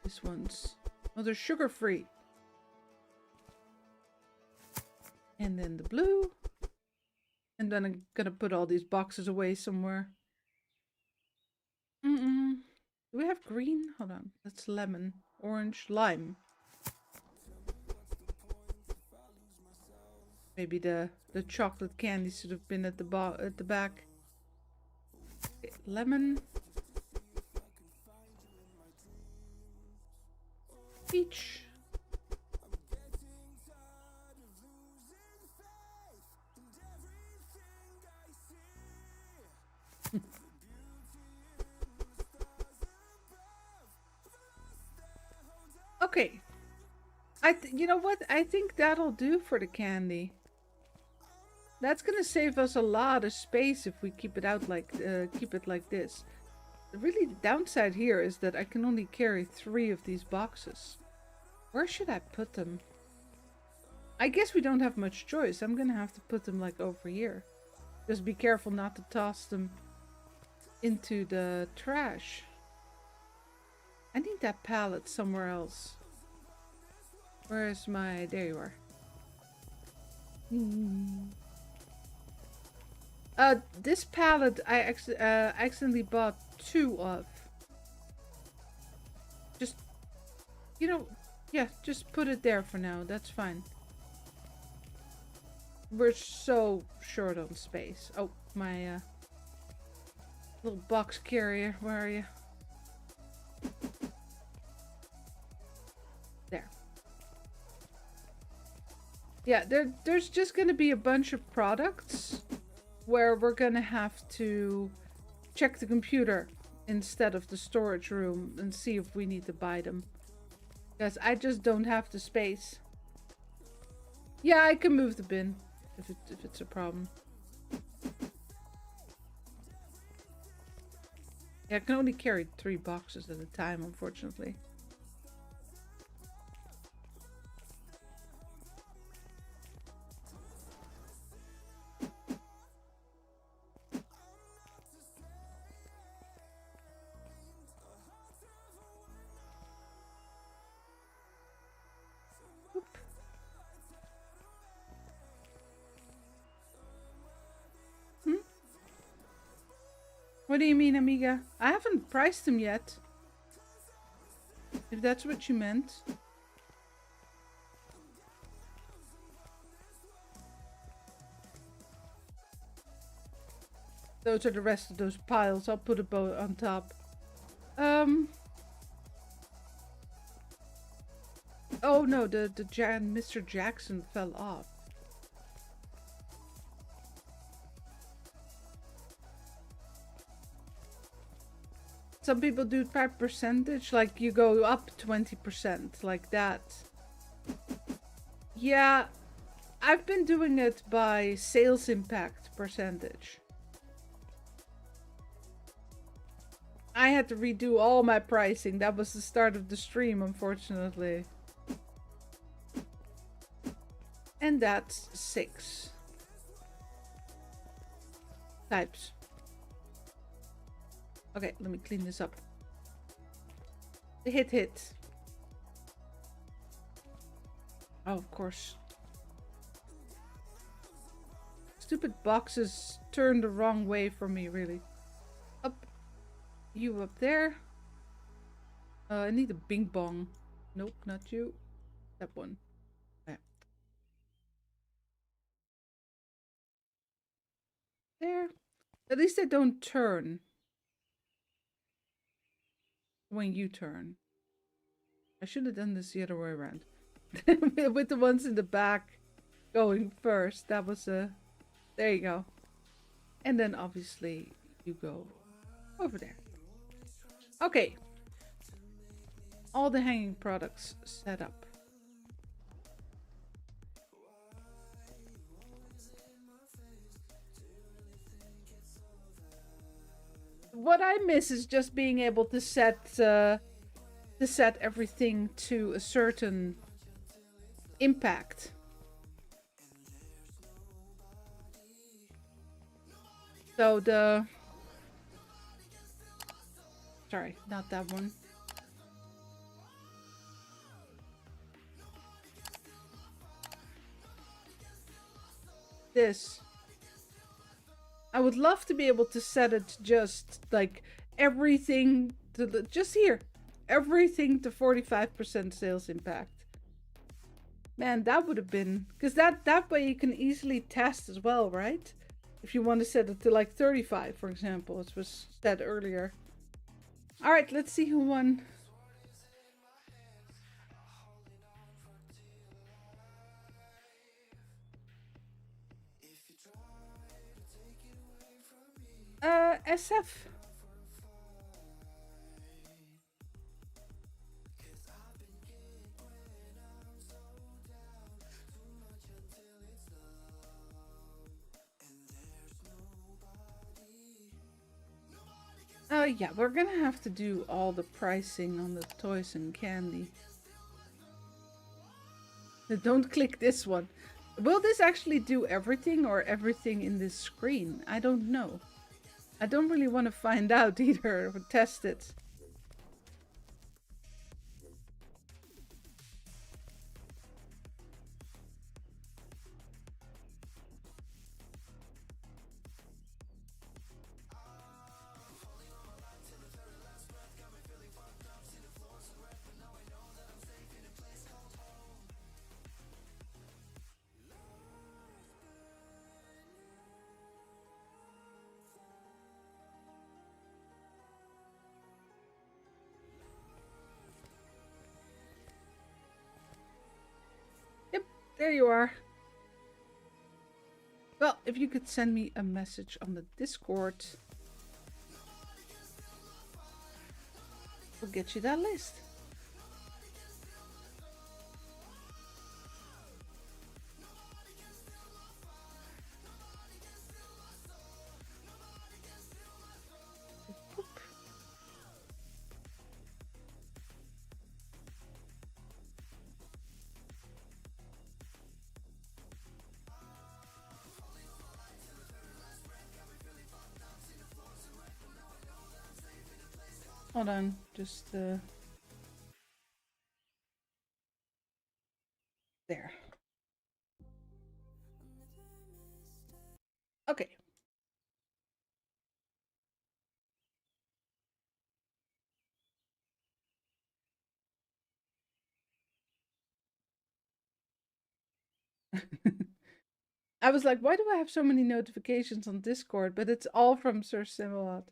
S2: This one's... Oh, they're sugar-free. And then the blue. And then I'm gonna put all these boxes away somewhere. Do we have green? Hold on. That's lemon. Orange. Lime. Maybe the chocolate candy should have been at the back. Okay, lemon. Peach. Okay. You know what? I think that'll do for the candy. That's gonna save us a lot of space if we keep it out like keep it like this. Really, the downside here is that I can only carry 3 of these boxes. Where should I put them? I guess we don't have much choice. I'm gonna have to put them like over here. Just be careful not to toss them into the trash. I need that pallet somewhere else. Where's my... There you are. This pallet I accidentally bought 2 of. Just, you know, yeah, just put it there for now. That's fine. We're so short on space. Oh, my little box carrier. Where are you? There. Yeah, there's just gonna be a bunch of products where we're gonna have to check the computer instead of the storage room and see if we need to buy them. Because I just don't have the space. Yeah, I can move the bin if it's a problem. Yeah, I can only carry 3 boxes at a time, unfortunately. What do you mean, amiga? I haven't priced them yet. If that's what you meant. Those are the rest of those piles. I'll put a bow on top. Oh no, the Mr. Jackson fell off. Some people do by percentage, like you go up 20%, like that. Yeah, I've been doing it by sales impact percentage. I had to redo all my pricing. That was the start of the stream, unfortunately. And that's 6 types. Okay, let me clean this up. The hit. Oh, of course. Stupid boxes turn the wrong way for me, really. Up. You up there. I need a bing bong. Nope, not you. That one. Yeah. There. At least they don't turn when you turn. I should have done this the other way around. With the ones in the back going first. That was a... There you go. And then obviously you go over there. Okay. All the hanging products set up. What I miss is just being able to set to set everything to a certain impact. So sorry, not that one. This. I would love to be able to set it just like everything to just here. Everything to 45% sales impact. Man, that would have been, because that way you can easily test as well, right? If you want to set it to like 35, for example, as was said earlier. All right, let's see who won. SF. Yeah, we're gonna have to do all the pricing on the toys and candy. Don't click this one. Will this actually do everything or everything in this screen? I don't know. I don't really want to find out either or test it. Yep, there you are. Well, if you could send me a message on the Discord, we'll get you that list. Hold on, just there. Okay. I was like, why do I have so many notifications on Discord? But it's all from Sir Simulat.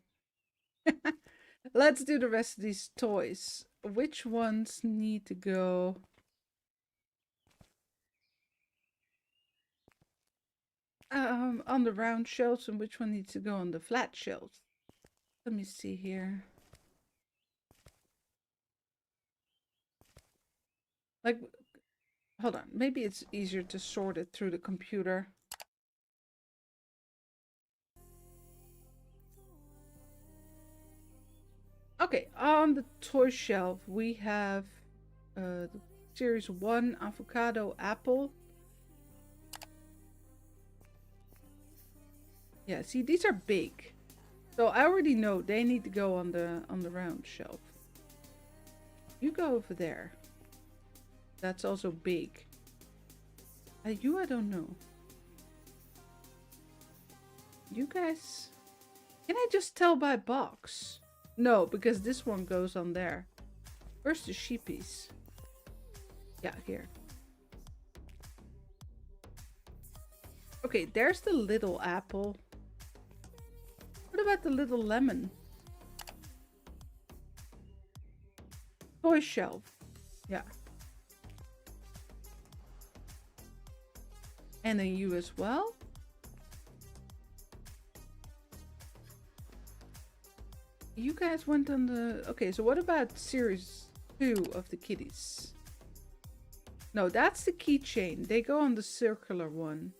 S2: Let's do the rest of these toys. Which ones need to go? On the round shelves, and which one needs to go on the flat shelves? Let me see here. Like, hold on. Maybe it's easier to sort it through the computer. Okay, on the toy shelf, we have the Series 1 Avocado Apple. Yeah, see, these are big. So I already know they need to go on the round shelf. You go over there. That's also big. I don't know. You guys... Can I just tell by box? No, because this one goes on there. Where's the sheepies? Yeah, here. Okay, there's the little apple. What about the little lemon? Toy shelf. Yeah. And then you as well. You guys went on the... Okay, so what about Series 2 of the kitties? No, that's the keychain. They go on the circular one.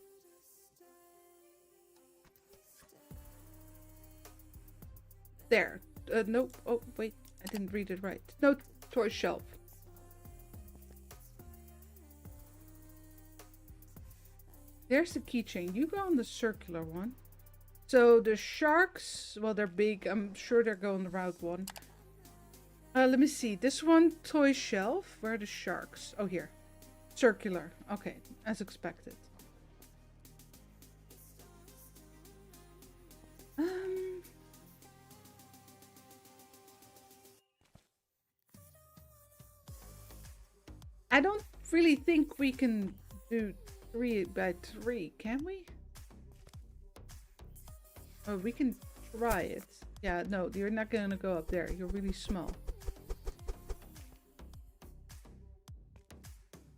S2: There. Nope. Oh, wait. I didn't read it right. No, toy shelf. There's the keychain. You go on the circular one. So the sharks, well, they're big. I'm sure they're going the route one. Let me see. This one, toy shelf. Where are the sharks? Oh, here. Circular. Okay, as expected. I don't really think we can do 3 by 3, can we? Oh, we can try it. Yeah, no, you're not gonna go up there. You're really small.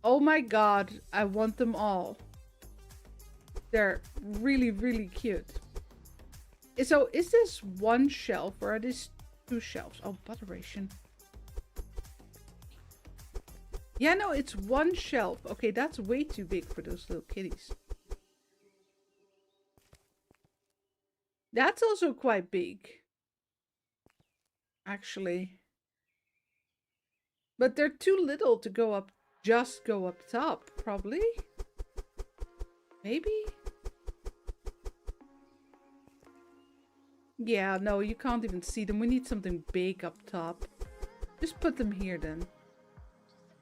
S2: Oh my god, I want them all. They're really, really cute. So, is this one shelf or are these 2 shelves? Oh, butteration. Yeah, no, it's 1 shelf. Okay, that's way too big for those little kitties. That's also quite big. Actually. But they're too little to go up, just go up top, probably. Maybe? Yeah, no, you can't even see them. We need something big up top. Just put them here then.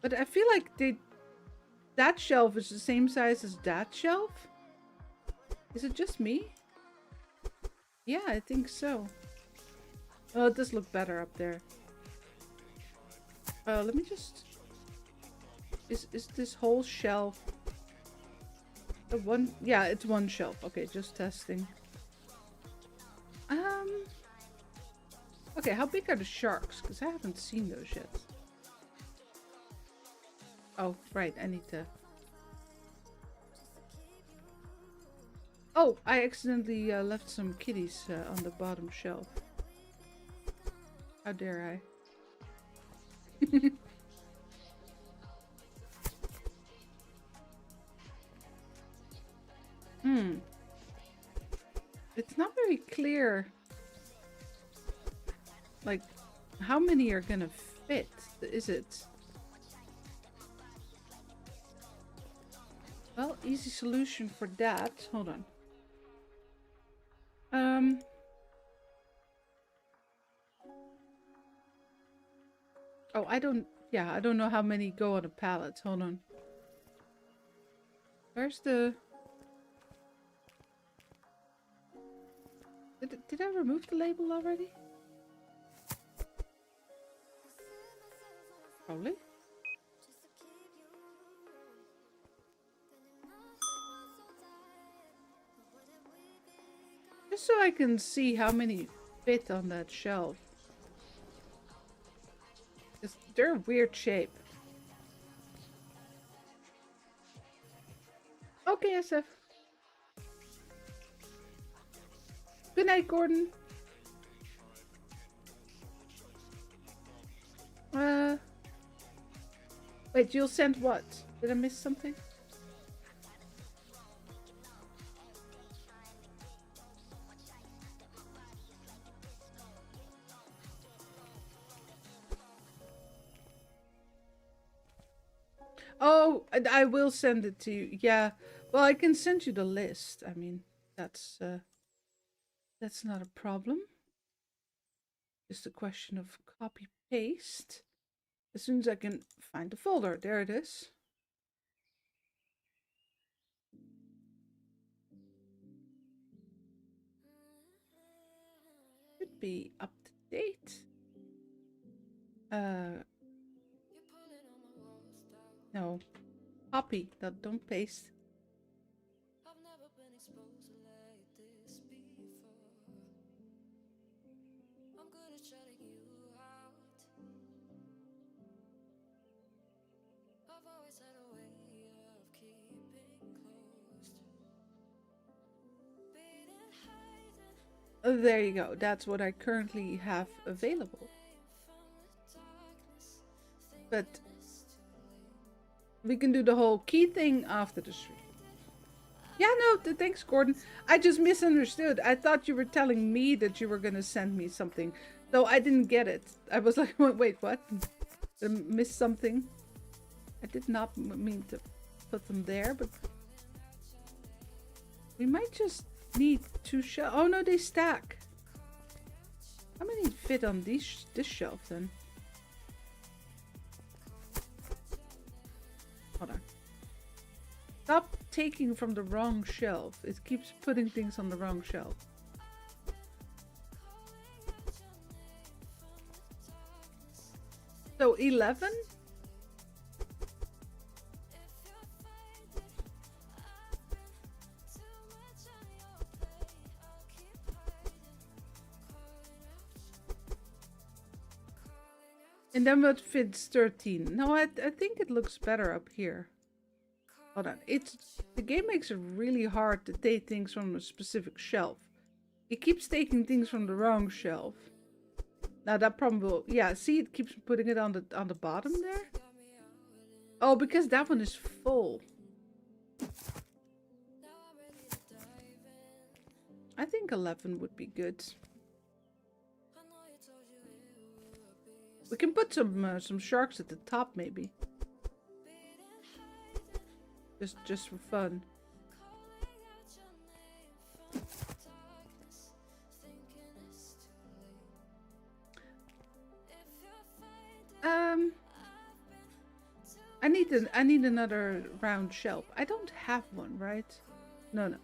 S2: But I feel like that shelf is the same size as that shelf. Is it just me? Yeah, I think so. Oh, it does look better up there. Let me just... Is this whole shelf... The one... Yeah, it's 1 shelf. Okay, just testing. Okay, how big are the sharks? Because I haven't seen those yet. Oh, right, I need to... Oh, I accidentally left some kitties on the bottom shelf. How dare I? It's not very clear. Like, how many are gonna fit? Is it? Well, easy solution for that. Hold on. Oh, I don't know how many go on a pallet. Hold on. Where's the... Did I remove the label already? Probably. Just so I can see how many fit on that shelf. They're a weird shape. Okay, SF. Good night, Gordon. Wait, you'll send what? Did I miss something? Oh, I will send it to you. Yeah. Well, I can send you the list. I mean, that's not a problem. Just a question of copy paste. As soon as I can find the folder. There it is. Should be up to date. No. Copy. Don't paste.
S1: I've never been exposed like this before. I'm good at shutting you out. I've always had a way of keeping closed. Beating highs and
S2: There you go. That's what I currently have available. But we can do the whole key thing after the stream. Yeah, no, thanks, Gordon. I just misunderstood. I thought you were telling me that you were going to send me something. Though I didn't get it. I was like, wait, what? Did I miss something? I did not mean to put them there, but we might just need 2 shelves. Oh no, they stack. How many fit on this shelf then? Hold on. Stop taking from the wrong shelf. It keeps putting things on the wrong shelf. So 11? And then what fits 13? No, I think it looks better up here. Hold on. The game makes it really hard to take things from a specific shelf. It keeps taking things from the wrong shelf. Now that probably will, yeah, see, it keeps putting it on the bottom there. Oh, because that one is full. I think 11 would be good. We can put some sharks at the top, maybe. Just for fun. I need another round shelf. I don't have one, right? No.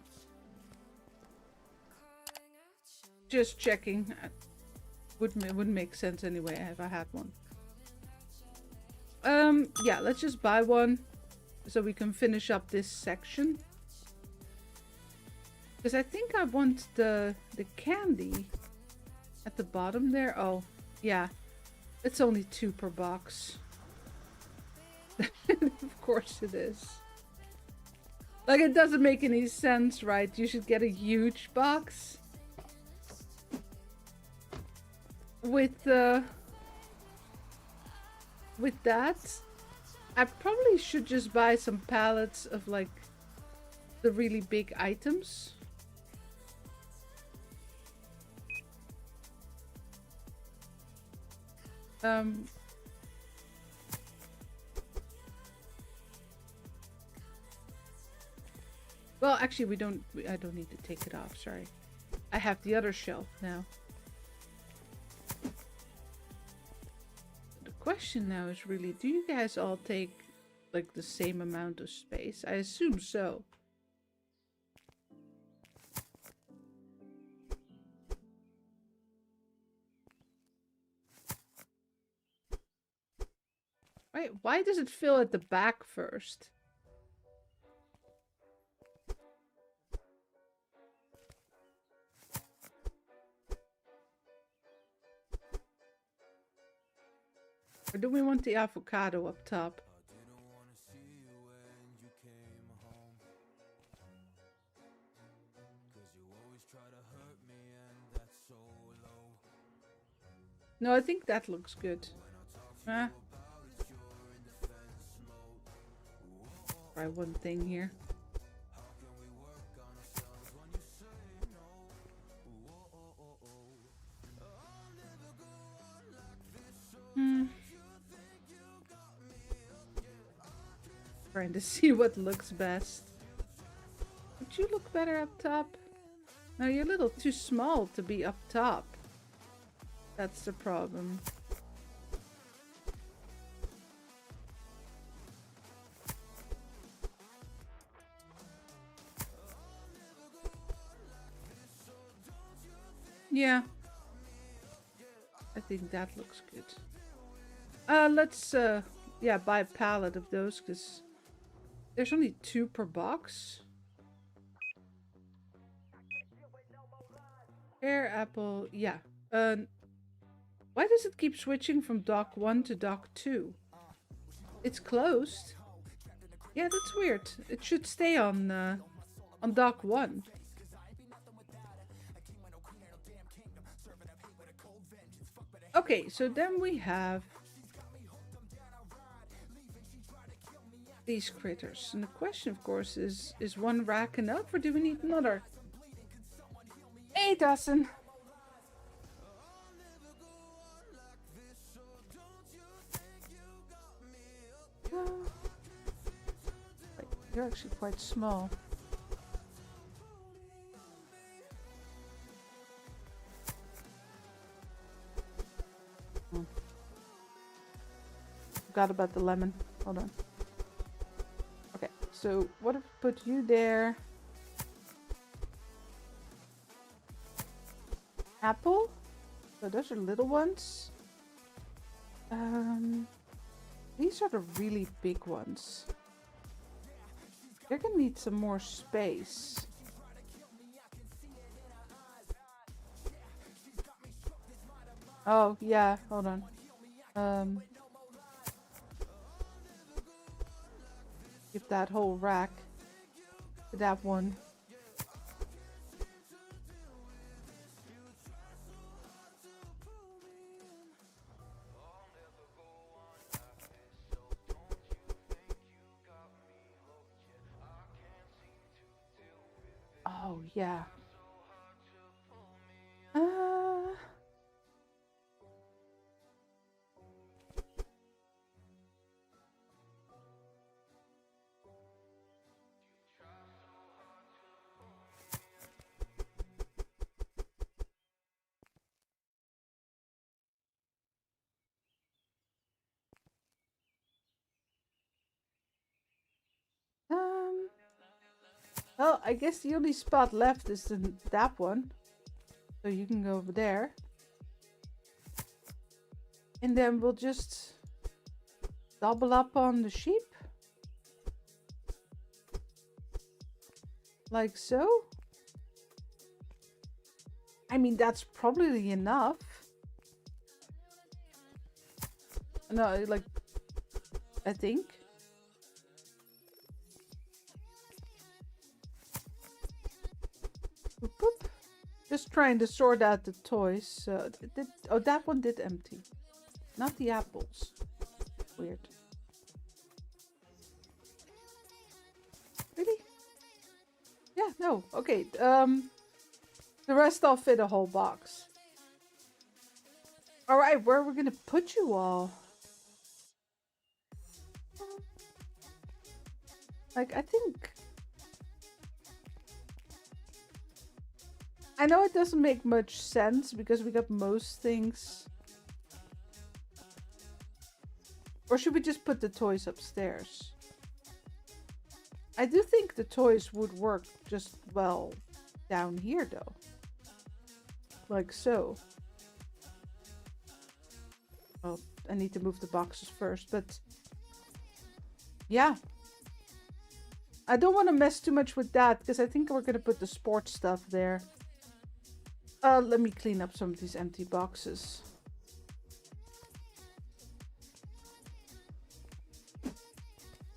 S2: Just checking. Wouldn't make sense anyway if I had one. Yeah, let's just buy one so we can finish up this section. Because I think I want the candy at the bottom there. Oh, yeah. It's only 2 per box. Of course it is. Like, it doesn't make any sense, right? You should get a huge box. With that, I probably should just buy some pallets of like the really big items. Well, actually, I don't need to take it off. Sorry, I have the other shelf now. Question now is really, do you guys all take like the same amount of space? I assume so. Wait, why does it fill at the back first? Or do we want the avocado up top? No, I think that looks good. Try one thing here. Trying to see what looks best. Would you look better up top? No, you're a little too small to be up top. That's the problem. Yeah. I think that looks good. Let's yeah, buy a pallet of those because there's only 2 per box. Pear, apple, yeah. Why does it keep switching from dock 1 to dock 2? It's closed. Yeah, that's weird. It should stay on dock 1. Okay, so then we have these critters. And the question, of course, is one rack enough or do we need another? It doesn't. Wait, you're actually quite small. Forgot about the lemon. Hold on. Okay, so what if I put you there? Apple? So those are little ones. These are the really big ones. They're gonna need some more space. Oh, yeah, hold on. Give that whole rack to that one. Oh, yeah. Well, I guess the only spot left is that one. So you can go over there. And then we'll just double up on the sheep. Like so. I mean, that's probably enough. No, like, I think. Boop, boop. Just trying to sort out the toys. Oh, that one did empty. Not the apples. Weird. Really? Yeah, no. Okay. The rest I'll fit a whole box. Alright, where are we gonna put you all? Like, I think... I know it doesn't make much sense because we got most things. Or should we just put the toys upstairs? I do think the toys would work just well down here though. Like so. Well, I need to move the boxes first, but yeah. I don't want to mess too much with that because I think we're going to put the sports stuff there. Let me clean up some of these empty boxes.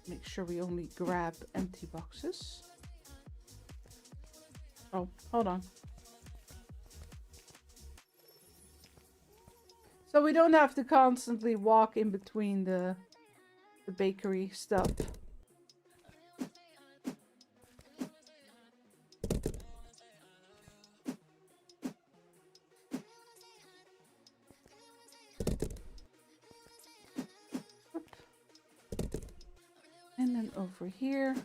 S2: Make sure we only grab empty boxes. Oh, hold on. So we don't have to constantly walk in between the bakery stuff. And then over here.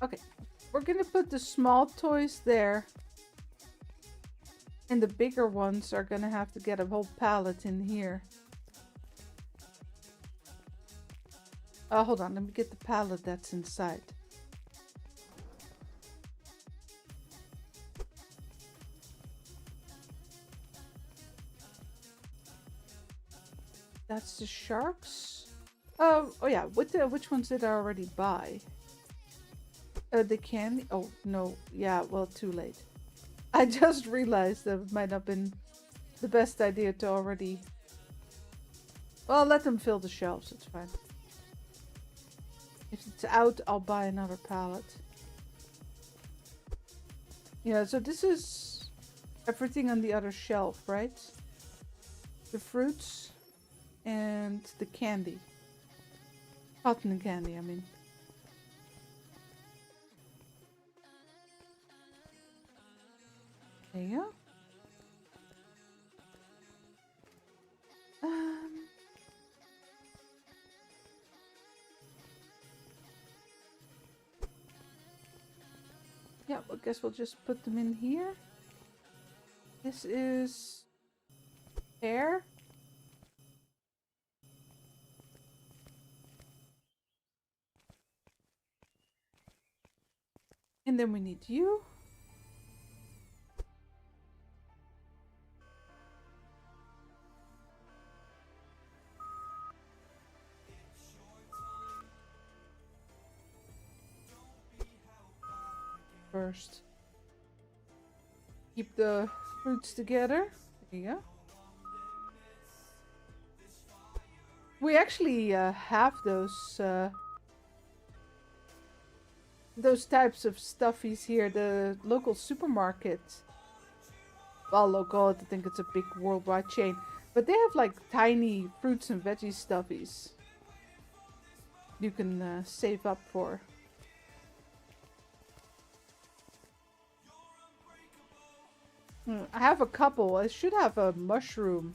S2: Okay, we're gonna put the small toys there. And the bigger ones are gonna have to get a whole pallet in here. Hold on, let me get the pallet that's inside. That's the sharks. Oh yeah, which ones did I already buy? The candy. Oh no, yeah, well, too late. I just realized that it might not have been the best idea to already. Well, let them fill the shelves. It's fine. If it's out, I'll buy another pallet. Yeah, so this is everything on the other shelf, right? The fruits. and the candy. Cotton candy, I mean. There you go. Yeah, I guess we'll just put them in here. This is air. And then we need you. First. Keep the fruits together. There you go. We actually have those types of stuffies here. The local supermarket. Well, local, I think it's a big worldwide chain. But they have like tiny fruits and veggie stuffies. You can save up for. I have a couple. I should have a mushroom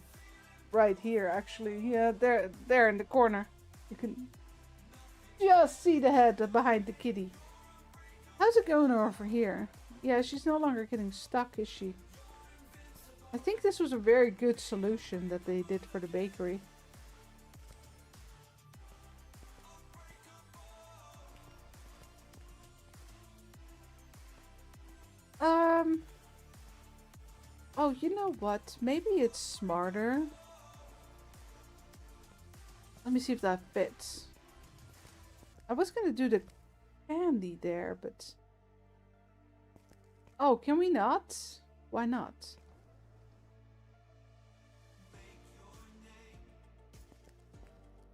S2: right here, actually. Yeah, there in the corner. You can just see the head behind the kitty. How's it going over here? Yeah, she's no longer getting stuck, is she? I think this was a very good solution that they did for the bakery. Oh, you know what? Maybe it's smarter. Let me see if that fits. I was gonna do the candy there, but... Oh, can we not? Why not?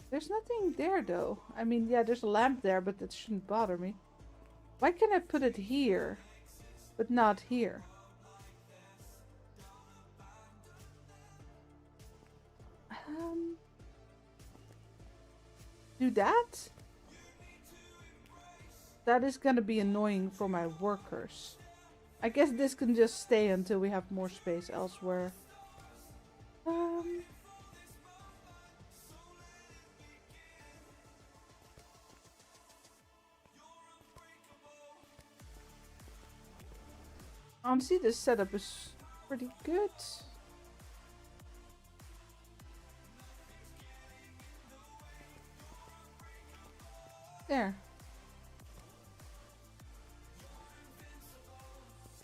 S2: There's nothing there, though. I mean, yeah, there's a lamp there, but that shouldn't bother me. Why can I put it here, but not here? Do that? That is gonna be annoying for my workers. I guess this can just stay until we have more space elsewhere. Honestly, this setup is pretty good. There.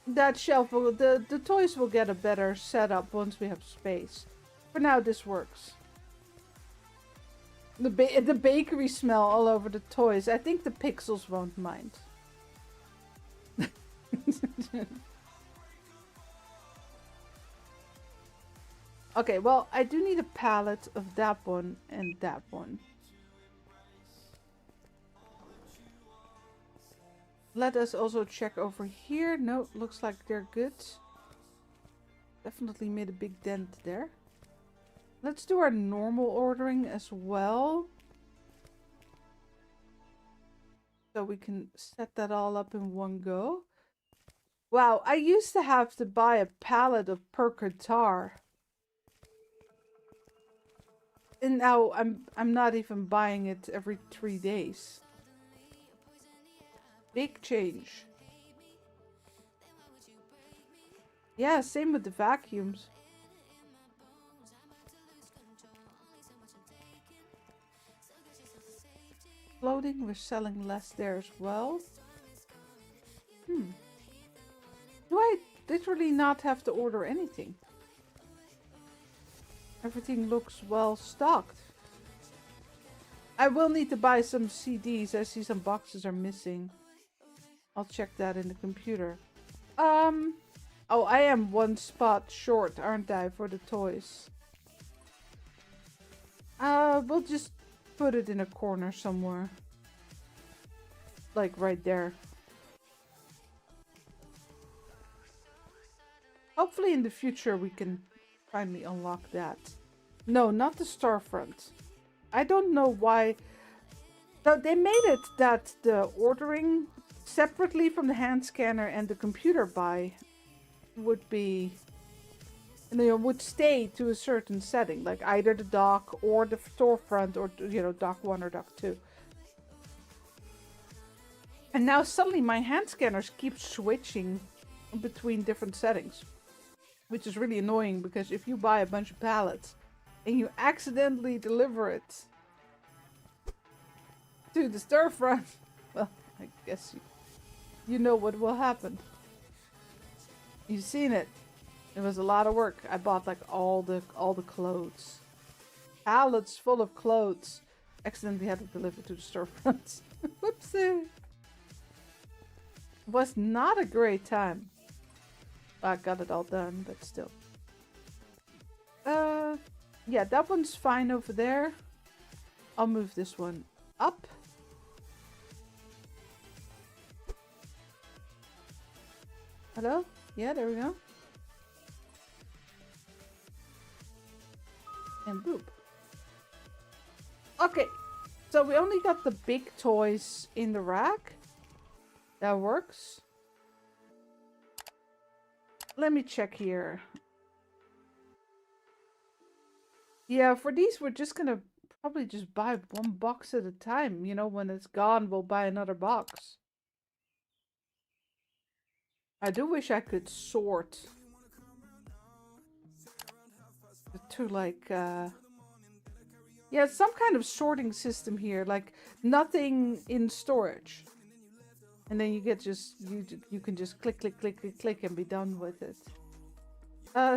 S2: That shelf will, the toys will get a better setup once we have space. For now, this works. The bakery smell all over the toys. I think the pixels won't mind. Okay, well, I do need a palette of that one and that one. Let us also check over here. No, looks like they're good. Definitely made a big dent there. Let's do our normal ordering as well. So we can set that all up in one go. Wow, I used to have to buy a pallet of per guitar. And now I'm not even buying it every 3 days. Big change. Yeah, same with the vacuums. Clothing, we're selling less there as well. Do I literally not have to order anything? Everything looks well stocked. I will need to buy some CDs. I see some boxes are missing. I'll check that in the computer. Oh, I am one spot short, aren't I, for the toys? We'll just put it in a corner somewhere. Like right there. Hopefully in the future we can finally unlock that. No, not the storefront. I don't know why. So they made it that the ordering separately from the hand scanner and the computer buy would be, you know, would stay to a certain setting, like either the dock or the storefront, or, you know, dock 1 or dock 2. And now suddenly my hand scanners keep switching between different settings, which is really annoying, because if you buy a bunch of pallets and you accidentally deliver it to the storefront, well, I guess you know what will happen. You've seen it. It was a lot of work. I bought like all the clothes. Pallets full of clothes. Accidentally had to deliver to the storefront. Whoopsie. Was not a great time. I got it all done, but still. Yeah, that one's fine over there. I'll move this one up. Hello? Yeah, there we go. And boop. Okay, so we only got the big toys in the rack. That works. Let me check here. Yeah, for these we're just gonna probably just buy one box at a time. You know, when it's gone, we'll buy another box. I do wish I could sort to like yeah, some kind of sorting system here, like nothing in storage, and then you get just you can just click click click click click and be done with it.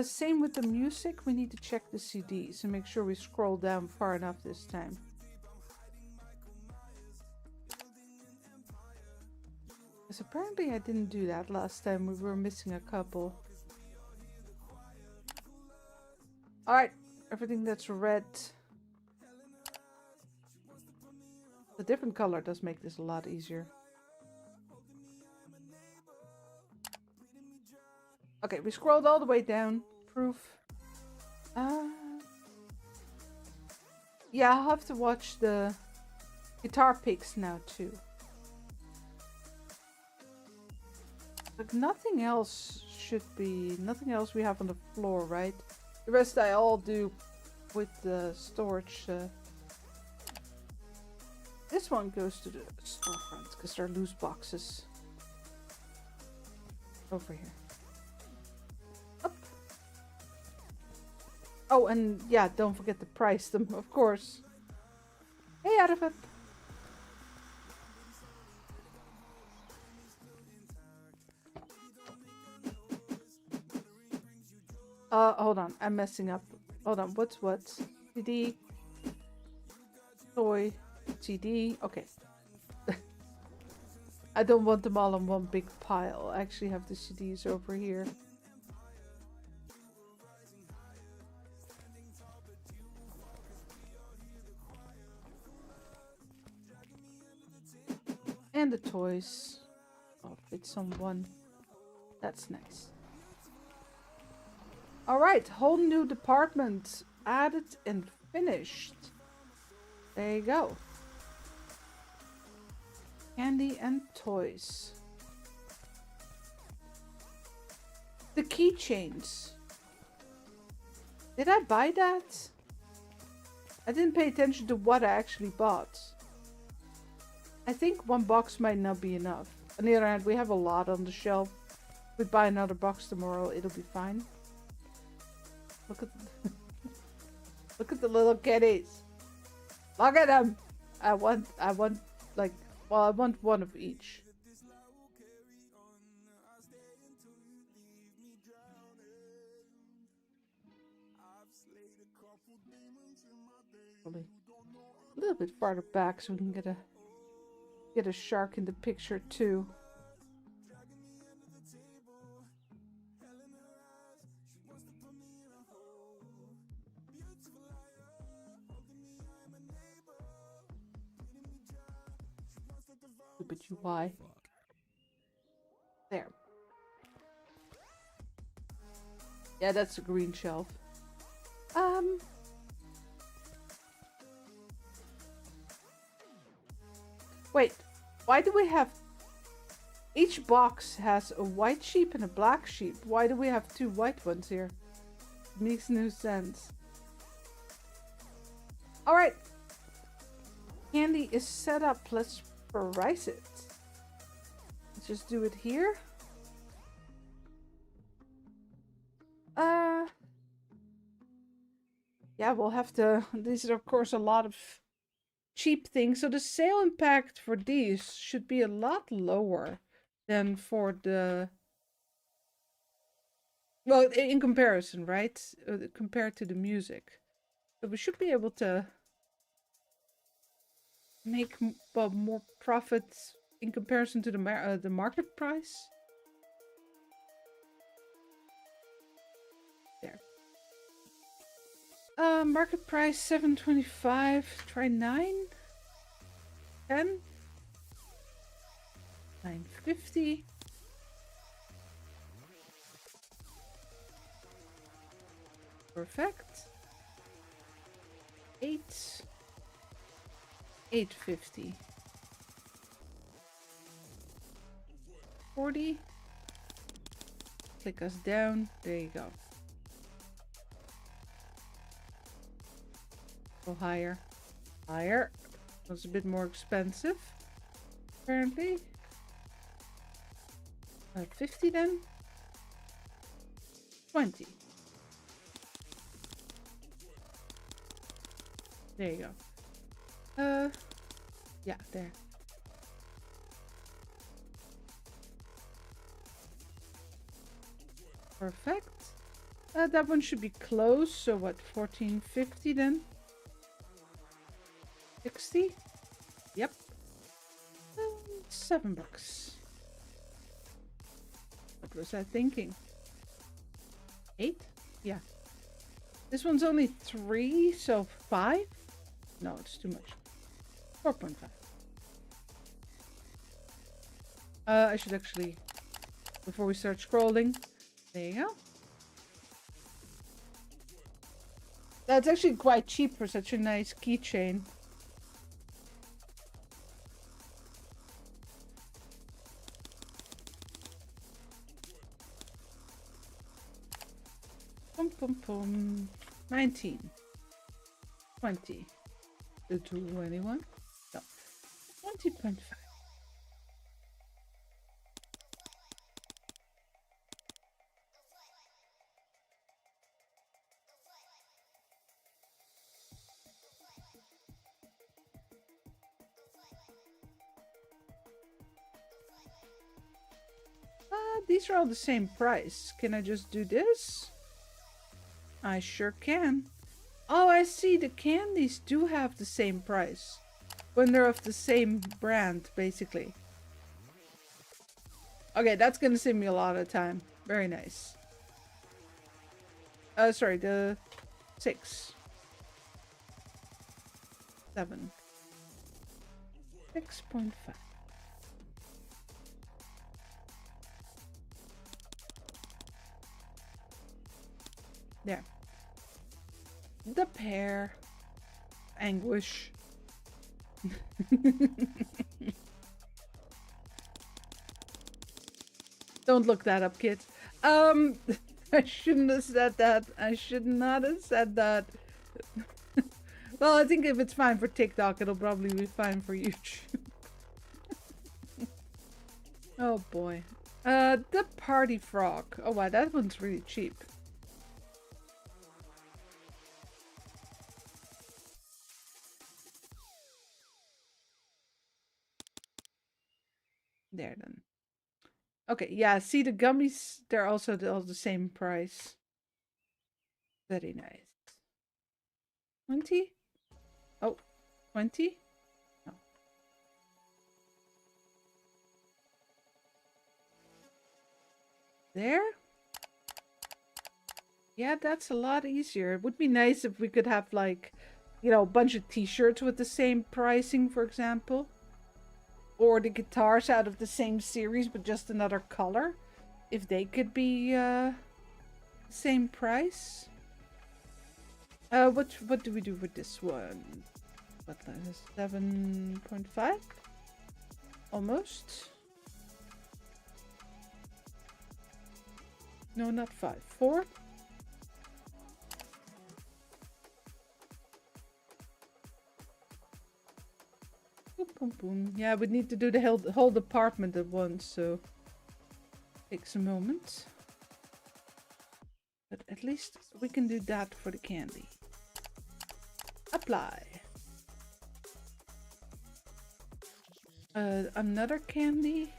S2: Same with the music. We need to check the CDs and make sure we scroll down far enough this time. Because apparently I didn't do that last time. We were missing a couple. Alright, everything that's red. A different color does make this a lot easier. Okay, we scrolled all the way down. Proof. Yeah, I'll have to watch the guitar picks now too. But nothing else should be, nothing else we have on the floor, right? The rest I all do with the storage. This one goes to the storefront because they're loose boxes. Over here. Up. Oh, and yeah, don't forget to price them, of course. Hey, out of it. Hold on, I'm messing up. Hold on, what's what? CD, toy, CD. Okay. I don't want them all in one big pile. I actually have the CDs over here. And the toys. Oh, it's on one. That's nice. Alright, whole new department added and finished. There you go. Candy and toys. The keychains. Did I buy that? I didn't pay attention to what I actually bought. I think one box might not be enough. On the other hand, we have a lot on the shelf. If we buy another box tomorrow, it'll be fine. Look at look at the little kitties. Look at them. I want like, well, I want one of each. Probably a little bit farther back so we can get a shark in the picture too. Stupid UI. There. Yeah, that's a green shelf. Wait, why do we have... Each box has a white sheep and a black sheep. Why do we have two white ones here? Makes no sense. Alright. Candy is set up. Let's price it. Let's just do it here. Yeah, we'll have to... These are, of course, a lot of cheap things. So the sale impact for these should be a lot lower than for the... Well, in comparison, right? Compared to the music. So we should be able to make more profits in comparison to the market price. There. Market price $7.25. Try 9. 10. $9.50. Perfect. 8. $8.50. 40. Click us down. There you go. Go higher. Higher. Was a bit more expensive. Apparently. 50 then. 20. There you go. Yeah, there. Perfect. That one should be close. So what? 14.50 then. 60. Yep. $7. What was I thinking? 8? Yeah. This one's only 3, so 5? No, it's too much. 4.5. I should actually, before we start scrolling, there you go. That's actually quite cheap for such a nice keychain. Pum pum pum. 19. 20. The 21. No. 20.5. These are all the same price. Can I just do this? I sure can. Oh, I see. The candies do have the same price when they're of the same brand, basically. Okay, that's gonna save me a lot of time. Very nice. Sorry, the 6. 7. 6.5. There. The pear. Anguish. Don't look that up, kids. I shouldn't have said that. I should not have said that. Well, I think if it's fine for TikTok, it'll probably be fine for YouTube. Oh boy. The party frog. Oh wow, that one's really cheap. There then. Okay, yeah, see the gummies, they're also all the same price. Very nice. 20? Oh, 20? No. There? Yeah, that's a lot easier. It would be nice if we could have, like, you know, a bunch of t-shirts with the same pricing, for example. Or the guitars out of the same series, but just another color. If they could be same price. What do we do with this one? What is 7.5? Almost. No, not 5. 4. Boom, boom, boom. Yeah, we need to do the whole department at once, so takes a moment. But at least we can do that for the candy. Apply. Another candy.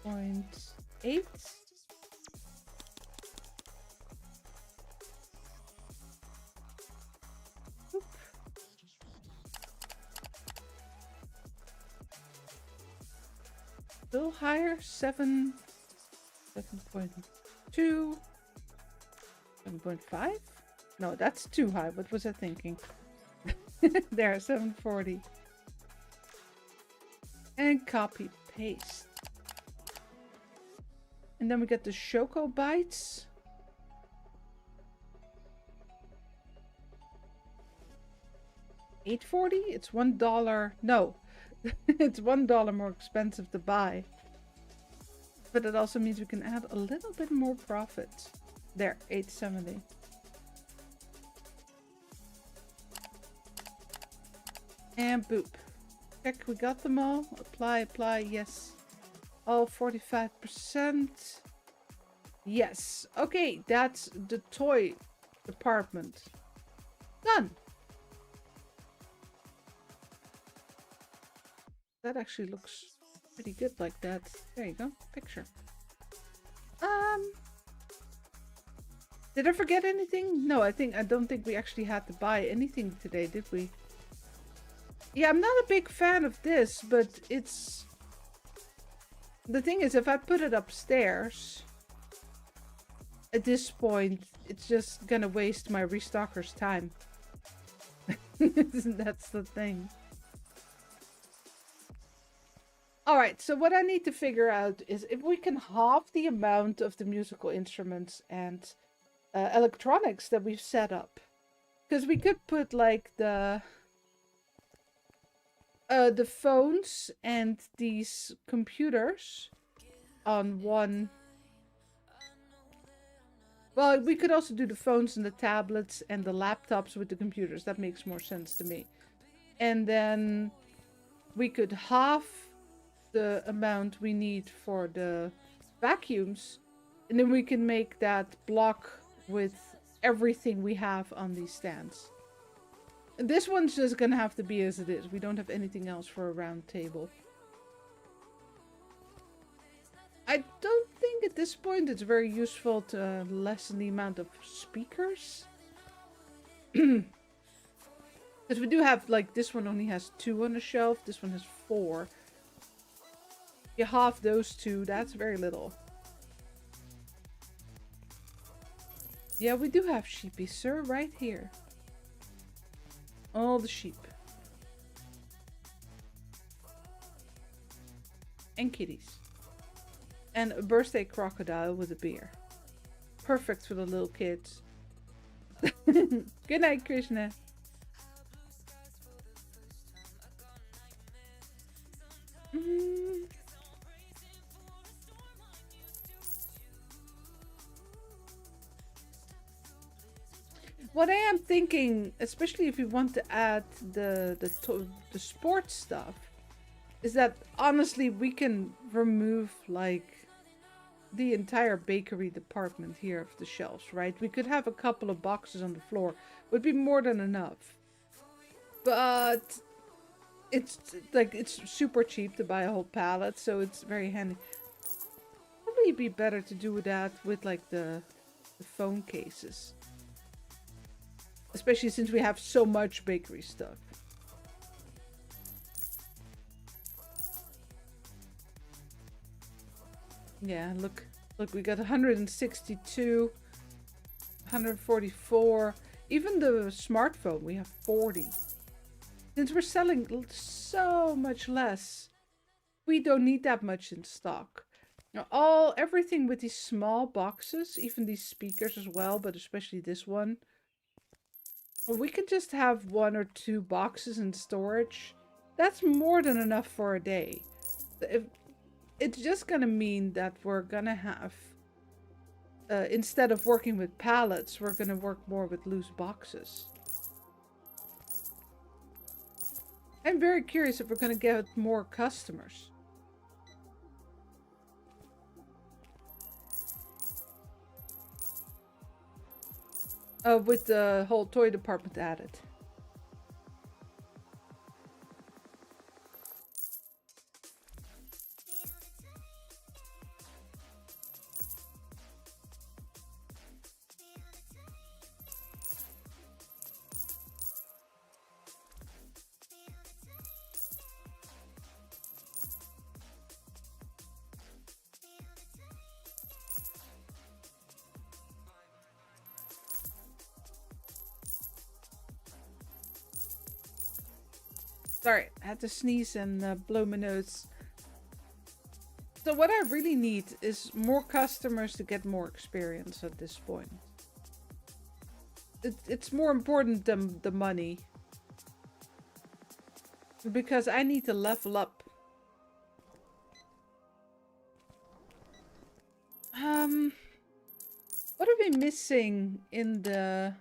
S2: 0.8. Oop. Still higher. 7. 7.2. 7.5? No, that's too high. What was I thinking? There, 740. And copy paste. And then we get the Choco Bites. $8.40? It's $1. No, it's $1 more expensive to buy. But it also means we can add a little bit more profit. There, $8.70. And boop. Check, we got them all. Apply, apply, yes. All 45%. Yes. Okay, that's the toy department. Done. That actually looks pretty good like that. There you go. Picture. Did I forget anything? No, I don't think we actually had to buy anything today, did we? Yeah, I'm not a big fan of this, but it's... The thing is, if I put it upstairs, at this point, it's just gonna waste my restocker's time. That's the thing. Alright, so what I need to figure out is if we can halve the amount of the musical instruments and electronics that we've set up. Because we could put like the phones and these computers on one. Well, we could also do the phones and the tablets and the laptops with the computers. That makes more sense to me. And then we could halve the amount we need for the vacuums. And then we can make that block with everything we have on these stands. This one's just gonna have to be as it is. We don't have anything else for a round table. I don't think at this point it's very useful to lessen the amount of speakers. Because we do have, like, this one only has 2 on the shelf. This one has 4. You halve those 2, that's very little. Yeah, we do have sheepy, sir, right here. All the sheep. And kitties. And a birthday crocodile with a beer. Perfect for the little kids. Good night, Krishna. What I am thinking, especially if you want to add the sports stuff, is that honestly we can remove like the entire bakery department here of the shelves, right? We could have a couple of boxes on the floor, would be more than enough. But it's like it's super cheap to buy a whole pallet, so it's very handy. Probably be better to do that with like the phone cases. Especially since we have so much bakery stuff. Yeah, look, we got 162, 144. Even the smartphone, we have 40. Since we're selling so much less, we don't need that much in stock. Now, everything with these small boxes, even these speakers as well, but especially this one. We could just have 1 or 2 boxes in storage That's more than enough for a day. If it's just gonna mean that we're gonna have, instead of working with pallets, we're gonna work more with loose boxes. I'm very curious if we're gonna get more customers. With the whole toy department added. Sorry, I had to sneeze and blow my nose. So what I really need is more customers to get more experience at this point. It's more important than the money. Because I need to level up. What are we missing in the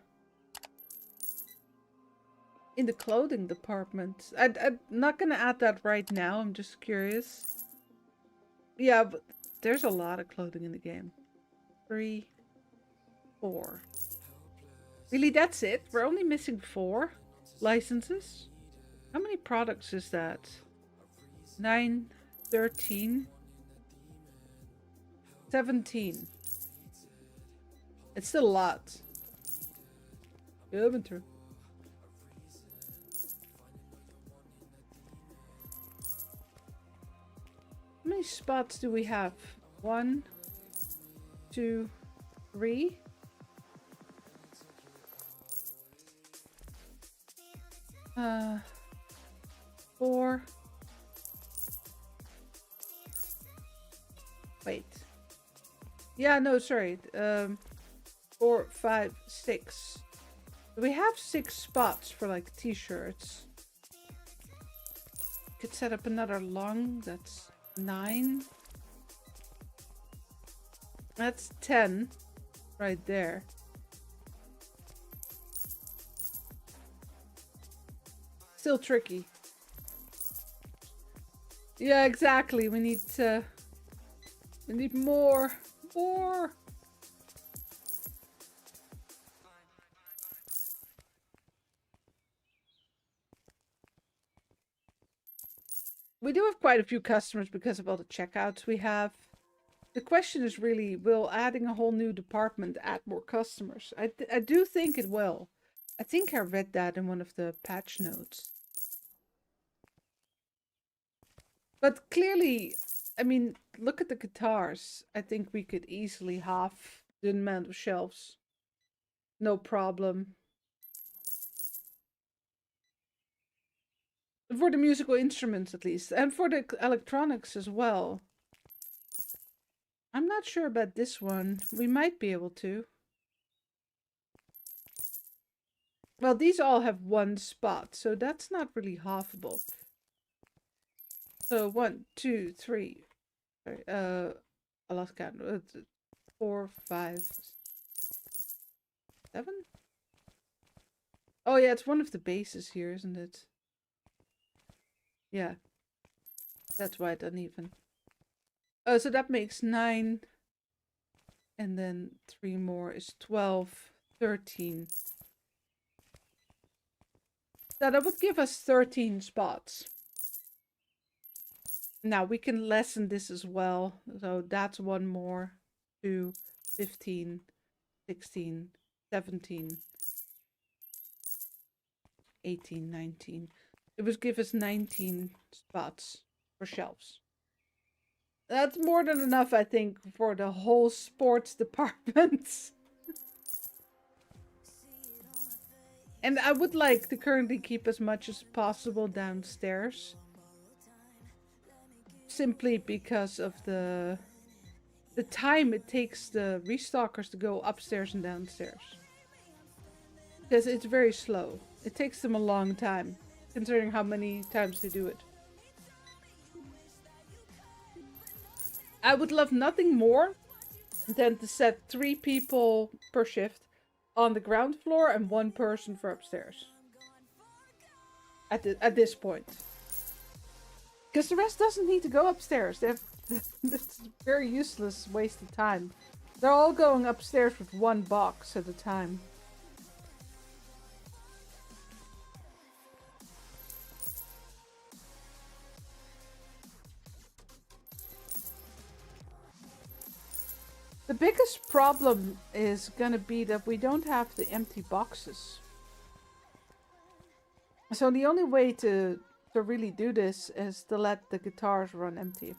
S2: clothing department? I'm not gonna add that right now. I'm just curious. Yeah, but there's a lot of clothing in the game. 3, 4. Really, that's it? We're only missing 4 licenses? How many products is that? 9, 13, 17. It's still a lot. Inventory. How many spots do we have? 1, 2, 3. Four. Wait. Yeah, no, sorry. 4, 5, 6. We have 6 spots for like t-shirts. Could set up another lung. That's 9. That's 10 right there. Still tricky. Yeah, exactly. We need more. We do have quite a few customers because of all the checkouts we have. The question is really, will adding a whole new department add more customers? I do think it will. I think I read that in one of the patch notes. But clearly, I mean, look at the guitars. I think we could easily halve the amount of shelves. No problem. For the musical instruments, at least. And for the electronics as well. I'm not sure about this one. We might be able to. Well, these all have 1 spot, so that's not really halfable. So 1, 2, 3. Sorry, I lost count. 4, 5, 7. Oh yeah, it's one of the bases here, isn't it? Yeah, that's why it's uneven. Oh, so that makes 9, and then 3 more is 12, 13. So that would give us 13 spots. Now we can lessen this as well. So that's 1 more. 2, 15, 16, 17, 18, 19. It would give us 19 spots for shelves. That's more than enough, I think, for the whole sports department. And I would like to currently keep as much as possible downstairs. Simply because of the time it takes the restockers to go upstairs and downstairs. Because it's very slow. It takes them a long time. considering how many times they do it. I would love nothing more than to set 3 people per shift on the ground floor and 1 person for upstairs. At this point. Because the rest doesn't need to go upstairs. That's a very useless waste of time. They're all going upstairs with 1 box at a time. The biggest problem is gonna be that we don't have the empty boxes. So the only way to really do this is to let the guitars run empty.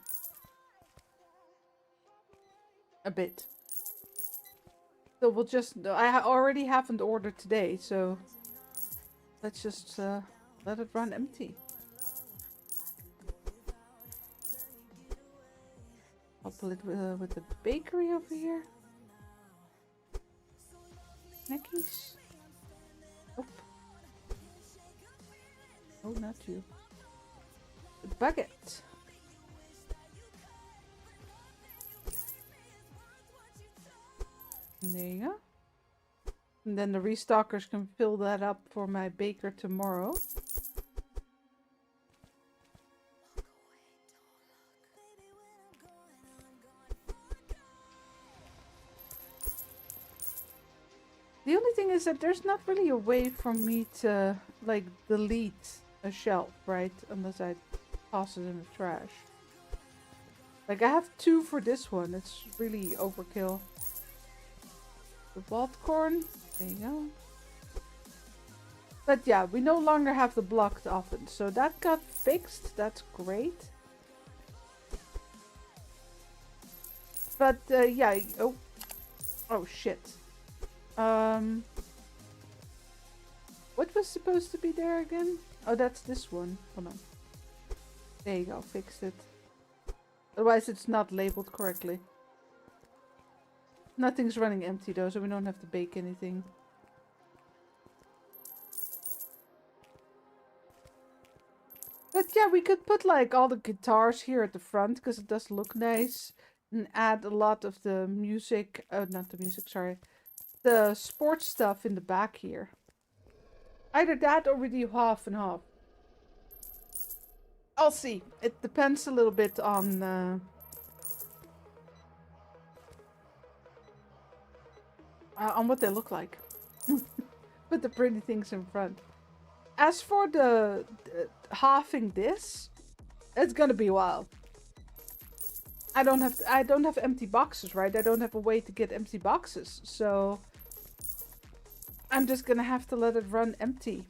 S2: A bit. So we'll just... I already haven't ordered today, so... Let's just let it run empty. I'll put it with the bakery over here. Snackies. Nope. Oh, not you. The baguette. And there you go. And then the restockers can fill that up for my baker tomorrow. The only thing is that there's not really a way for me to, like, delete a shelf, right? Unless I toss it in the trash. Like, I have 2 for this one. It's really overkill. The wild corn. There you go. But yeah, we no longer have the blocked oven. So that got fixed. That's great. But yeah. Oh shit. What was supposed to be there again? Oh, that's this one. Hold on. There you go. Fixed it. Otherwise, it's not labeled correctly. Nothing's running empty though, so we don't have to bake anything. But yeah, we could put like all the guitars here at the front because it does look nice. And add a lot of the music. Not the music, sorry. The sports stuff in the back here. Either that or we do half and half. I'll see. It depends a little bit on what they look like. Put the pretty things in front. As for the halving this, it's gonna be wild. I don't have empty boxes, right? I don't have a way to get empty boxes, so I'm just gonna have to let it run empty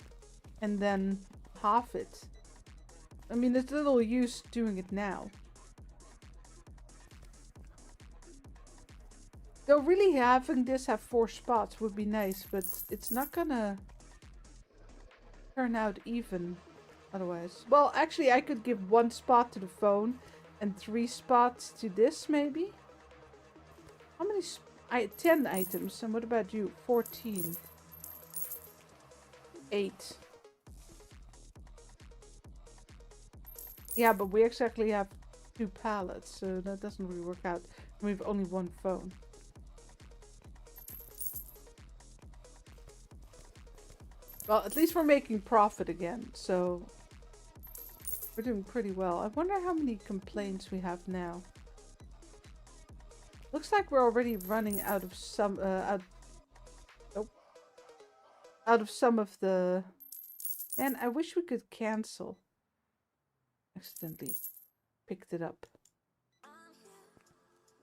S2: and then halve it. I mean, there's little use doing it now. Though really having this have 4 spots would be nice, but it's not gonna turn out even otherwise. Well, actually I could give 1 spot to the phone and 3 spots to this maybe. How many 10 items, and what about you? 14. 8. Yeah, but we exactly have 2 pallets, so that doesn't really work out. We have only 1 phone. Well, at least we're making profit again, so we're doing pretty well. I wonder how many complaints we have now. Looks like we're already running out of some out of some of the... Man, I wish we could cancel. Accidentally picked it up.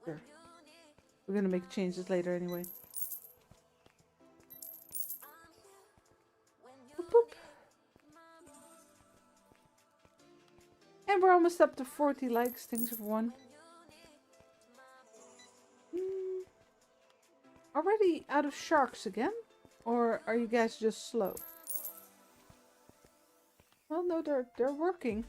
S2: Sure. We're gonna make changes later anyway. Boop, boop. And we're almost up to 40 likes. Thanks everyone. Already out of sharks again? Or are you guys just slow? Well, no, they're working.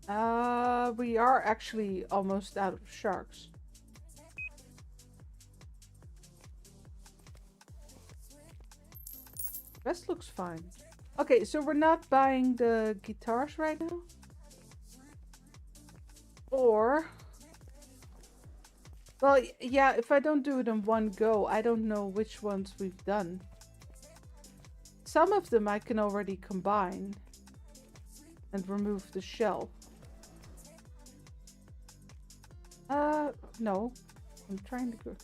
S2: We are actually almost out of sharks. Rest looks fine. Okay, so we're not buying the guitars right now? Or... Well, yeah, if I don't do it in one go, I don't know which ones we've done. Some of them I can already combine and remove the shell. No. I'm trying to go...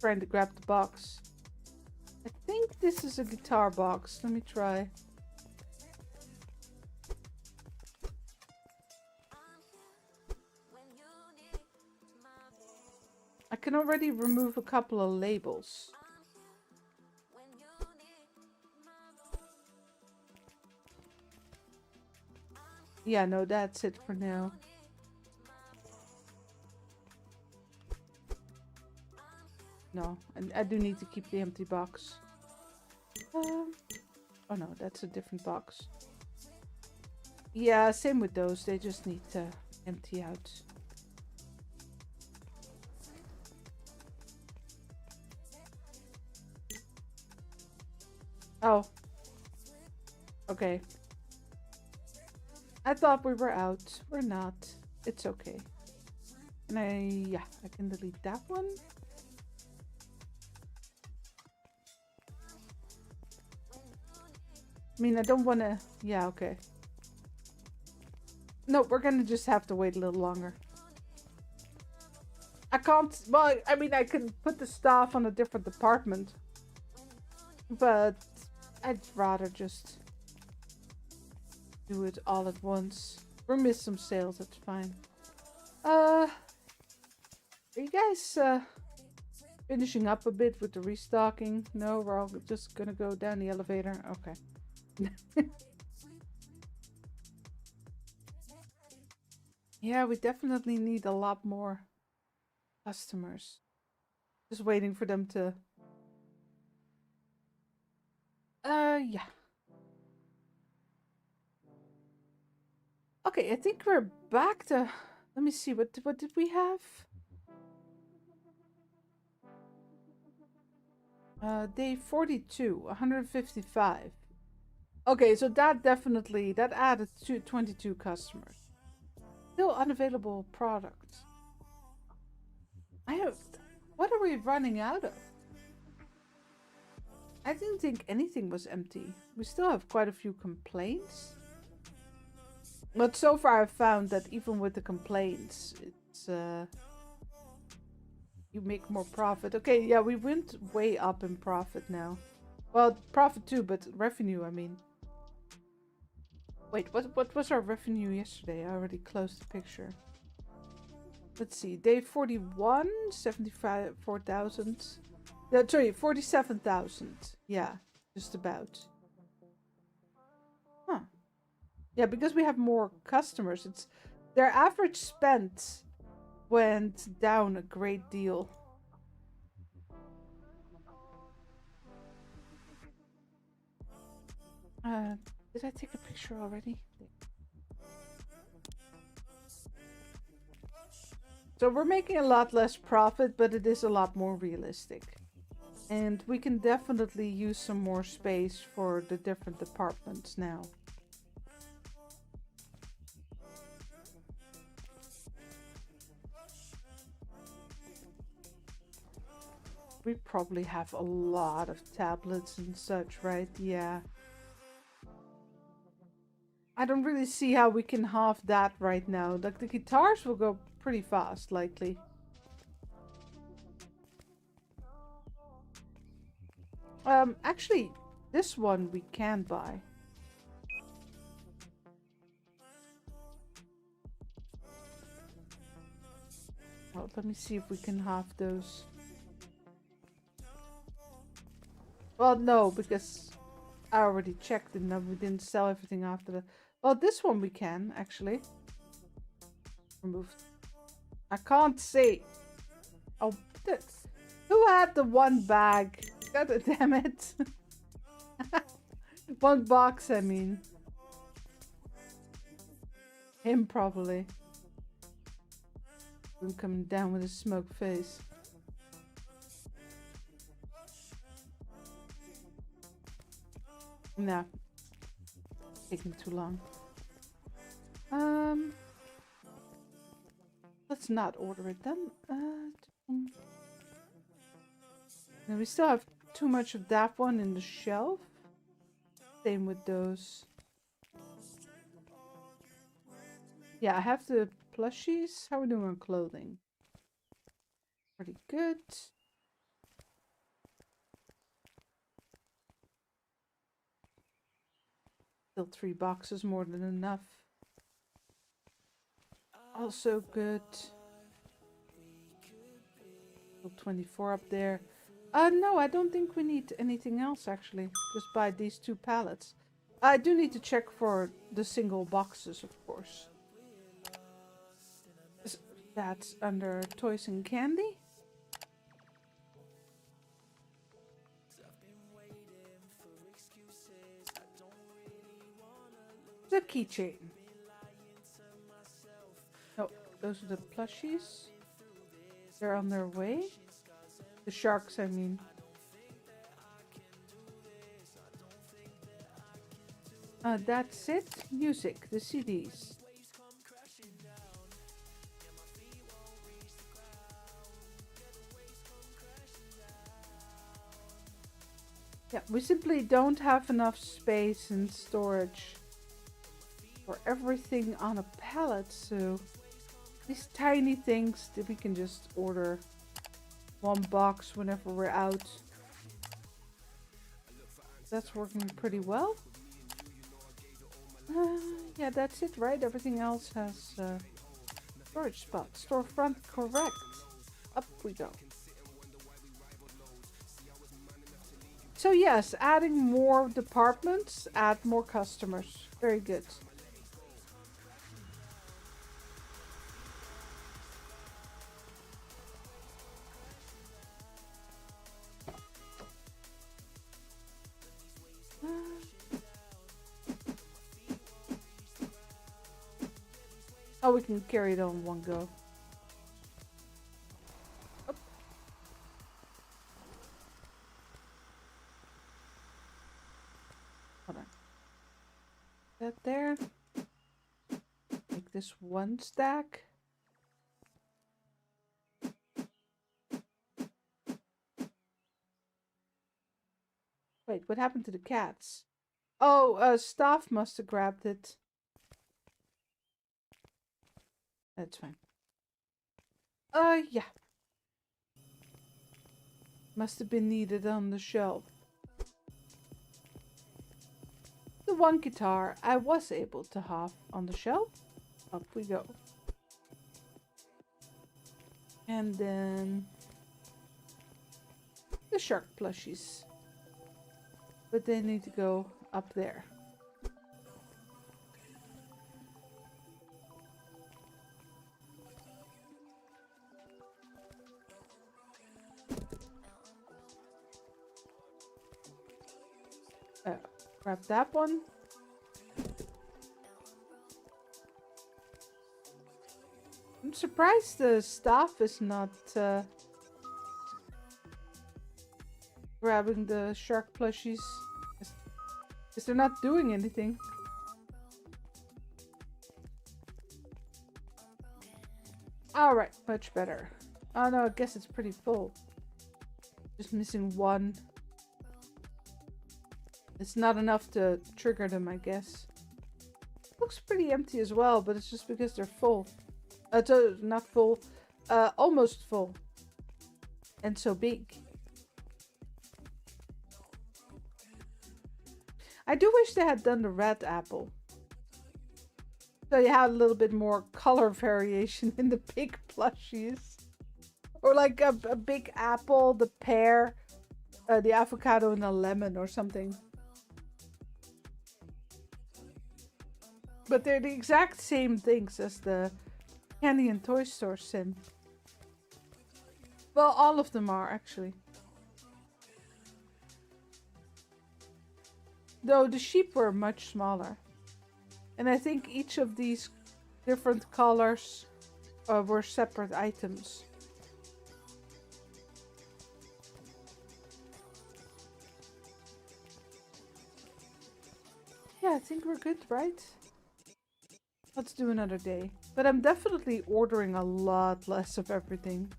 S2: trying to grab the box. I think this is a guitar box. Let me try. I can already remove a couple of labels. Yeah, no, that's it for now. No, and I do need to keep the empty box. Oh no, that's a different box. Yeah, same with those. They just need to empty out. Oh. Okay. I thought we were out. We're not. It's okay. And yeah, I can delete that one. I mean, I don't want to... Yeah, okay. No, we're going to just have to wait a little longer. I can't... Well, I mean, I can put the stuff on a different department. But I'd rather just do it all at once. Or miss some sales, that's fine. Are you guys finishing up a bit with the restocking? No, we're all just going to go down the elevator? Okay. Yeah, we definitely need a lot more customers. Just waiting for them to... yeah. Okay, I think we're back to... Let me see, what did we have? Day 42, 155. Okay, so that definitely, that added to 22 customers. Still unavailable products. What are we running out of? I didn't think anything was empty. We still have quite a few complaints. But so far I've found that even with the complaints, it's, you make more profit. Okay, yeah, we went way up in profit now. Well, profit too, but revenue, I mean. Wait, what was our revenue yesterday? I already closed the picture. Let's see, day 41, 74,000. Sorry, 47,000. Yeah, just about. Huh. Yeah, because we have more customers, it's their average spend went down a great deal. Did I take a picture already? So we're making a lot less profit, but it is a lot more realistic. And we can definitely use some more space for the different departments now. We probably have a lot of tablets and such, right? Yeah. I don't really see how we can halve that right now. Like, the guitars will go pretty fast, likely. Actually, this one we can buy. Well, let me see if we can halve those. Well, no, because I already checked and we didn't sell everything after that. Well, this one we can, actually. Remove. I can't see. Oh, who had the one bag? God damn it. One box, I mean. Him, probably. I'm coming down with a smoked face. Nah, taking too long. Let's not order it then. Now we still have too much of that one in the shelf. Same with those. Yeah, I have the plushies. How are we doing on clothing? Pretty good. Still 3 boxes, more than enough. Also good. Still 24 up there. No, I don't think we need anything else actually. Just buy these 2 pallets. I do need to check for the single boxes, of course. That's under toys and candy. The keychain. No, those are the plushies. They're on their way. The sharks, I mean. That's it. Music, the CDs. Yeah, we simply don't have enough space and storage for everything on a pallet, so these tiny things that we can just order 1 box whenever we're out. That's working pretty well. Yeah, that's it, right? Everything else has storage spot. Storefront, correct. Up we go. So yes, adding more departments, add more customers. Very good. Oh, we can carry it on one go. Oh. Hold on. That there. Make this 1 stack. Wait, what happened to the cats? Oh, staff must have grabbed it. That's fine. Yeah. Must have been needed on the shelf. The 1 guitar I was able to have on the shelf. Up we go. And then the shark plushies. But they need to go up there. Grab that one. I'm surprised the staff is not grabbing the shark plushies. Because they're not doing anything. Alright, much better. Oh no, I guess it's pretty full. Just missing 1. It's not enough to trigger them, I guess. Looks pretty empty as well, but it's just because they're full. Not full, almost full. And so big. I do wish they had done the red apple. So you had a little bit more color variation in the big plushies. Or like a big apple, the pear, the avocado and a lemon or something. But they're the exact same things as the Candy and Toy Store sim. Well, all of them are actually. Though the sheep were much smaller. And I think each of these different colors were separate items. Yeah, I think we're good, right? Let's do another day. But I'm definitely ordering a lot less of everything.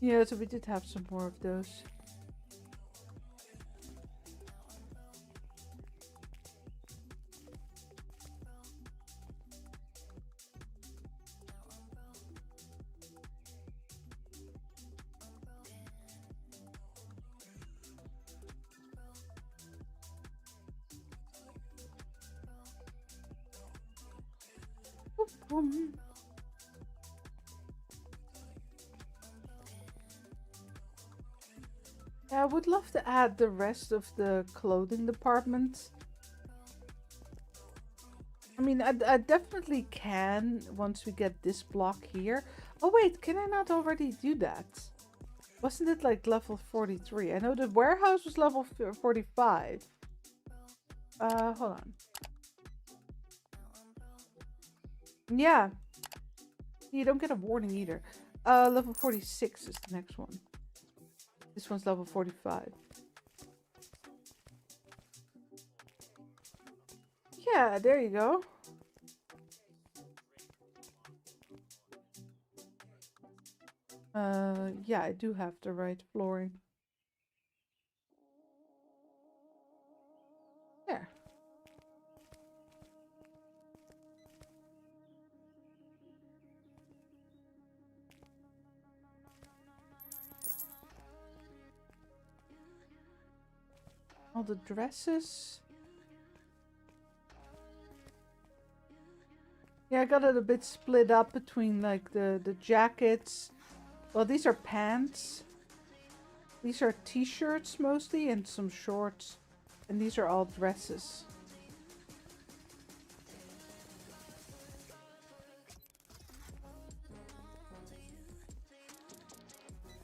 S2: Yeah, so we did have some more of those. Boom. Yeah, I would love to add the rest of the clothing department. I mean, I definitely can once we get this block here. Oh wait, can I not already do that? Wasn't it like level 43? I know the warehouse was level 45. Hold on. Yeah. You don't get a warning either. Level 46 is the next one. This one's level 45. Yeah, there you go. Yeah, I do have the right flooring. There. All the dresses. Yeah, I got it a bit split up between like the jackets. Well, these are pants. These are t-shirts mostly and some shorts. And these are all dresses.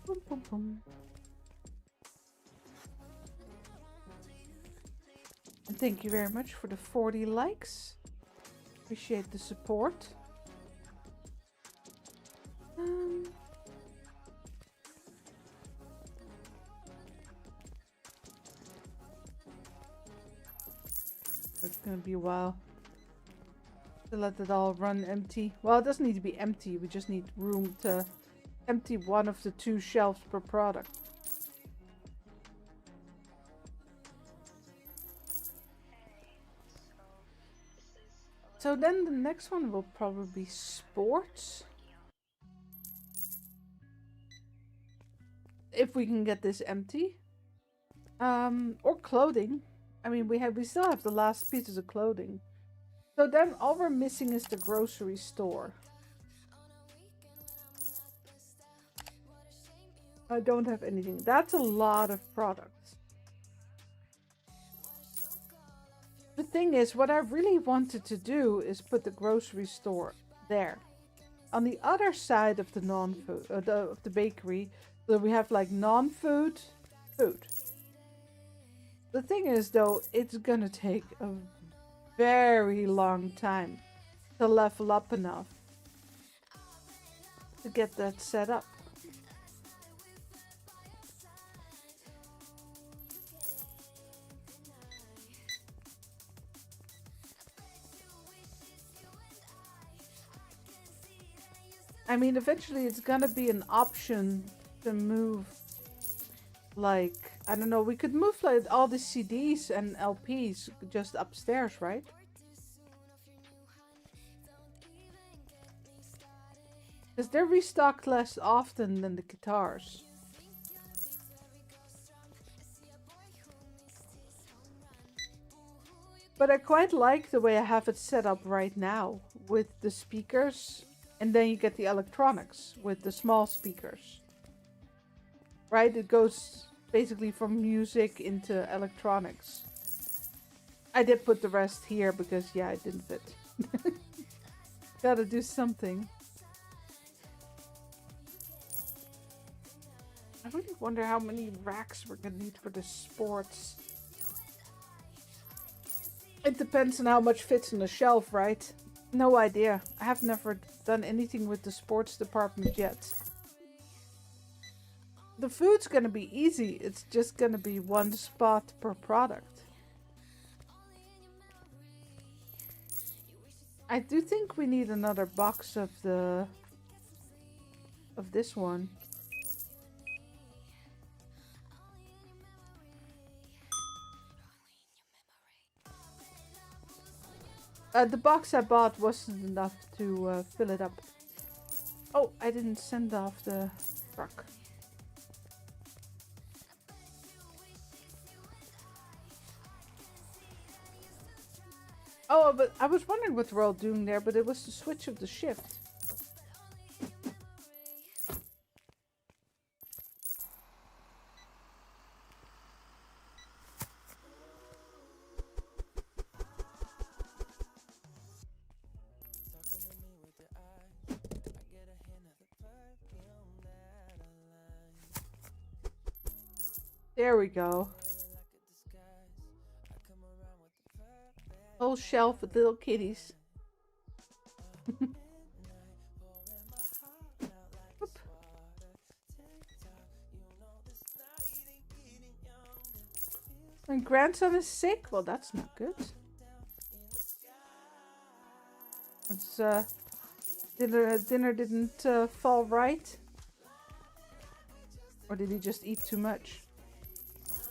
S2: Boom, boom, boom. And thank you very much for the 40 likes. Appreciate the support. It's gonna be a while to let it all run empty. Well, it doesn't need to be empty. We just need room to empty one of the 2 shelves per product. So then the next one will probably be sports. If we can get this empty. Or clothing. I mean, we still have the last pieces of clothing. So then all we're missing is the grocery store. I don't have anything. That's a lot of products. The thing is, what I really wanted to do is put the grocery store there. On the other side of the non-food, of the bakery, so we have like non-food, food. The thing is though, it's gonna take a very long time to level up enough to get that set up. I mean, eventually it's gonna be an option to move, like, I don't know, we could move like all the CDs and LPs just upstairs, right? Because they're restocked less often than the guitars. But I quite like the way I have it set up right now with the speakers. And then you get the electronics with the small speakers. Right? It goes basically from music into electronics. I did put the rest here because, yeah, it didn't fit. Gotta do something. I really wonder how many racks we're gonna need for the sports. It depends on how much fits on the shelf, right? No idea. I have never done anything with the sports department yet. the food's gonna be easy. It's just gonna be one spot per product. I do think we need another box of this one. The box I bought wasn't enough to fill it up. Oh, I didn't send off the truck. Oh, but I was wondering what we're all doing there, but it was the switch of the shift. There we go. Whole shelf with little kitties. My grandson is sick? Well, that's not good. It's, dinner didn't fall right. Or did he just eat too much?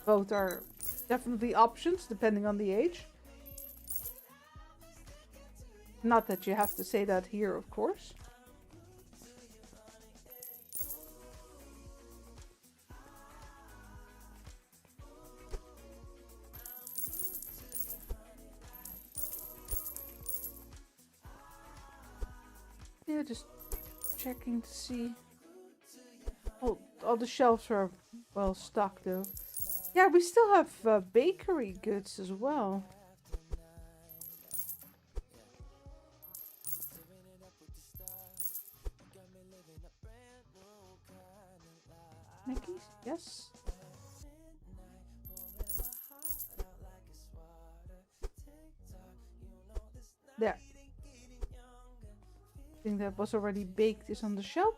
S2: Both are definitely options, depending on the age. Not that you have to say that here, of course. Yeah, just checking to see. Oh, all the shelves are well stocked though. Yeah, we still have bakery goods as well. Mickey's? Yes. There. I think that was already baked is on the shelf.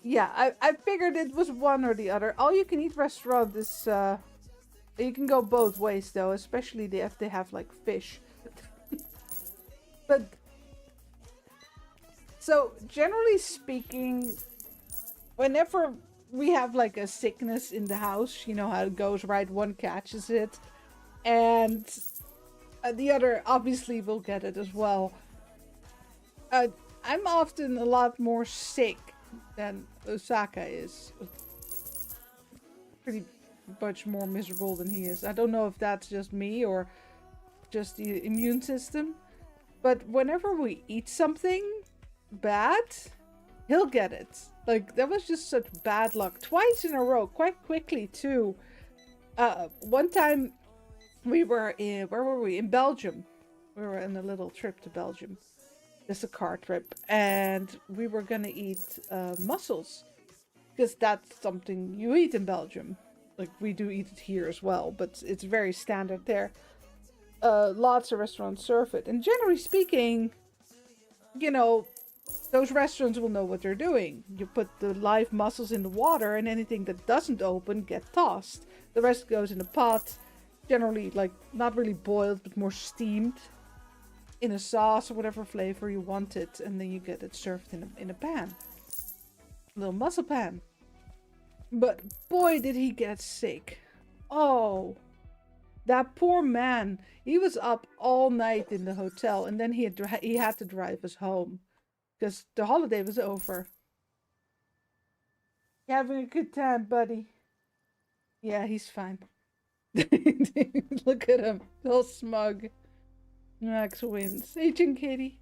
S2: Yeah, I figured it was one or the other. All you can eat restaurant is you can go both ways though, especially if they have like fish. But so generally speaking, whenever we have like a sickness in the house, you know how it goes, right? One catches it and the other obviously will get it as well. I'm often a lot more sick than Osaka is. Pretty much more miserable than he is. I don't know if that's just me or just the immune system. But whenever we eat something bad, he'll get it. Like, that was just such bad luck. Twice in a row, quite quickly too. One time we were in, where were we? In Belgium. We were on a little trip to Belgium. Just a car trip. And we were gonna eat mussels. Because that's something you eat in Belgium. Like, we do eat it here as well, but it's very standard there. Lots of restaurants serve it. And generally speaking, you know, those restaurants will know what they're doing. You put the live mussels in the water and anything that doesn't open gets tossed. The rest goes in a pot. Generally, like, not really boiled, but more steamed. In a sauce or whatever flavor you want it. And then you get it served in a pan. A little mussel pan. But boy, did he get sick. Oh, that poor man. He was up all night in the hotel. And then he had to drive us home. Because the holiday was over. You having a good time, buddy? Yeah, he's fine. Look at him. All smug. Max wins. Agent Katie.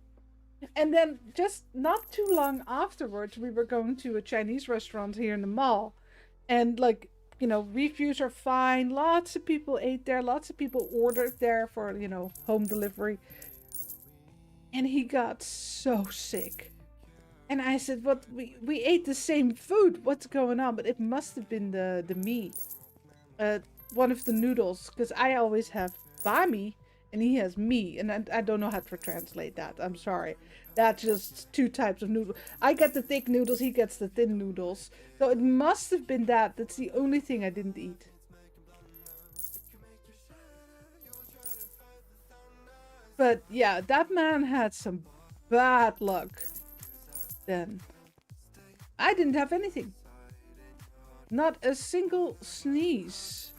S2: And then just not too long afterwards, we were going to a Chinese restaurant here in the mall. And like, you know, reviews are fine. Lots of people ate there. Lots of people ordered there for, you know, home delivery. And he got so sick. And I said, "What? We ate the same food. What's going on?" But it must have been the meat. One of the noodles. Because I always have bami. and he has me, and I don't know how to translate that. I'm sorry. That's just two types of noodles. I get the thick noodles, he gets the thin noodles. So it must have been that. That's the only thing I didn't eat. But yeah, that man had some bad luck then. I didn't have anything. Not a single sneeze.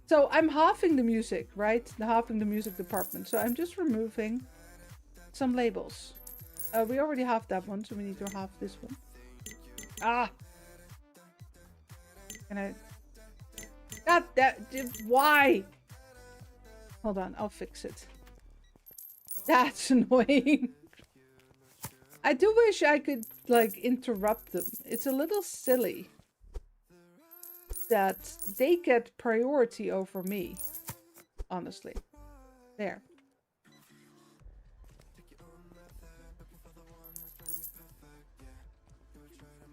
S2: So I'm halving the music, right? Halving the music department. So I'm just removing some labels. We already have that one, so we need to halve this one. Ah! Can I... God, why? Hold on, I'll fix it. That's annoying. I do wish I could, like, interrupt them. It's a little silly that they get priority over me. Honestly. There.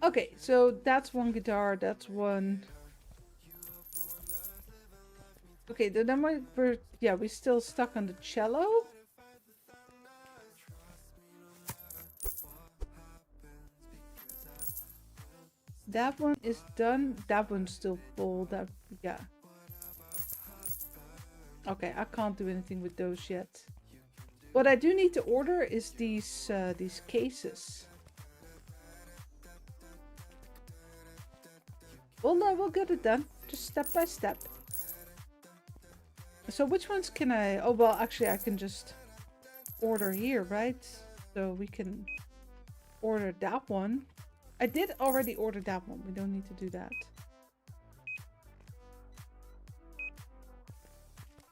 S2: Okay, so that's one guitar, that's one... Okay, then we're still stuck on the cello. That one is done. That one's still full. That, yeah. Okay, I can't do anything with those yet. What I do need to order is these cases. Well, no, we'll get it done. Just step by step. So which ones can I... Oh, well, actually, I can just order here, right? So we can order that one. I did already order that one. We don't need to do that.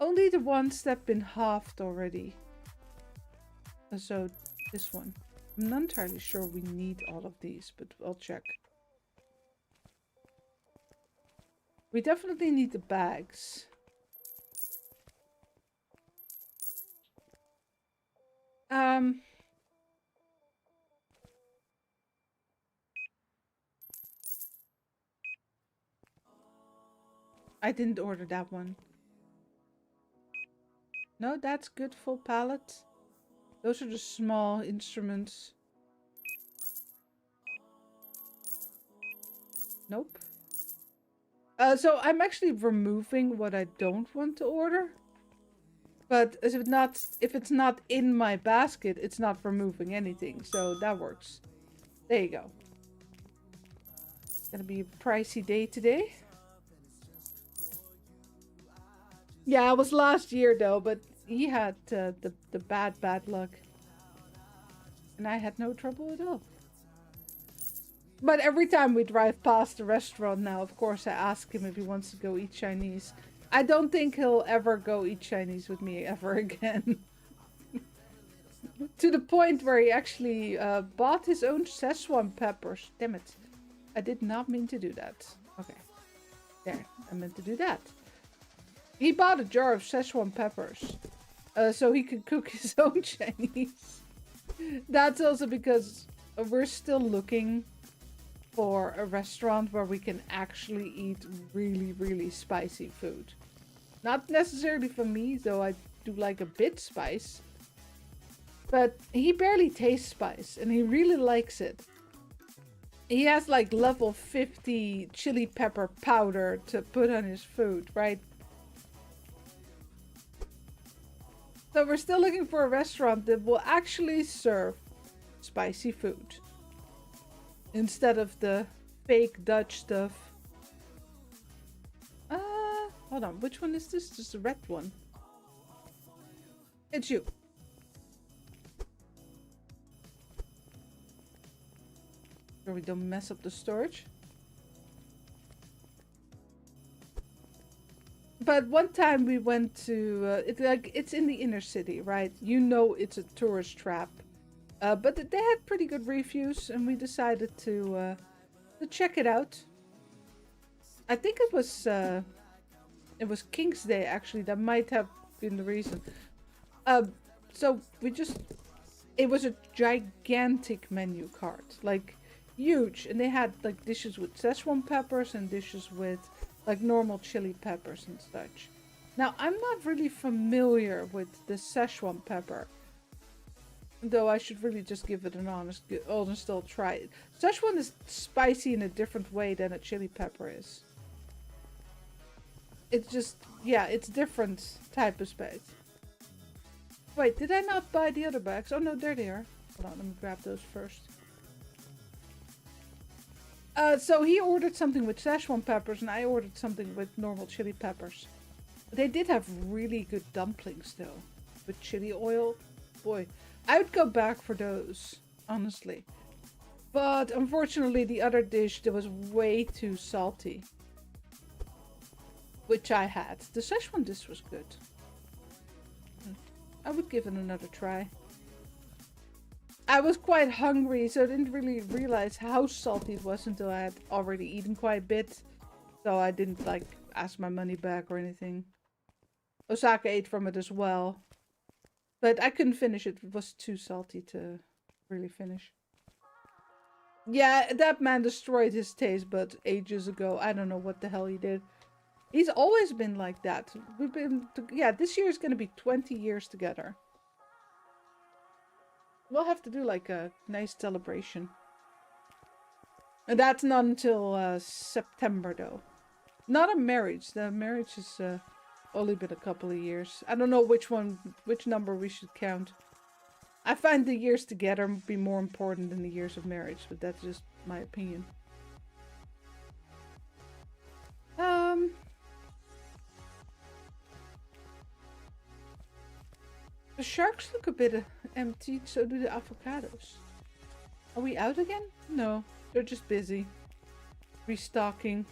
S2: Only the ones that have been halved already. So this one. I'm not entirely sure we need all of these, but I'll check. We definitely need the bags. I didn't order that one. No, that's good. Full palette. Those are the small instruments. Nope. So I'm actually removing what I don't want to order. But if it's not in my basket, it's not removing anything. So that works. There you go. Gonna be a pricey day today. Yeah, it was last year though, but he had the bad luck. And I had no trouble at all. But every time we drive past the restaurant now, of course, I ask him if he wants to go eat Chinese. I don't think he'll ever go eat Chinese with me ever again. To the point where he actually bought his own Szechuan peppers. Damn it. I did not mean to do that. Okay. There. I meant to do that. He bought a jar of Szechuan peppers. So he could cook his own Chinese. That's also because we're still looking for a restaurant where we can actually eat really, really spicy food. Not necessarily for me, though I do like a bit spice. But he barely tastes spice, and he really likes it. He has like level 50 chili pepper powder to put on his food, right? So we're still looking for a restaurant that will actually serve spicy food. Instead of the fake Dutch stuff. Hold on. Which one is this? Just the red one. It's you. So we don't mess up the storage. But one time we went to... it's in the inner city, right? You know it's a tourist trap. But they had pretty good reviews, and we decided to check it out. I think it was King's Day, actually. That might have been the reason. So we just... It was a gigantic menu card, like huge, and they had like dishes with Szechuan peppers and dishes with like normal chili peppers and such. Now, I'm not really familiar with the Szechuan pepper. Though I should really just give it an honest old try. Szechuan is spicy in a different way than a chili pepper is. It's just, yeah, it's different type of spice. Wait, did I not buy the other bags? Oh no, there they are. Hold on, let me grab those first. So he ordered something with Szechuan peppers and I ordered something with normal chili peppers. They did have really good dumplings though, with chili oil. Boy, I would go back for those, honestly. But unfortunately the other dish that was way too salty. Which I had. The Szechuan dish was good. I would give it another try. I was quite hungry, so I didn't really realize how salty it was until I had already eaten quite a bit. So I didn't like ask my money back or anything. Osaka ate from it as well. But I couldn't finish it. It was too salty to really finish. Yeah, that man destroyed his taste buds ages ago. I don't know what the hell he did. He's always been like that. We've been... Yeah, this year is going to be 20 years together. We'll have to do like a nice celebration. And that's not until September though. Not a marriage. The marriage has only been a couple of years. I don't know which number we should count. I find the years together be more important than the years of marriage, but that's just my opinion. The sharks look a bit empty, so do the avocados. Are we out again? No, they're just busy. Restocking.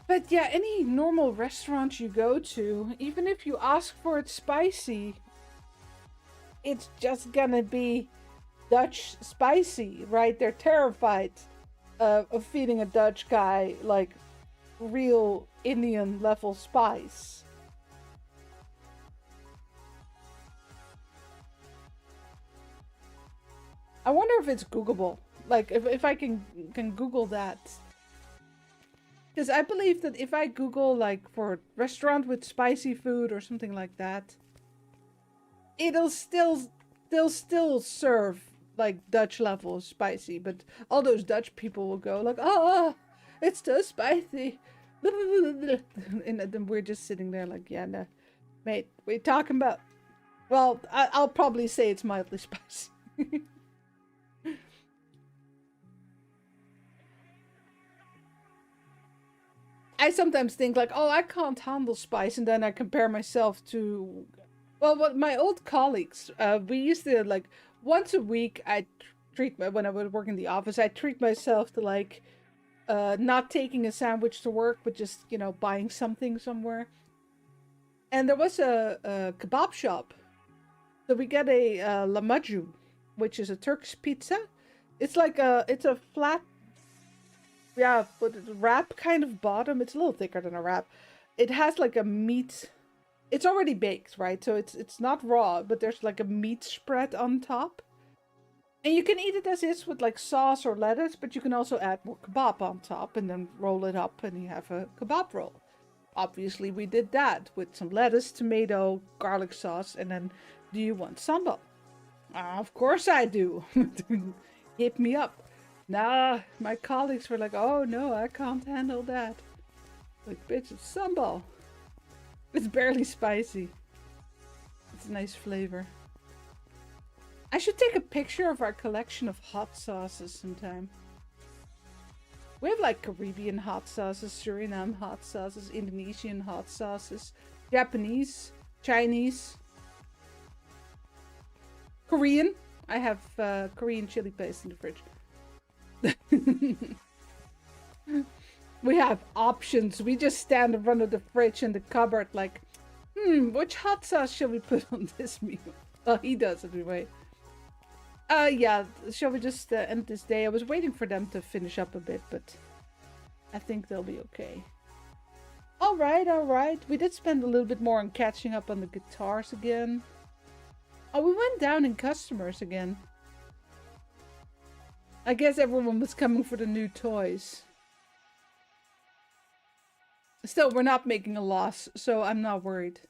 S2: But yeah, any normal restaurant you go to, even if you ask for it spicy, it's just gonna be Dutch spicy, right? They're terrified of feeding a Dutch guy like real Indian level spice. I wonder if it's Googleable. Like if I can Google that. Because I believe that if I Google like for restaurant with spicy food or something like that, they'll still serve like Dutch level spicy, but all those Dutch people will go like, oh, it's too spicy. And then we're just sitting there like, yeah, no, mate, we're talking about, well, I'll probably say it's mildly spicy. I sometimes think like, oh, I can't handle spice, and then I compare myself to, well, what my old colleagues, we used to like, once a week, when I would work in the office, I treat myself to like, not taking a sandwich to work, but just, you know, buying something somewhere. And there was a kebab shop. So we get a lahmacun, which is a Turkish pizza. It's like it's a flat, yeah, with a wrap kind of bottom. It's a little thicker than a wrap. It has like a meat. It's already baked, right? So it's not raw, but there's like a meat spread on top. And you can eat it as is with like sauce or lettuce, but you can also add more kebab on top and then roll it up and you have a kebab roll. Obviously, we did that with some lettuce, tomato, garlic sauce, and then, do you want sambal? Of course I do. Hit me up. Nah, my colleagues were like, oh no, I can't handle that. Like, bitch, it's sambal. It's barely spicy. It's a nice flavor. I should take a picture of our collection of hot sauces sometime. We have like Caribbean hot sauces, Suriname hot sauces, Indonesian hot sauces, Japanese, Chinese, Korean. I have Korean chili paste in the fridge. We have options. We just stand in front of the fridge and the cupboard like, which hot sauce shall we put on this meal? Well, he does anyway. Yeah, shall we just end this day? I was waiting for them to finish up a bit, but I think they'll be okay. Alright, alright. We did spend a little bit more on catching up on the guitars again. Oh, we went down in customers again. I guess everyone was coming for the new toys. Still, we're not making a loss, so I'm not worried.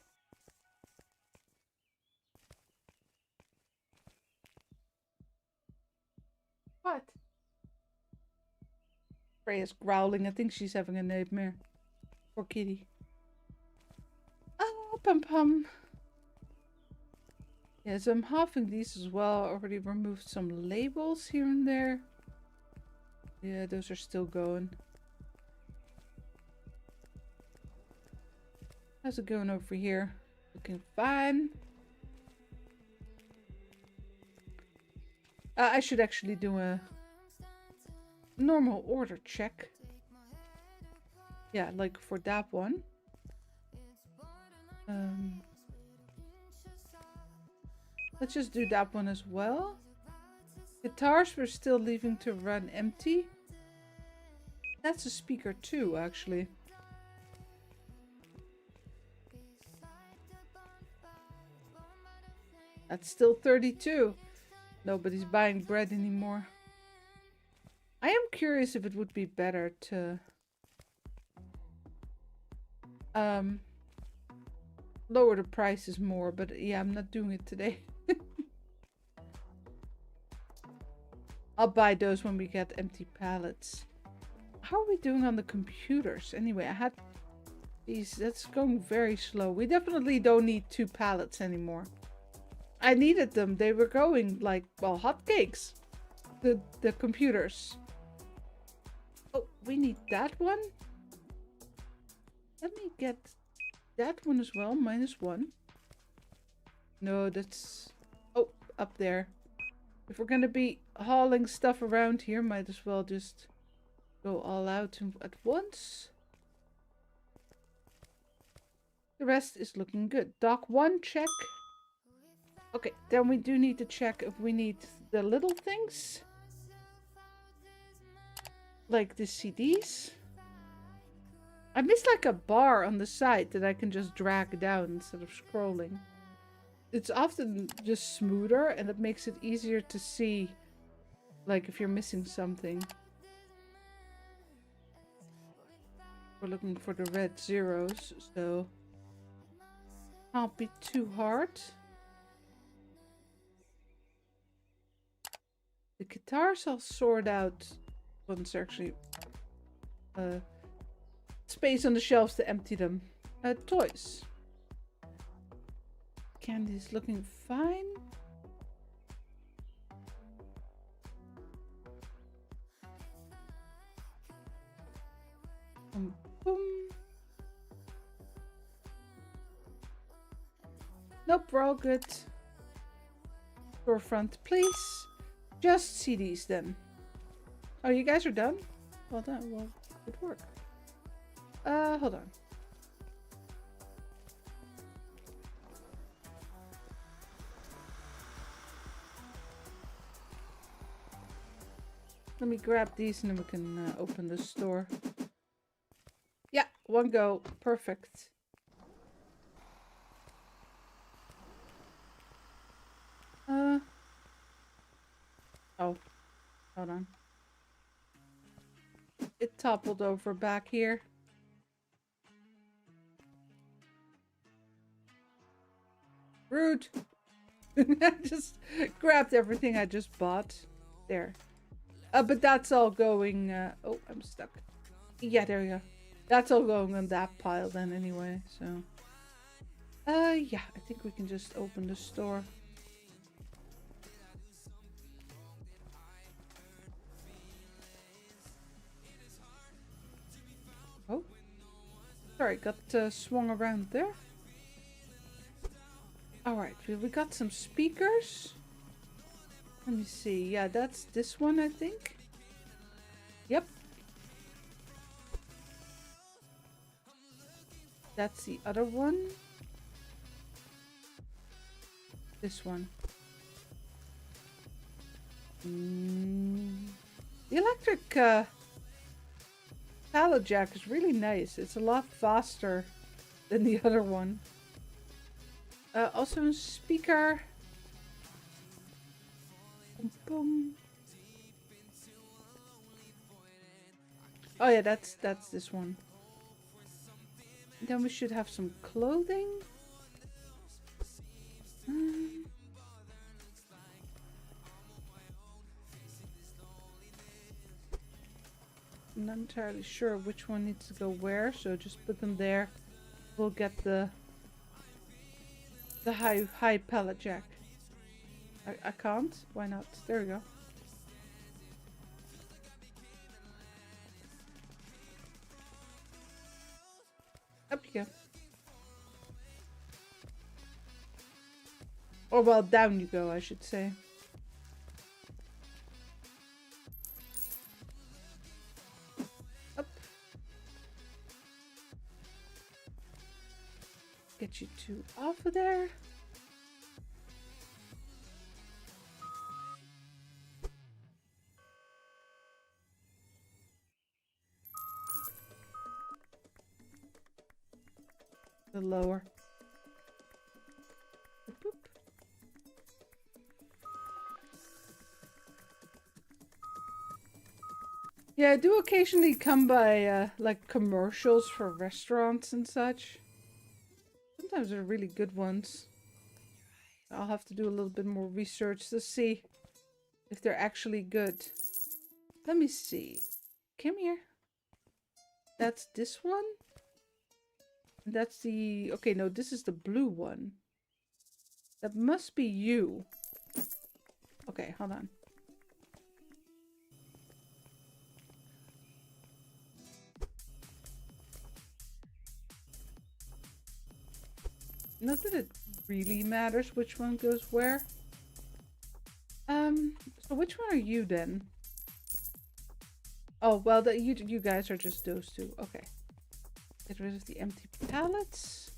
S2: What? Freya's growling. I think she's having a nightmare. Poor kitty. Oh, pum pum. Yeah, so I'm halving these as well. I already removed some labels here and there. Yeah, those are still going. How's it going over here? Looking fine. I should actually do a normal order check. Yeah, like for that one. Let's just do that one as well. Guitars we're still leaving to run empty. That's a speaker too, actually. That's still 32. Nobody's buying bread anymore. I am curious if it would be better to lower the prices more, but yeah, I'm not doing it today. I'll buy those when we get empty pallets. How are we doing on the computers? Anyway, I had these. That's going very slow. We definitely don't need 2 pallets anymore. I needed them. They were going like, well, hotcakes. The computers. Oh, we need that one. Let me get that one as well. -1. No, that's... Oh, up there. If we're going to be hauling stuff around here, might as well just go all out at once. The rest is looking good. Dock 1, check. Okay, then we do need to check if we need the little things. Like the CDs. I missed like a bar on the side that I can just drag down instead of scrolling. It's often just smoother and it makes it easier to see, like, if you're missing something. We're looking for the red zeros, so can't be too hard. The guitars I'll sort out once there's actually space on the shelves to empty them. Toys. Candy's looking fine. Boom. Nope, we're all good. Storefront, please. Just CDs then. Oh, you guys are done? Well done. Well, good work. Hold on. Let me grab these and then we can open the store. Yeah, one go. Perfect. Oh, hold on. It toppled over back here. Rude. I just grabbed everything I just bought. There. But that's all going... oh, I'm stuck. Yeah, there we go. That's all going on that pile then anyway, so... yeah, I think we can just open the store. Oh. Sorry, got swung around there. Alright, we got some speakers. Let me see. Yeah, that's this one, I think. Yep. That's the other one. This one. The electric pallet jack is really nice. It's a lot faster than the other one. Also a speaker. Boom, boom. Oh yeah, that's this one. Then we should have some clothing. I'm not entirely sure which one needs to go where, so just put them there. We'll get the high pallet jack. I can't. Why not? There we go. Up you go. Or well, down you go, I should say. Up. Get you two off of there. The lower. Boop. Yeah, I do occasionally come by like commercials for restaurants and such. Sometimes they're really good ones. I'll have to do a little bit more research to see if they're actually good. Let me see. Come here. That's this one. And that's the... Okay, no, this is the blue one. That must be you. Okay, hold on. Not that it really matters which one goes where. So which one are you then? Oh, well, you guys are just those two. Okay. Get rid of the empty pallets.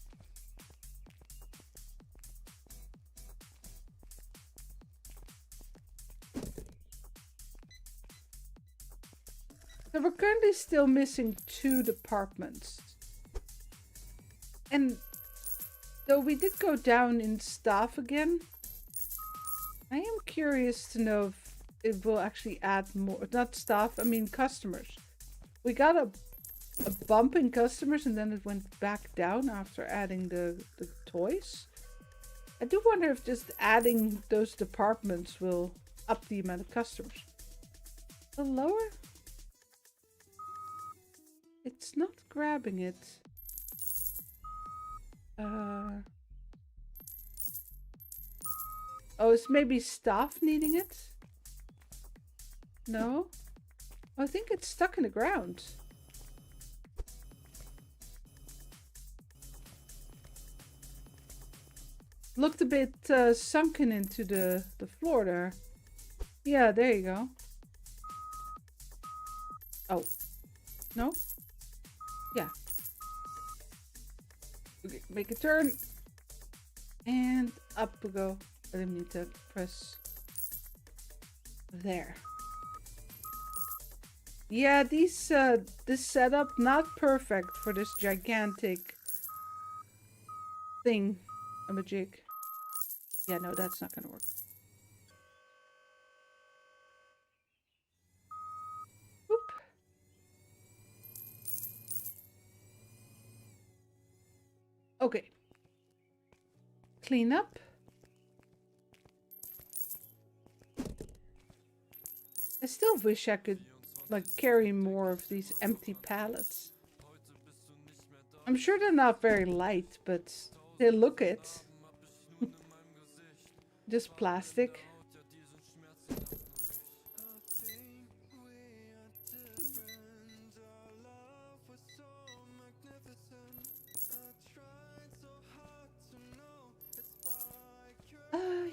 S2: So we're currently still missing 2 departments. And though we did go down in staff again, I am curious to know if it will actually add more, not staff, I mean customers. We got a bump in customers and then it went back down after adding the toys. I do wonder if just adding those departments will up the amount of customers. The lower? It's not grabbing it. Oh, it's maybe staff needing it? No? Oh, I think it's stuck in the ground. Looked a bit sunken into the floor there. Yeah, there you go. Oh. No? Yeah. Okay, make a turn. And up we go. I didn't need to press there. Yeah, these this setup not perfect for this gigantic thing. I'm a jig. Yeah, no, that's not gonna work. Whoop. Okay. Clean up. I still wish I could, like, carry more of these empty pallets. I'm sure they're not very light, but they look it. Just plastic.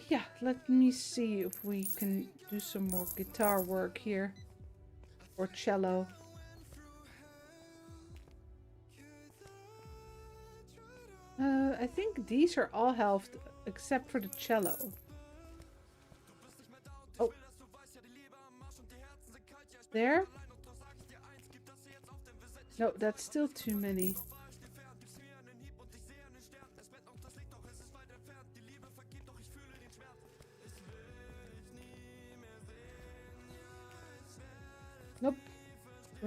S2: Yeah, let me see if we can do some more guitar work here. Or cello. I think these are all health except for the cello. Oh. There? No, that's still too many.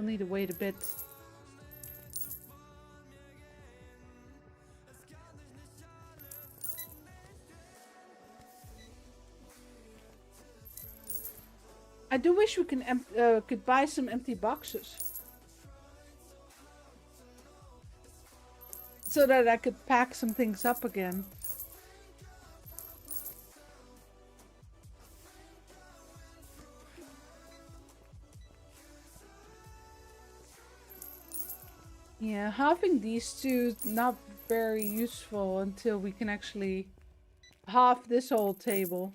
S2: We'll need to wait a bit. I do wish we could buy some empty boxes. So that I could pack some things up again. Yeah, having these two not very useful until we can actually halve this whole table.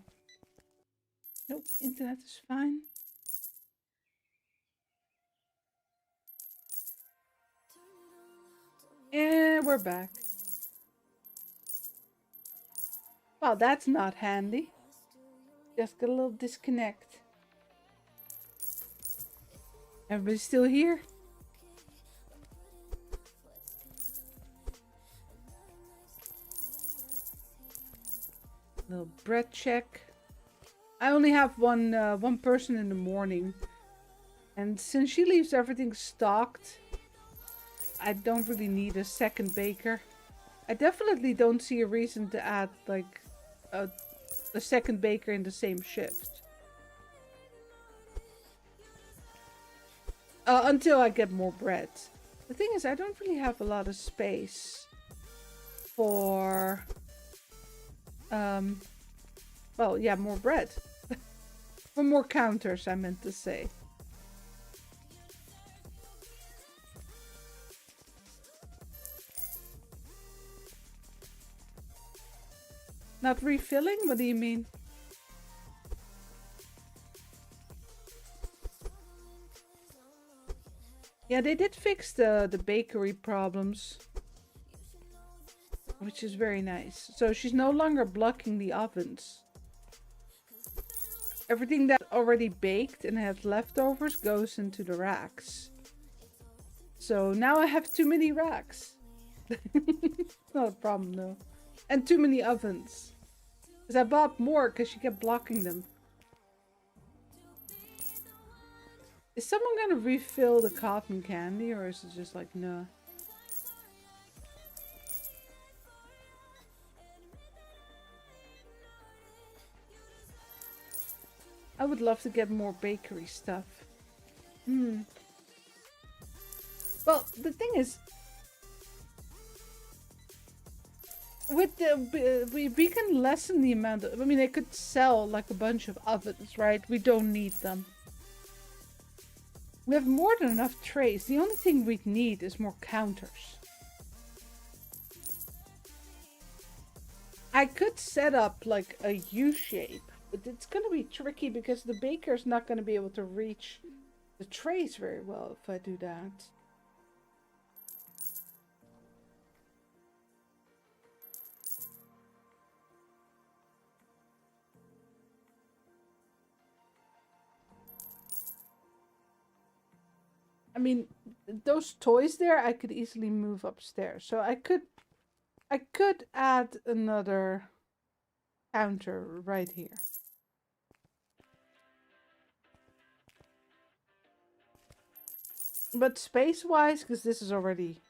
S2: Nope, internet is fine. And we're back. Well, that's not handy. Just got a little disconnect. Everybody still here? Little bread check. I only have one person in the morning, and since she leaves everything stocked, I don't really need a second baker. I definitely don't see a reason to add like a second baker in the same shift. Until I get more bread. The thing is, I don't really have a lot of space for well, yeah, more bread. For more counters, I meant to say. Not refilling? What do you mean? Yeah, they did fix the bakery problems, which is very nice. So she's no longer blocking the ovens. Everything that's already baked and has leftovers goes into the racks. So now I have too many racks. Not a problem though. And too many ovens. Because I bought more because she kept blocking them. Is someone gonna refill the cotton candy, or is it just like, no? I would love to get more bakery stuff. Well, the thing is, with the we can lessen the amount of, I mean, I could sell like a bunch of ovens, right? We don't need them. We have more than enough trays. The only thing we need is more counters. I could set up like a U shape, but it's gonna be tricky because the baker's not gonna be able to reach the trays very well if I do that. I mean, those toys there, I could easily move upstairs. So I could add another counter right here. But space-wise, because this is already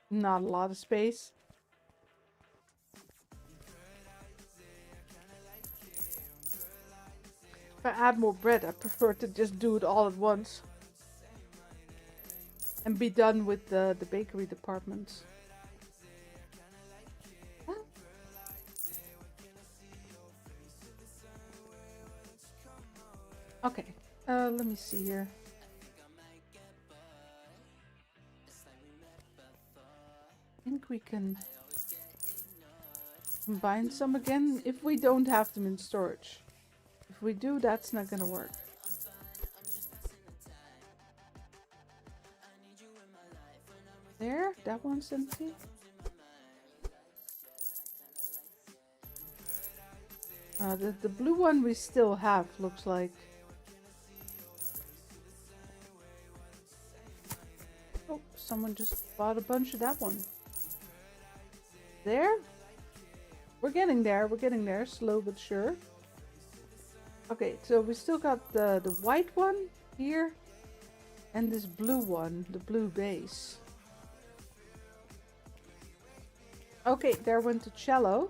S2: not a lot of space. If I add more bread, I prefer to just do it all at once. And be done with the bakery department. Huh? Okay, let me see here. I think we can combine some again if we don't have them in storage. If we do, that's not gonna work. There, that one's empty. The blue one we still have, looks like. Oh, someone just bought a bunch of that one. There? We're getting there, slow but sure. Okay, so we still got the white one here. And this blue one, the blue base. Okay, there went the cello.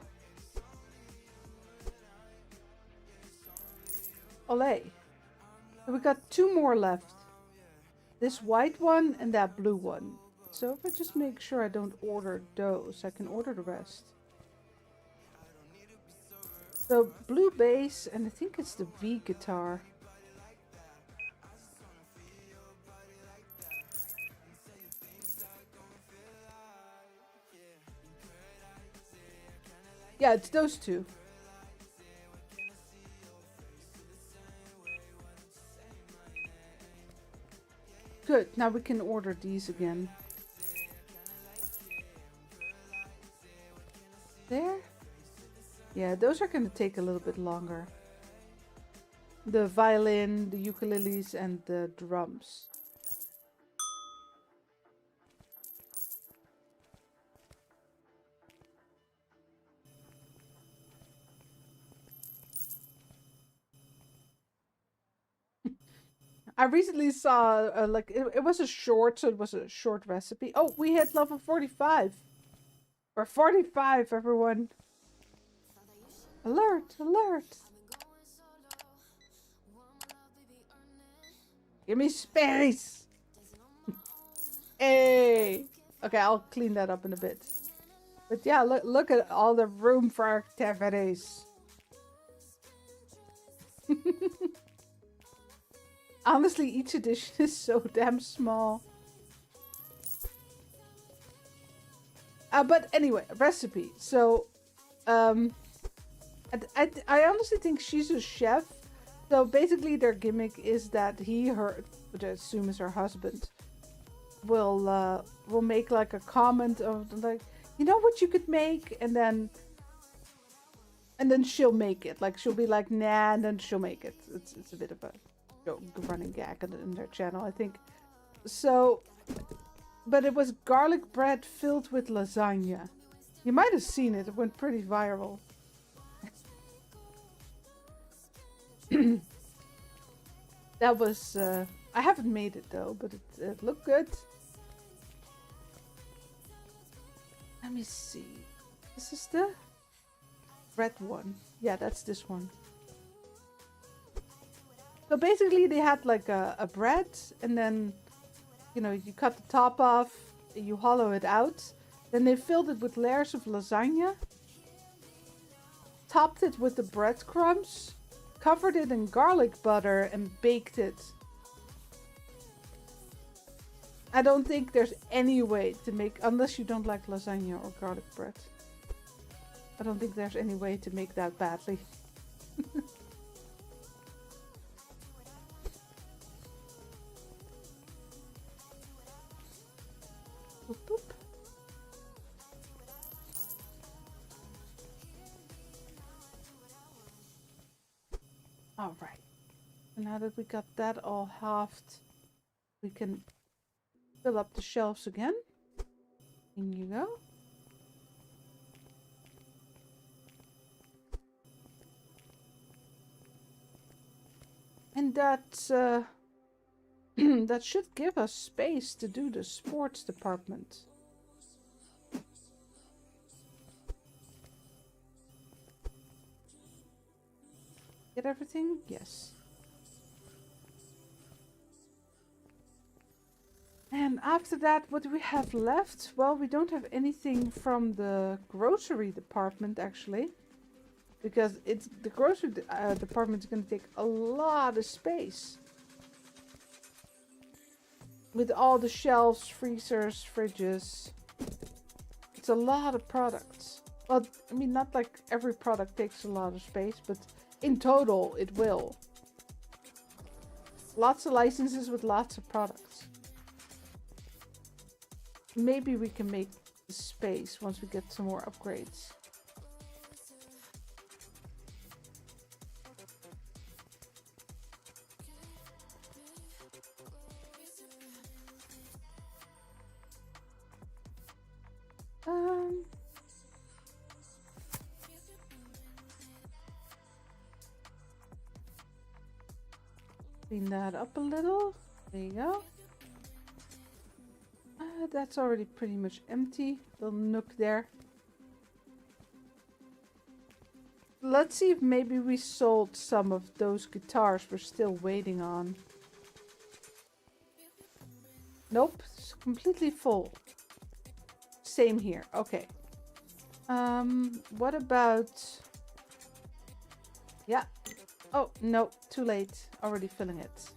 S2: Olé. So we got 2 more left. This white one and that blue one. So if I just make sure I don't order those, I can order the rest. So blue bass, and I think it's the V guitar. Yeah, it's those 2. Good, now we can order these again. There? Yeah, those are going to take a little bit longer. The violin, the ukuleles, and the drums. I recently saw, like, it was a short, so it was a short recipe. Oh, we hit level 45. We're 45, everyone. Alert, alert. Give me space. Hey. Okay, I'll clean that up in a bit. But yeah, look at all the room for activities. Honestly, each edition is so damn small. But anyway, recipe. So, I honestly think she's a chef. So basically their gimmick is that her, which I assume is her husband, will make like a comment of like, you know what you could make? And then she'll make it. Like she'll be like, nah, and then she'll make it. It's a bit of a running gag in their channel, I think. So, but it was garlic bread filled with lasagna. You might have seen it. It went pretty viral. That was, I haven't made it though, but it looked good. Let me see. This is the red one. Yeah, that's this one. So basically they had like a bread, and then, you know, you cut the top off, you hollow it out. Then they filled it with layers of lasagna, topped it with the breadcrumbs, covered it in garlic butter, and baked it. I don't think there's any way to make, unless you don't like lasagna or garlic bread. I don't think there's any way to make that badly. Boop, boop. All right. So now that we got that all halved, we can fill up the shelves again. In you go. And that that should give us space to do the sports department. Get everything? Yes. And after that, what do we have left? Well, we don't have anything from the grocery department actually, because it's the grocery department is going to take a lot of space. With all the shelves, freezers, fridges. It's a lot of products. Well, I mean, not like every product takes a lot of space, but in total, it will. Lots of licenses with lots of products. Maybe we can make the space once we get some more upgrades. Clean that up a little. There you go. That's already pretty much empty. Little nook there. Let's see if maybe we sold some of those guitars we're still waiting on. Nope, it's completely full. Same here. Okay. What about... Yeah. Oh, no, too late. Already filling it.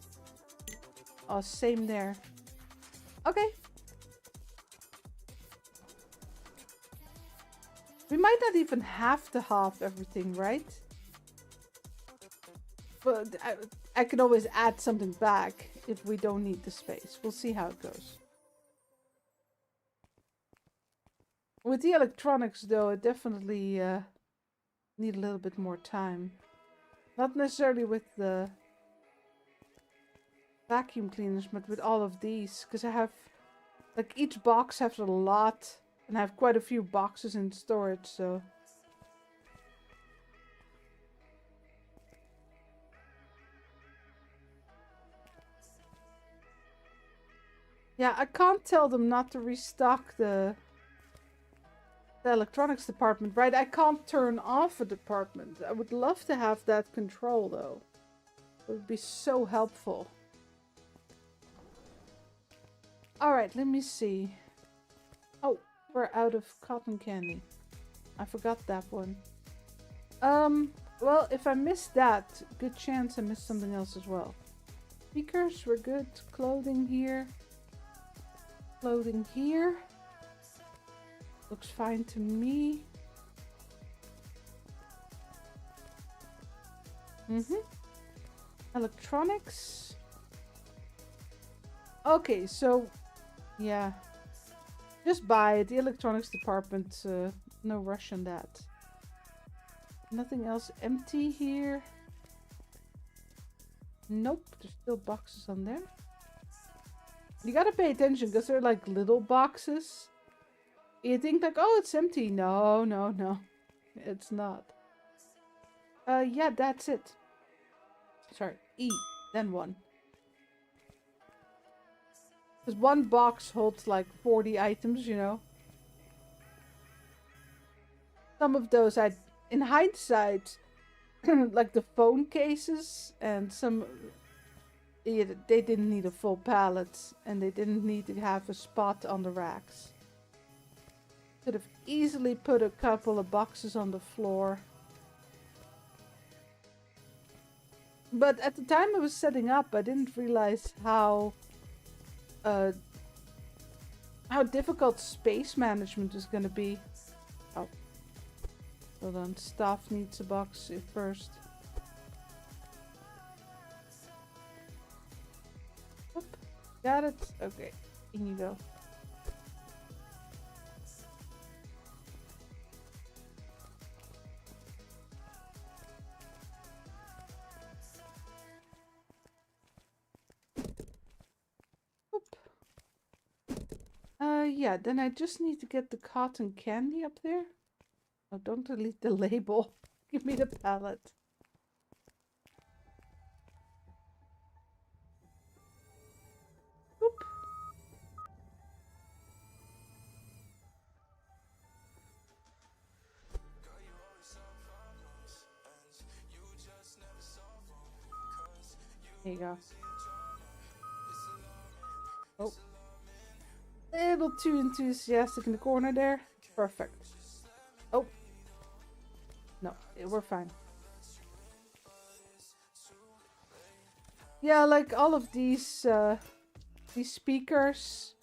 S2: Oh, same there. Okay. We might not even have to halve everything, right? But I can always add something back if we don't need the space. We'll see how it goes. With the electronics, though, I definitely need a little bit more time. Not necessarily with the vacuum cleaners, but with all of these. Because I have, like, each box has a lot. And I have quite a few boxes in storage, so... Yeah, I can't tell them not to restock the electronics department, right? I can't turn off a department. I would love to have that control, though. It would be so helpful. Alright, let me see. Oh, we're out of cotton candy. I forgot that one. Well, if I missed that, good chance I missed something else as well. Speakers, we're good. Clothing here. Clothing here. Looks fine to me. Electronics. Okay, so yeah, just buy it. The electronics department, no rush on that. Nothing else empty here. Nope, there's still boxes on there. You gotta pay attention because they're like little boxes. You think like, oh, it's empty. No, no, no. It's not. Yeah, that's it. Sorry, E, then 1. Because one box holds like 40 items, you know. Some of those, in hindsight, like the phone cases and some... Yeah, they didn't need a full pallet and they didn't need to have a spot on the racks. Could have easily put a couple of boxes on the floor. But at the time I was setting up, I didn't realize how difficult space management is going to be. Oh, hold on. Staff needs a box first. Oop, got it. Okay, in you go. Yeah, then I just need to get the cotton candy up there. Oh, don't delete the label. Give me the palette. Oop. There you go. Oh. A little too enthusiastic in the corner there. Perfect. Oh. No, we're fine. Yeah, like all of these speakers,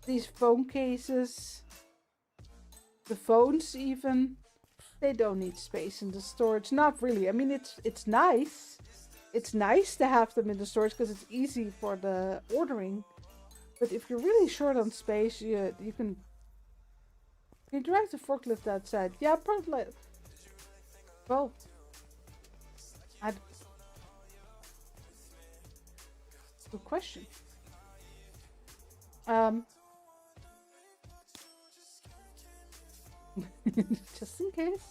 S2: these phone cases, the phones even, they don't need space in the storage. Not really. I mean, it's nice. It's nice to have them in the storage because it's easy for the ordering. But if you're really short on space, you can drive the forklift outside. Yeah, probably. Well, good question. Just in case.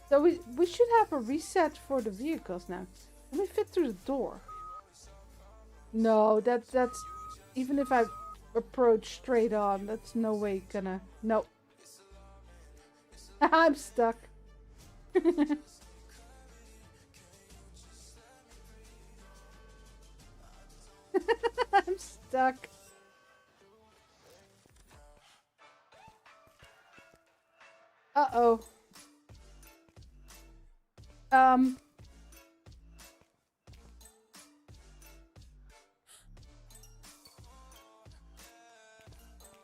S2: So we should have a reset for the vehicles now. Let me fit through the door. No, that's Even if I approach straight on, that's no way gonna... No. I'm stuck. I'm stuck. Uh-oh.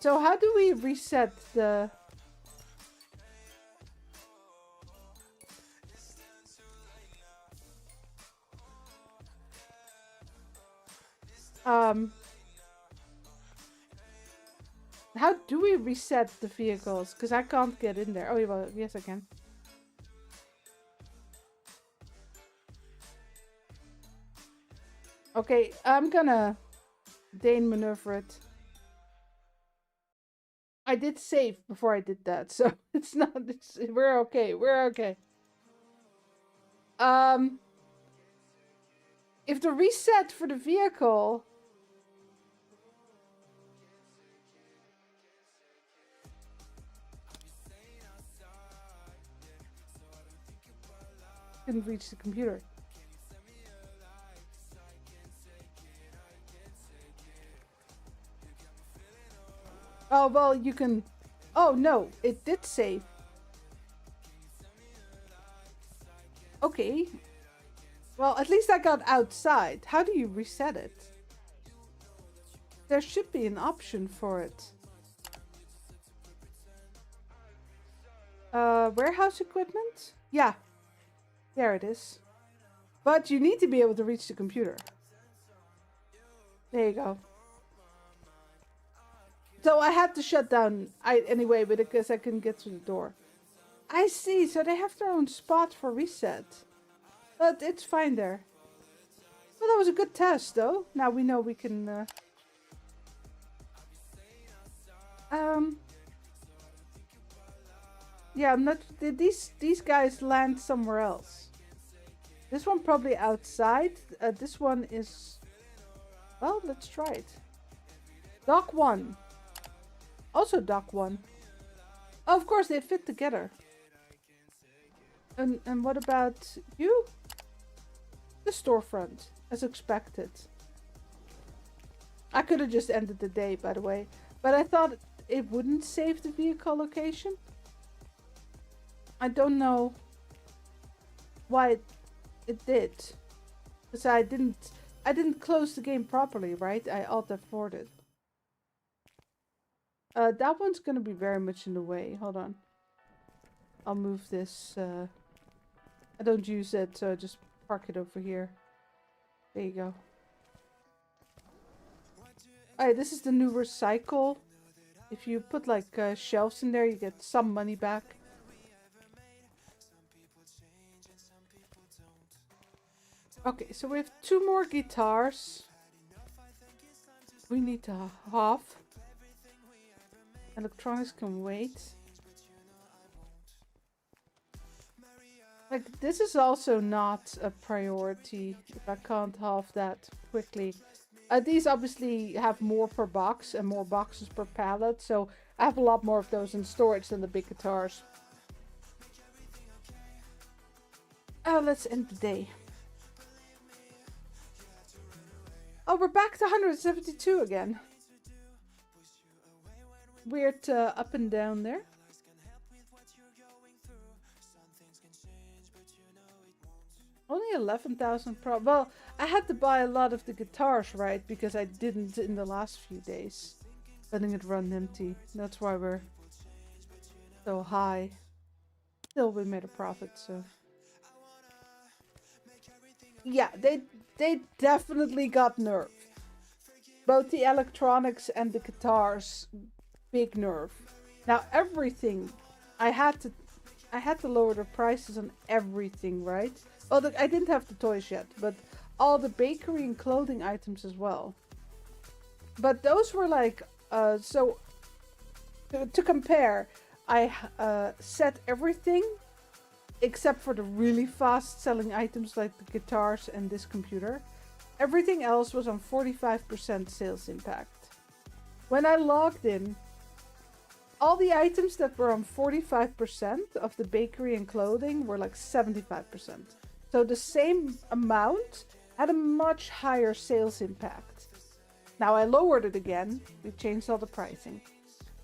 S2: So how do we reset the... How do we reset the vehicles? Because I can't get in there. Oh, well, yes, I can. Okay, I'm gonna Dane maneuver it. I did save before I did that, so it's not... we're okay. We're okay. If the reset for the vehicle... Couldn't reach the computer. Oh, well, you can... Oh, no, it did save. Okay. Well, at least I got outside. How do you reset it? There should be an option for it. Warehouse equipment? Yeah. There it is. But you need to be able to reach the computer. There you go. So I had to shut down anyway, but because I couldn't get to the door. I see. So they have their own spot for reset. But it's fine there. Well, that was a good test, though. Now we know we can... Yeah, I'm not... Did these guys land somewhere else? This one probably outside. This one is... Well, let's try it. Dock 1. Also dock 1. Oh, of course, they fit together. And what about you? The storefront, as expected. I could have just ended the day, by the way. But I thought it wouldn't save the vehicle location. I don't know why it did. Because I didn't close the game properly, right? I alt-F4'd. That one's gonna be very much in the way. Hold on. I'll move this. I don't use it, so I just park it over here. There you go. Alright, this is the new recycle. If you put like shelves in there, you get some money back. Okay, so we have 2 more guitars. We need to half. Electronics can wait. Like, this is also not a priority if I can't halve that quickly. These obviously have more per box and more boxes per pallet, so I have a lot more of those in storage than the big guitars. Let's end the day. Oh, we're back to 172 again. Weird up and down there. Only 11,000 pro. Well, I had to buy a lot of the guitars, right? Because I didn't in the last few days. Letting it run empty. That's why we're so high. Still, we made a profit, so. Yeah, they definitely got nerfed. Both the electronics and the guitars, big nerf. Now everything, I had to lower the prices on everything, right? Well, I didn't have the toys yet, but all the bakery and clothing items as well. But those were like, so to compare, I set everything except for the really fast selling items like the guitars and this computer. Everything else was on 45% sales impact. When I logged in, all the items that were on 45% of the bakery and clothing were like 75%. So the same amount had a much higher sales impact. Now I lowered it again. We changed all the pricing.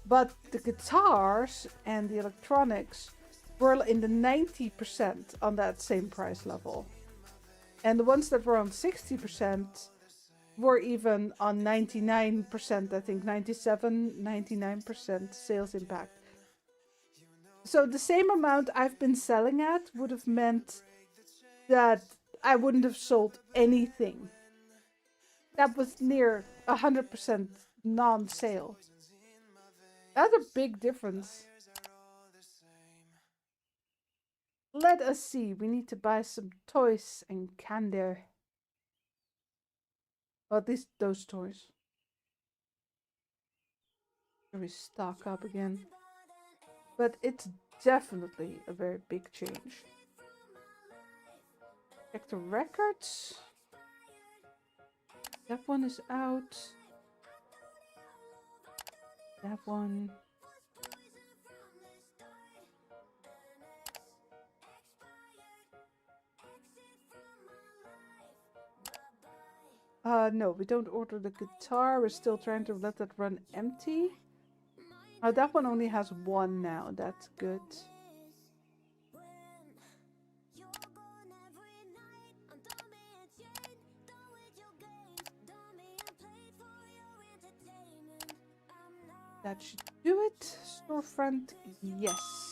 S2: But the guitars and the electronics were in the 90% on that same price level. And the ones that were on 60% were even on 99%, I think 97, 99% sales impact. So the same amount I've been selling at would have meant that I wouldn't have sold anything. That was near 100% non-sale. That's a big difference. Let us see. We need to buy some toys and candy. Well, at least those toys. We stock up again. But it's definitely a very big change. Check the records. That one is out. That one. No, we don't order the guitar. We're still trying to let that run empty. Oh, that one only has one now. That's good. That should do it. Storefront, yes.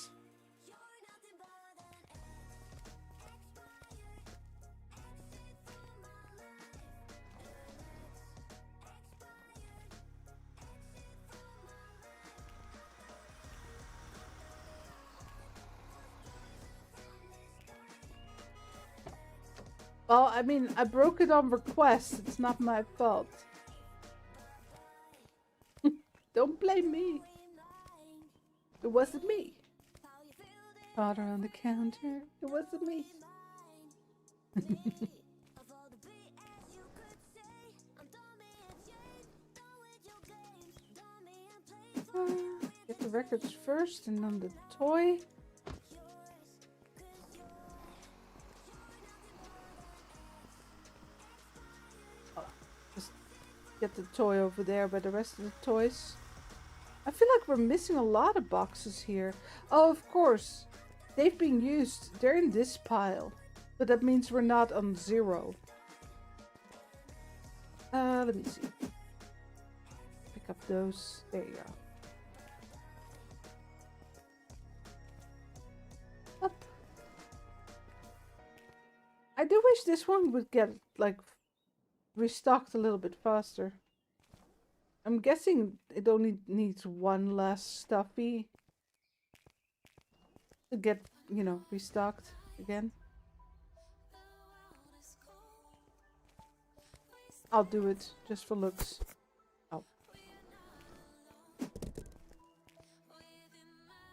S2: Well, I mean, I broke it on request. It's not my fault. Don't blame me. It wasn't me. Water on the counter. It wasn't me. Get the records first and then the toy. Get the toy over there by the rest of the toys. I feel like we're missing a lot of boxes here. Oh, of course. They've been used. They're in this pile. But that means we're not on 0. Let me see. Pick up those. There you go. Up. I do wish this one would get, like, restocked a little bit faster. I'm guessing it only needs one last stuffy to get, you know, restocked again. I'll do it just for looks. Oh.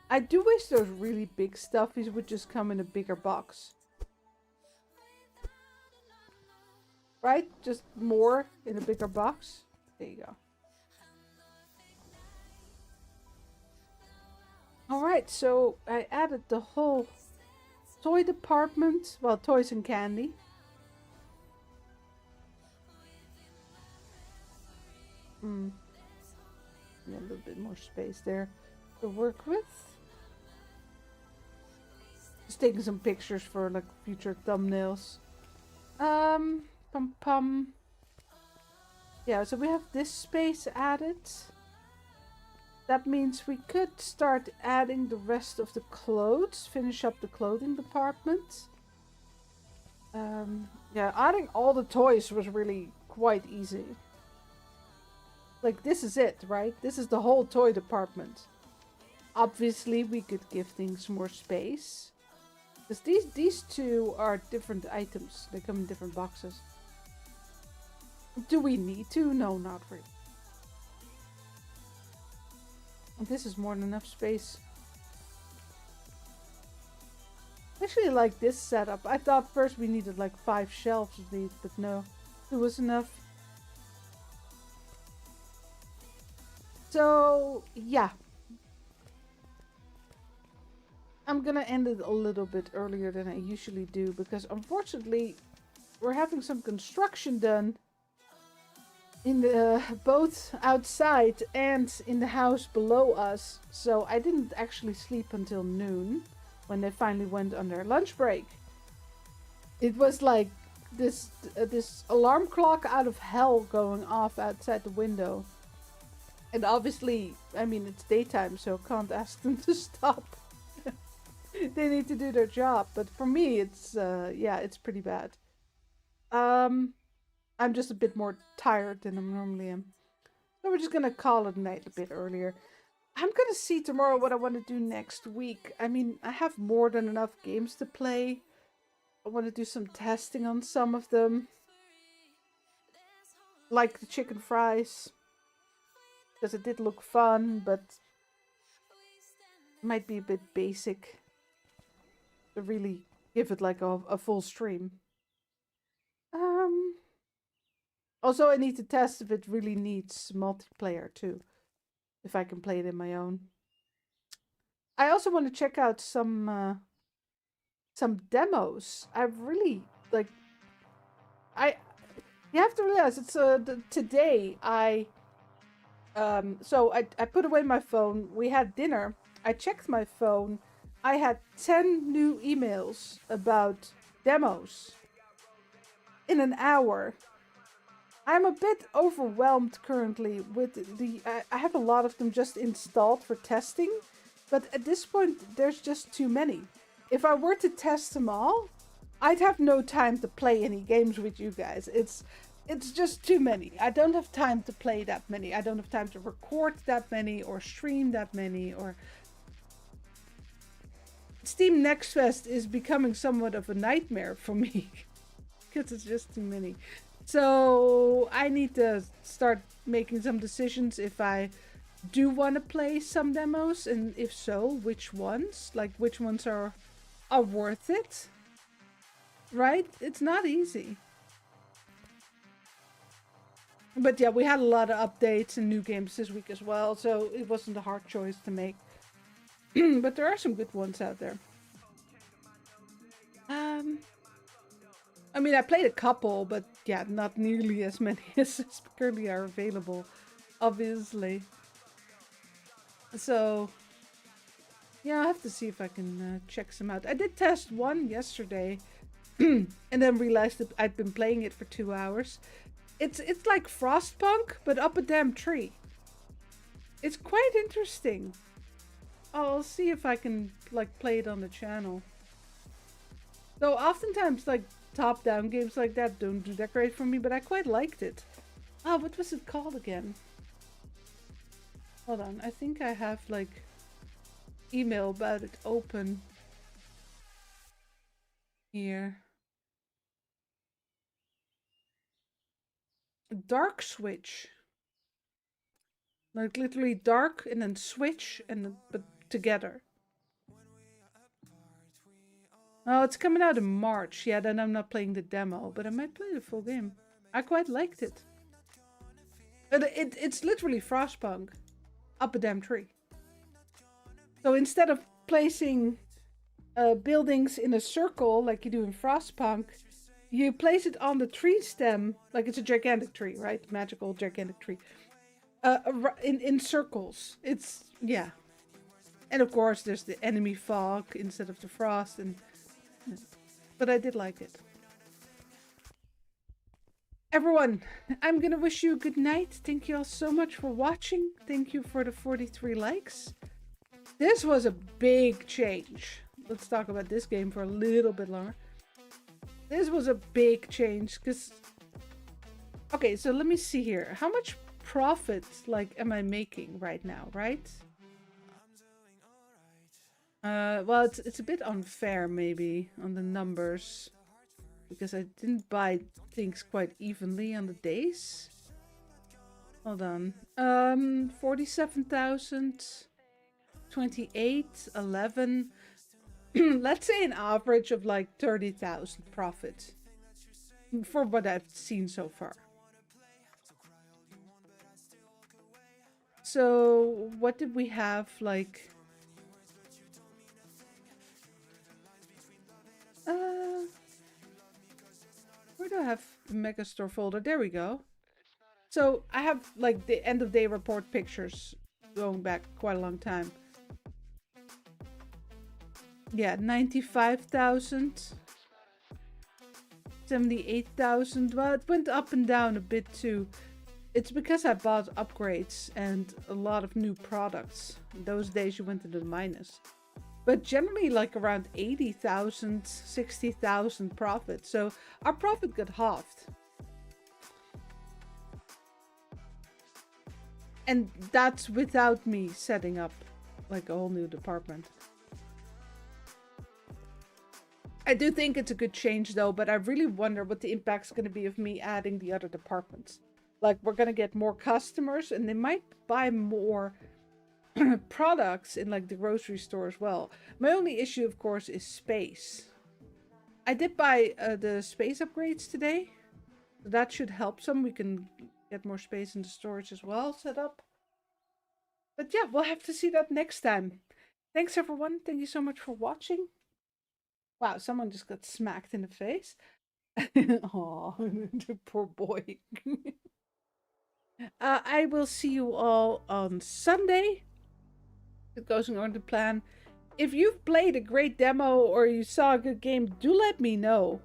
S2: I do wish those really big stuffies would just come in a bigger box. Right? Just more in a bigger box. There you go. Alright, so I added the whole toy department. Well, toys and candy. Yeah, a little bit more space there to work with. Just taking some pictures for like future thumbnails. Yeah, so we have this space added. That means we could start adding the rest of the clothes, finish up the clothing department. Yeah, adding all the toys was really quite easy. Like, this is it, right? This is the whole toy department. Obviously, we could give things more space. Because these two are different items. They come in different boxes. Do we need to? No, not really. And this is more than enough space. I actually like this setup. I thought first we needed like 5 shelves of these, but no. It was enough. So, yeah. I'm gonna end it a little bit earlier than I usually do because unfortunately we're having some construction done in the both outside and in the house below us. So I didn't actually sleep until noon when they finally went on their lunch break. It was like this alarm clock out of hell going off outside the window. And obviously, I mean, it's daytime, so can't ask them to stop. They need to do their job, but for me, it's yeah, it's pretty bad. I'm just a bit more tired than I normally am, so we're just gonna call it a night a bit earlier. I'm gonna see tomorrow what I want to do next week. I mean, I have more than enough games to play. I want to do some testing on some of them, like the chicken fries, because it did look fun, but might be a bit basic to really give it like a full stream. Also, I need to test if it really needs multiplayer too, if I can play it in my own. I also want to check out some demos. I've really like. You have to realize it's today so I put away my phone. We had dinner. I checked my phone. I had 10 new emails about demos in an hour. I'm a bit overwhelmed currently with I have a lot of them just installed for testing, but at this point there's just too many. If I were to test them all, I'd have no time to play any games with you guys. It's just too many. I don't have time to play that many. I don't have time to record that many or stream that many. Or Steam Next Fest is becoming somewhat of a nightmare for me because it's just too many. So I need to start making some decisions if I do want to play some demos, and if so, which ones? Like which ones are worth it? Right? It's not easy. But yeah, we had a lot of updates and new games this week as well, so it wasn't a hard choice to make. But there are some good ones out there. I mean, I played a couple, but yeah, not nearly as many as currently are available, obviously. So, yeah, I'll have to see if I can check some out. I did test one yesterday, and then realized that I'd been playing it for 2 hours. It's like Frostpunk, but up a damn tree. It's quite interesting. I'll see if I can like play it on the channel. Though oftentimes like top-down games like that don't do that great for me, but I quite liked it. Ah, what was it called again? Hold on, I think I have like email about it open here. Dark Switch. Like literally dark and then switch and but together. Oh, it's coming out in March. Yeah, then I'm not playing the demo, but I might play the full game. I quite liked it. It's literally Frostpunk up a damn tree. So instead of placing buildings in a circle like you do in Frostpunk, you place it on the tree stem, like it's a gigantic tree, right? Magical gigantic tree. In circles. It's, yeah. And of course there's the enemy fog instead of the frost, and but I did like it. Everyone, I'm gonna wish you a good night. Thank you all so much for watching. Thank you for the 43 likes. This was a big change. Let's talk about this game for a little bit longer. This was a big change because, okay, so let me see here. How much profit like am I making right now, right? Well, it's a bit unfair maybe on the numbers because I didn't buy things quite evenly on the days. Hold on. 47,000, 28, 11. Let's say an average of like 30,000 profit for what I've seen so far. So what did we have, like... Where do I have the Megastore folder? There we go. So I have like the end of day report pictures going back quite a long time. Yeah, 95,000. 78,000. Well, it went up and down a bit too. It's because I bought upgrades and a lot of new products. In those days you went into the minus. But generally like around 80,000, 60,000 profit. So our profit got halved. And that's without me setting up like a whole new department. I do think it's a good change though, but I really wonder what the impact's going to be of me adding the other departments. Like we're going to get more customers and they might buy more products in like the grocery store as well. My only issue of course is space. I did buy the space upgrades today. That should help some. We can get more space in the storage as well set up. But yeah, we'll have to see that next time. Thanks everyone. Thank you so much for watching. Wow, someone just got smacked in the face. Oh, the poor boy. I will see you all on Sunday. It goes according to plan. If you've played a great demo or you saw a good game, do let me know.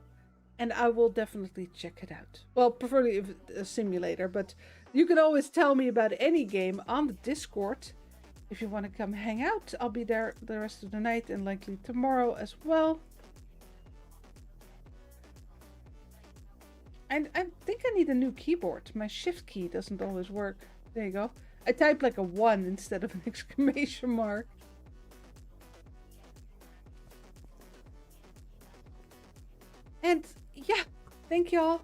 S2: And I will definitely check it out. Well, preferably if a simulator, but you can always tell me about any game on the Discord. If you want to come hang out, I'll be there the rest of the night and likely tomorrow as well. And I think I need a new keyboard. My shift key doesn't always work. There you go. I typed like a 1 instead of an exclamation mark. And yeah, thank y'all.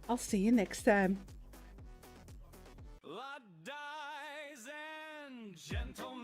S2: I'll see you next time.
S1: Ladies and gentlemen.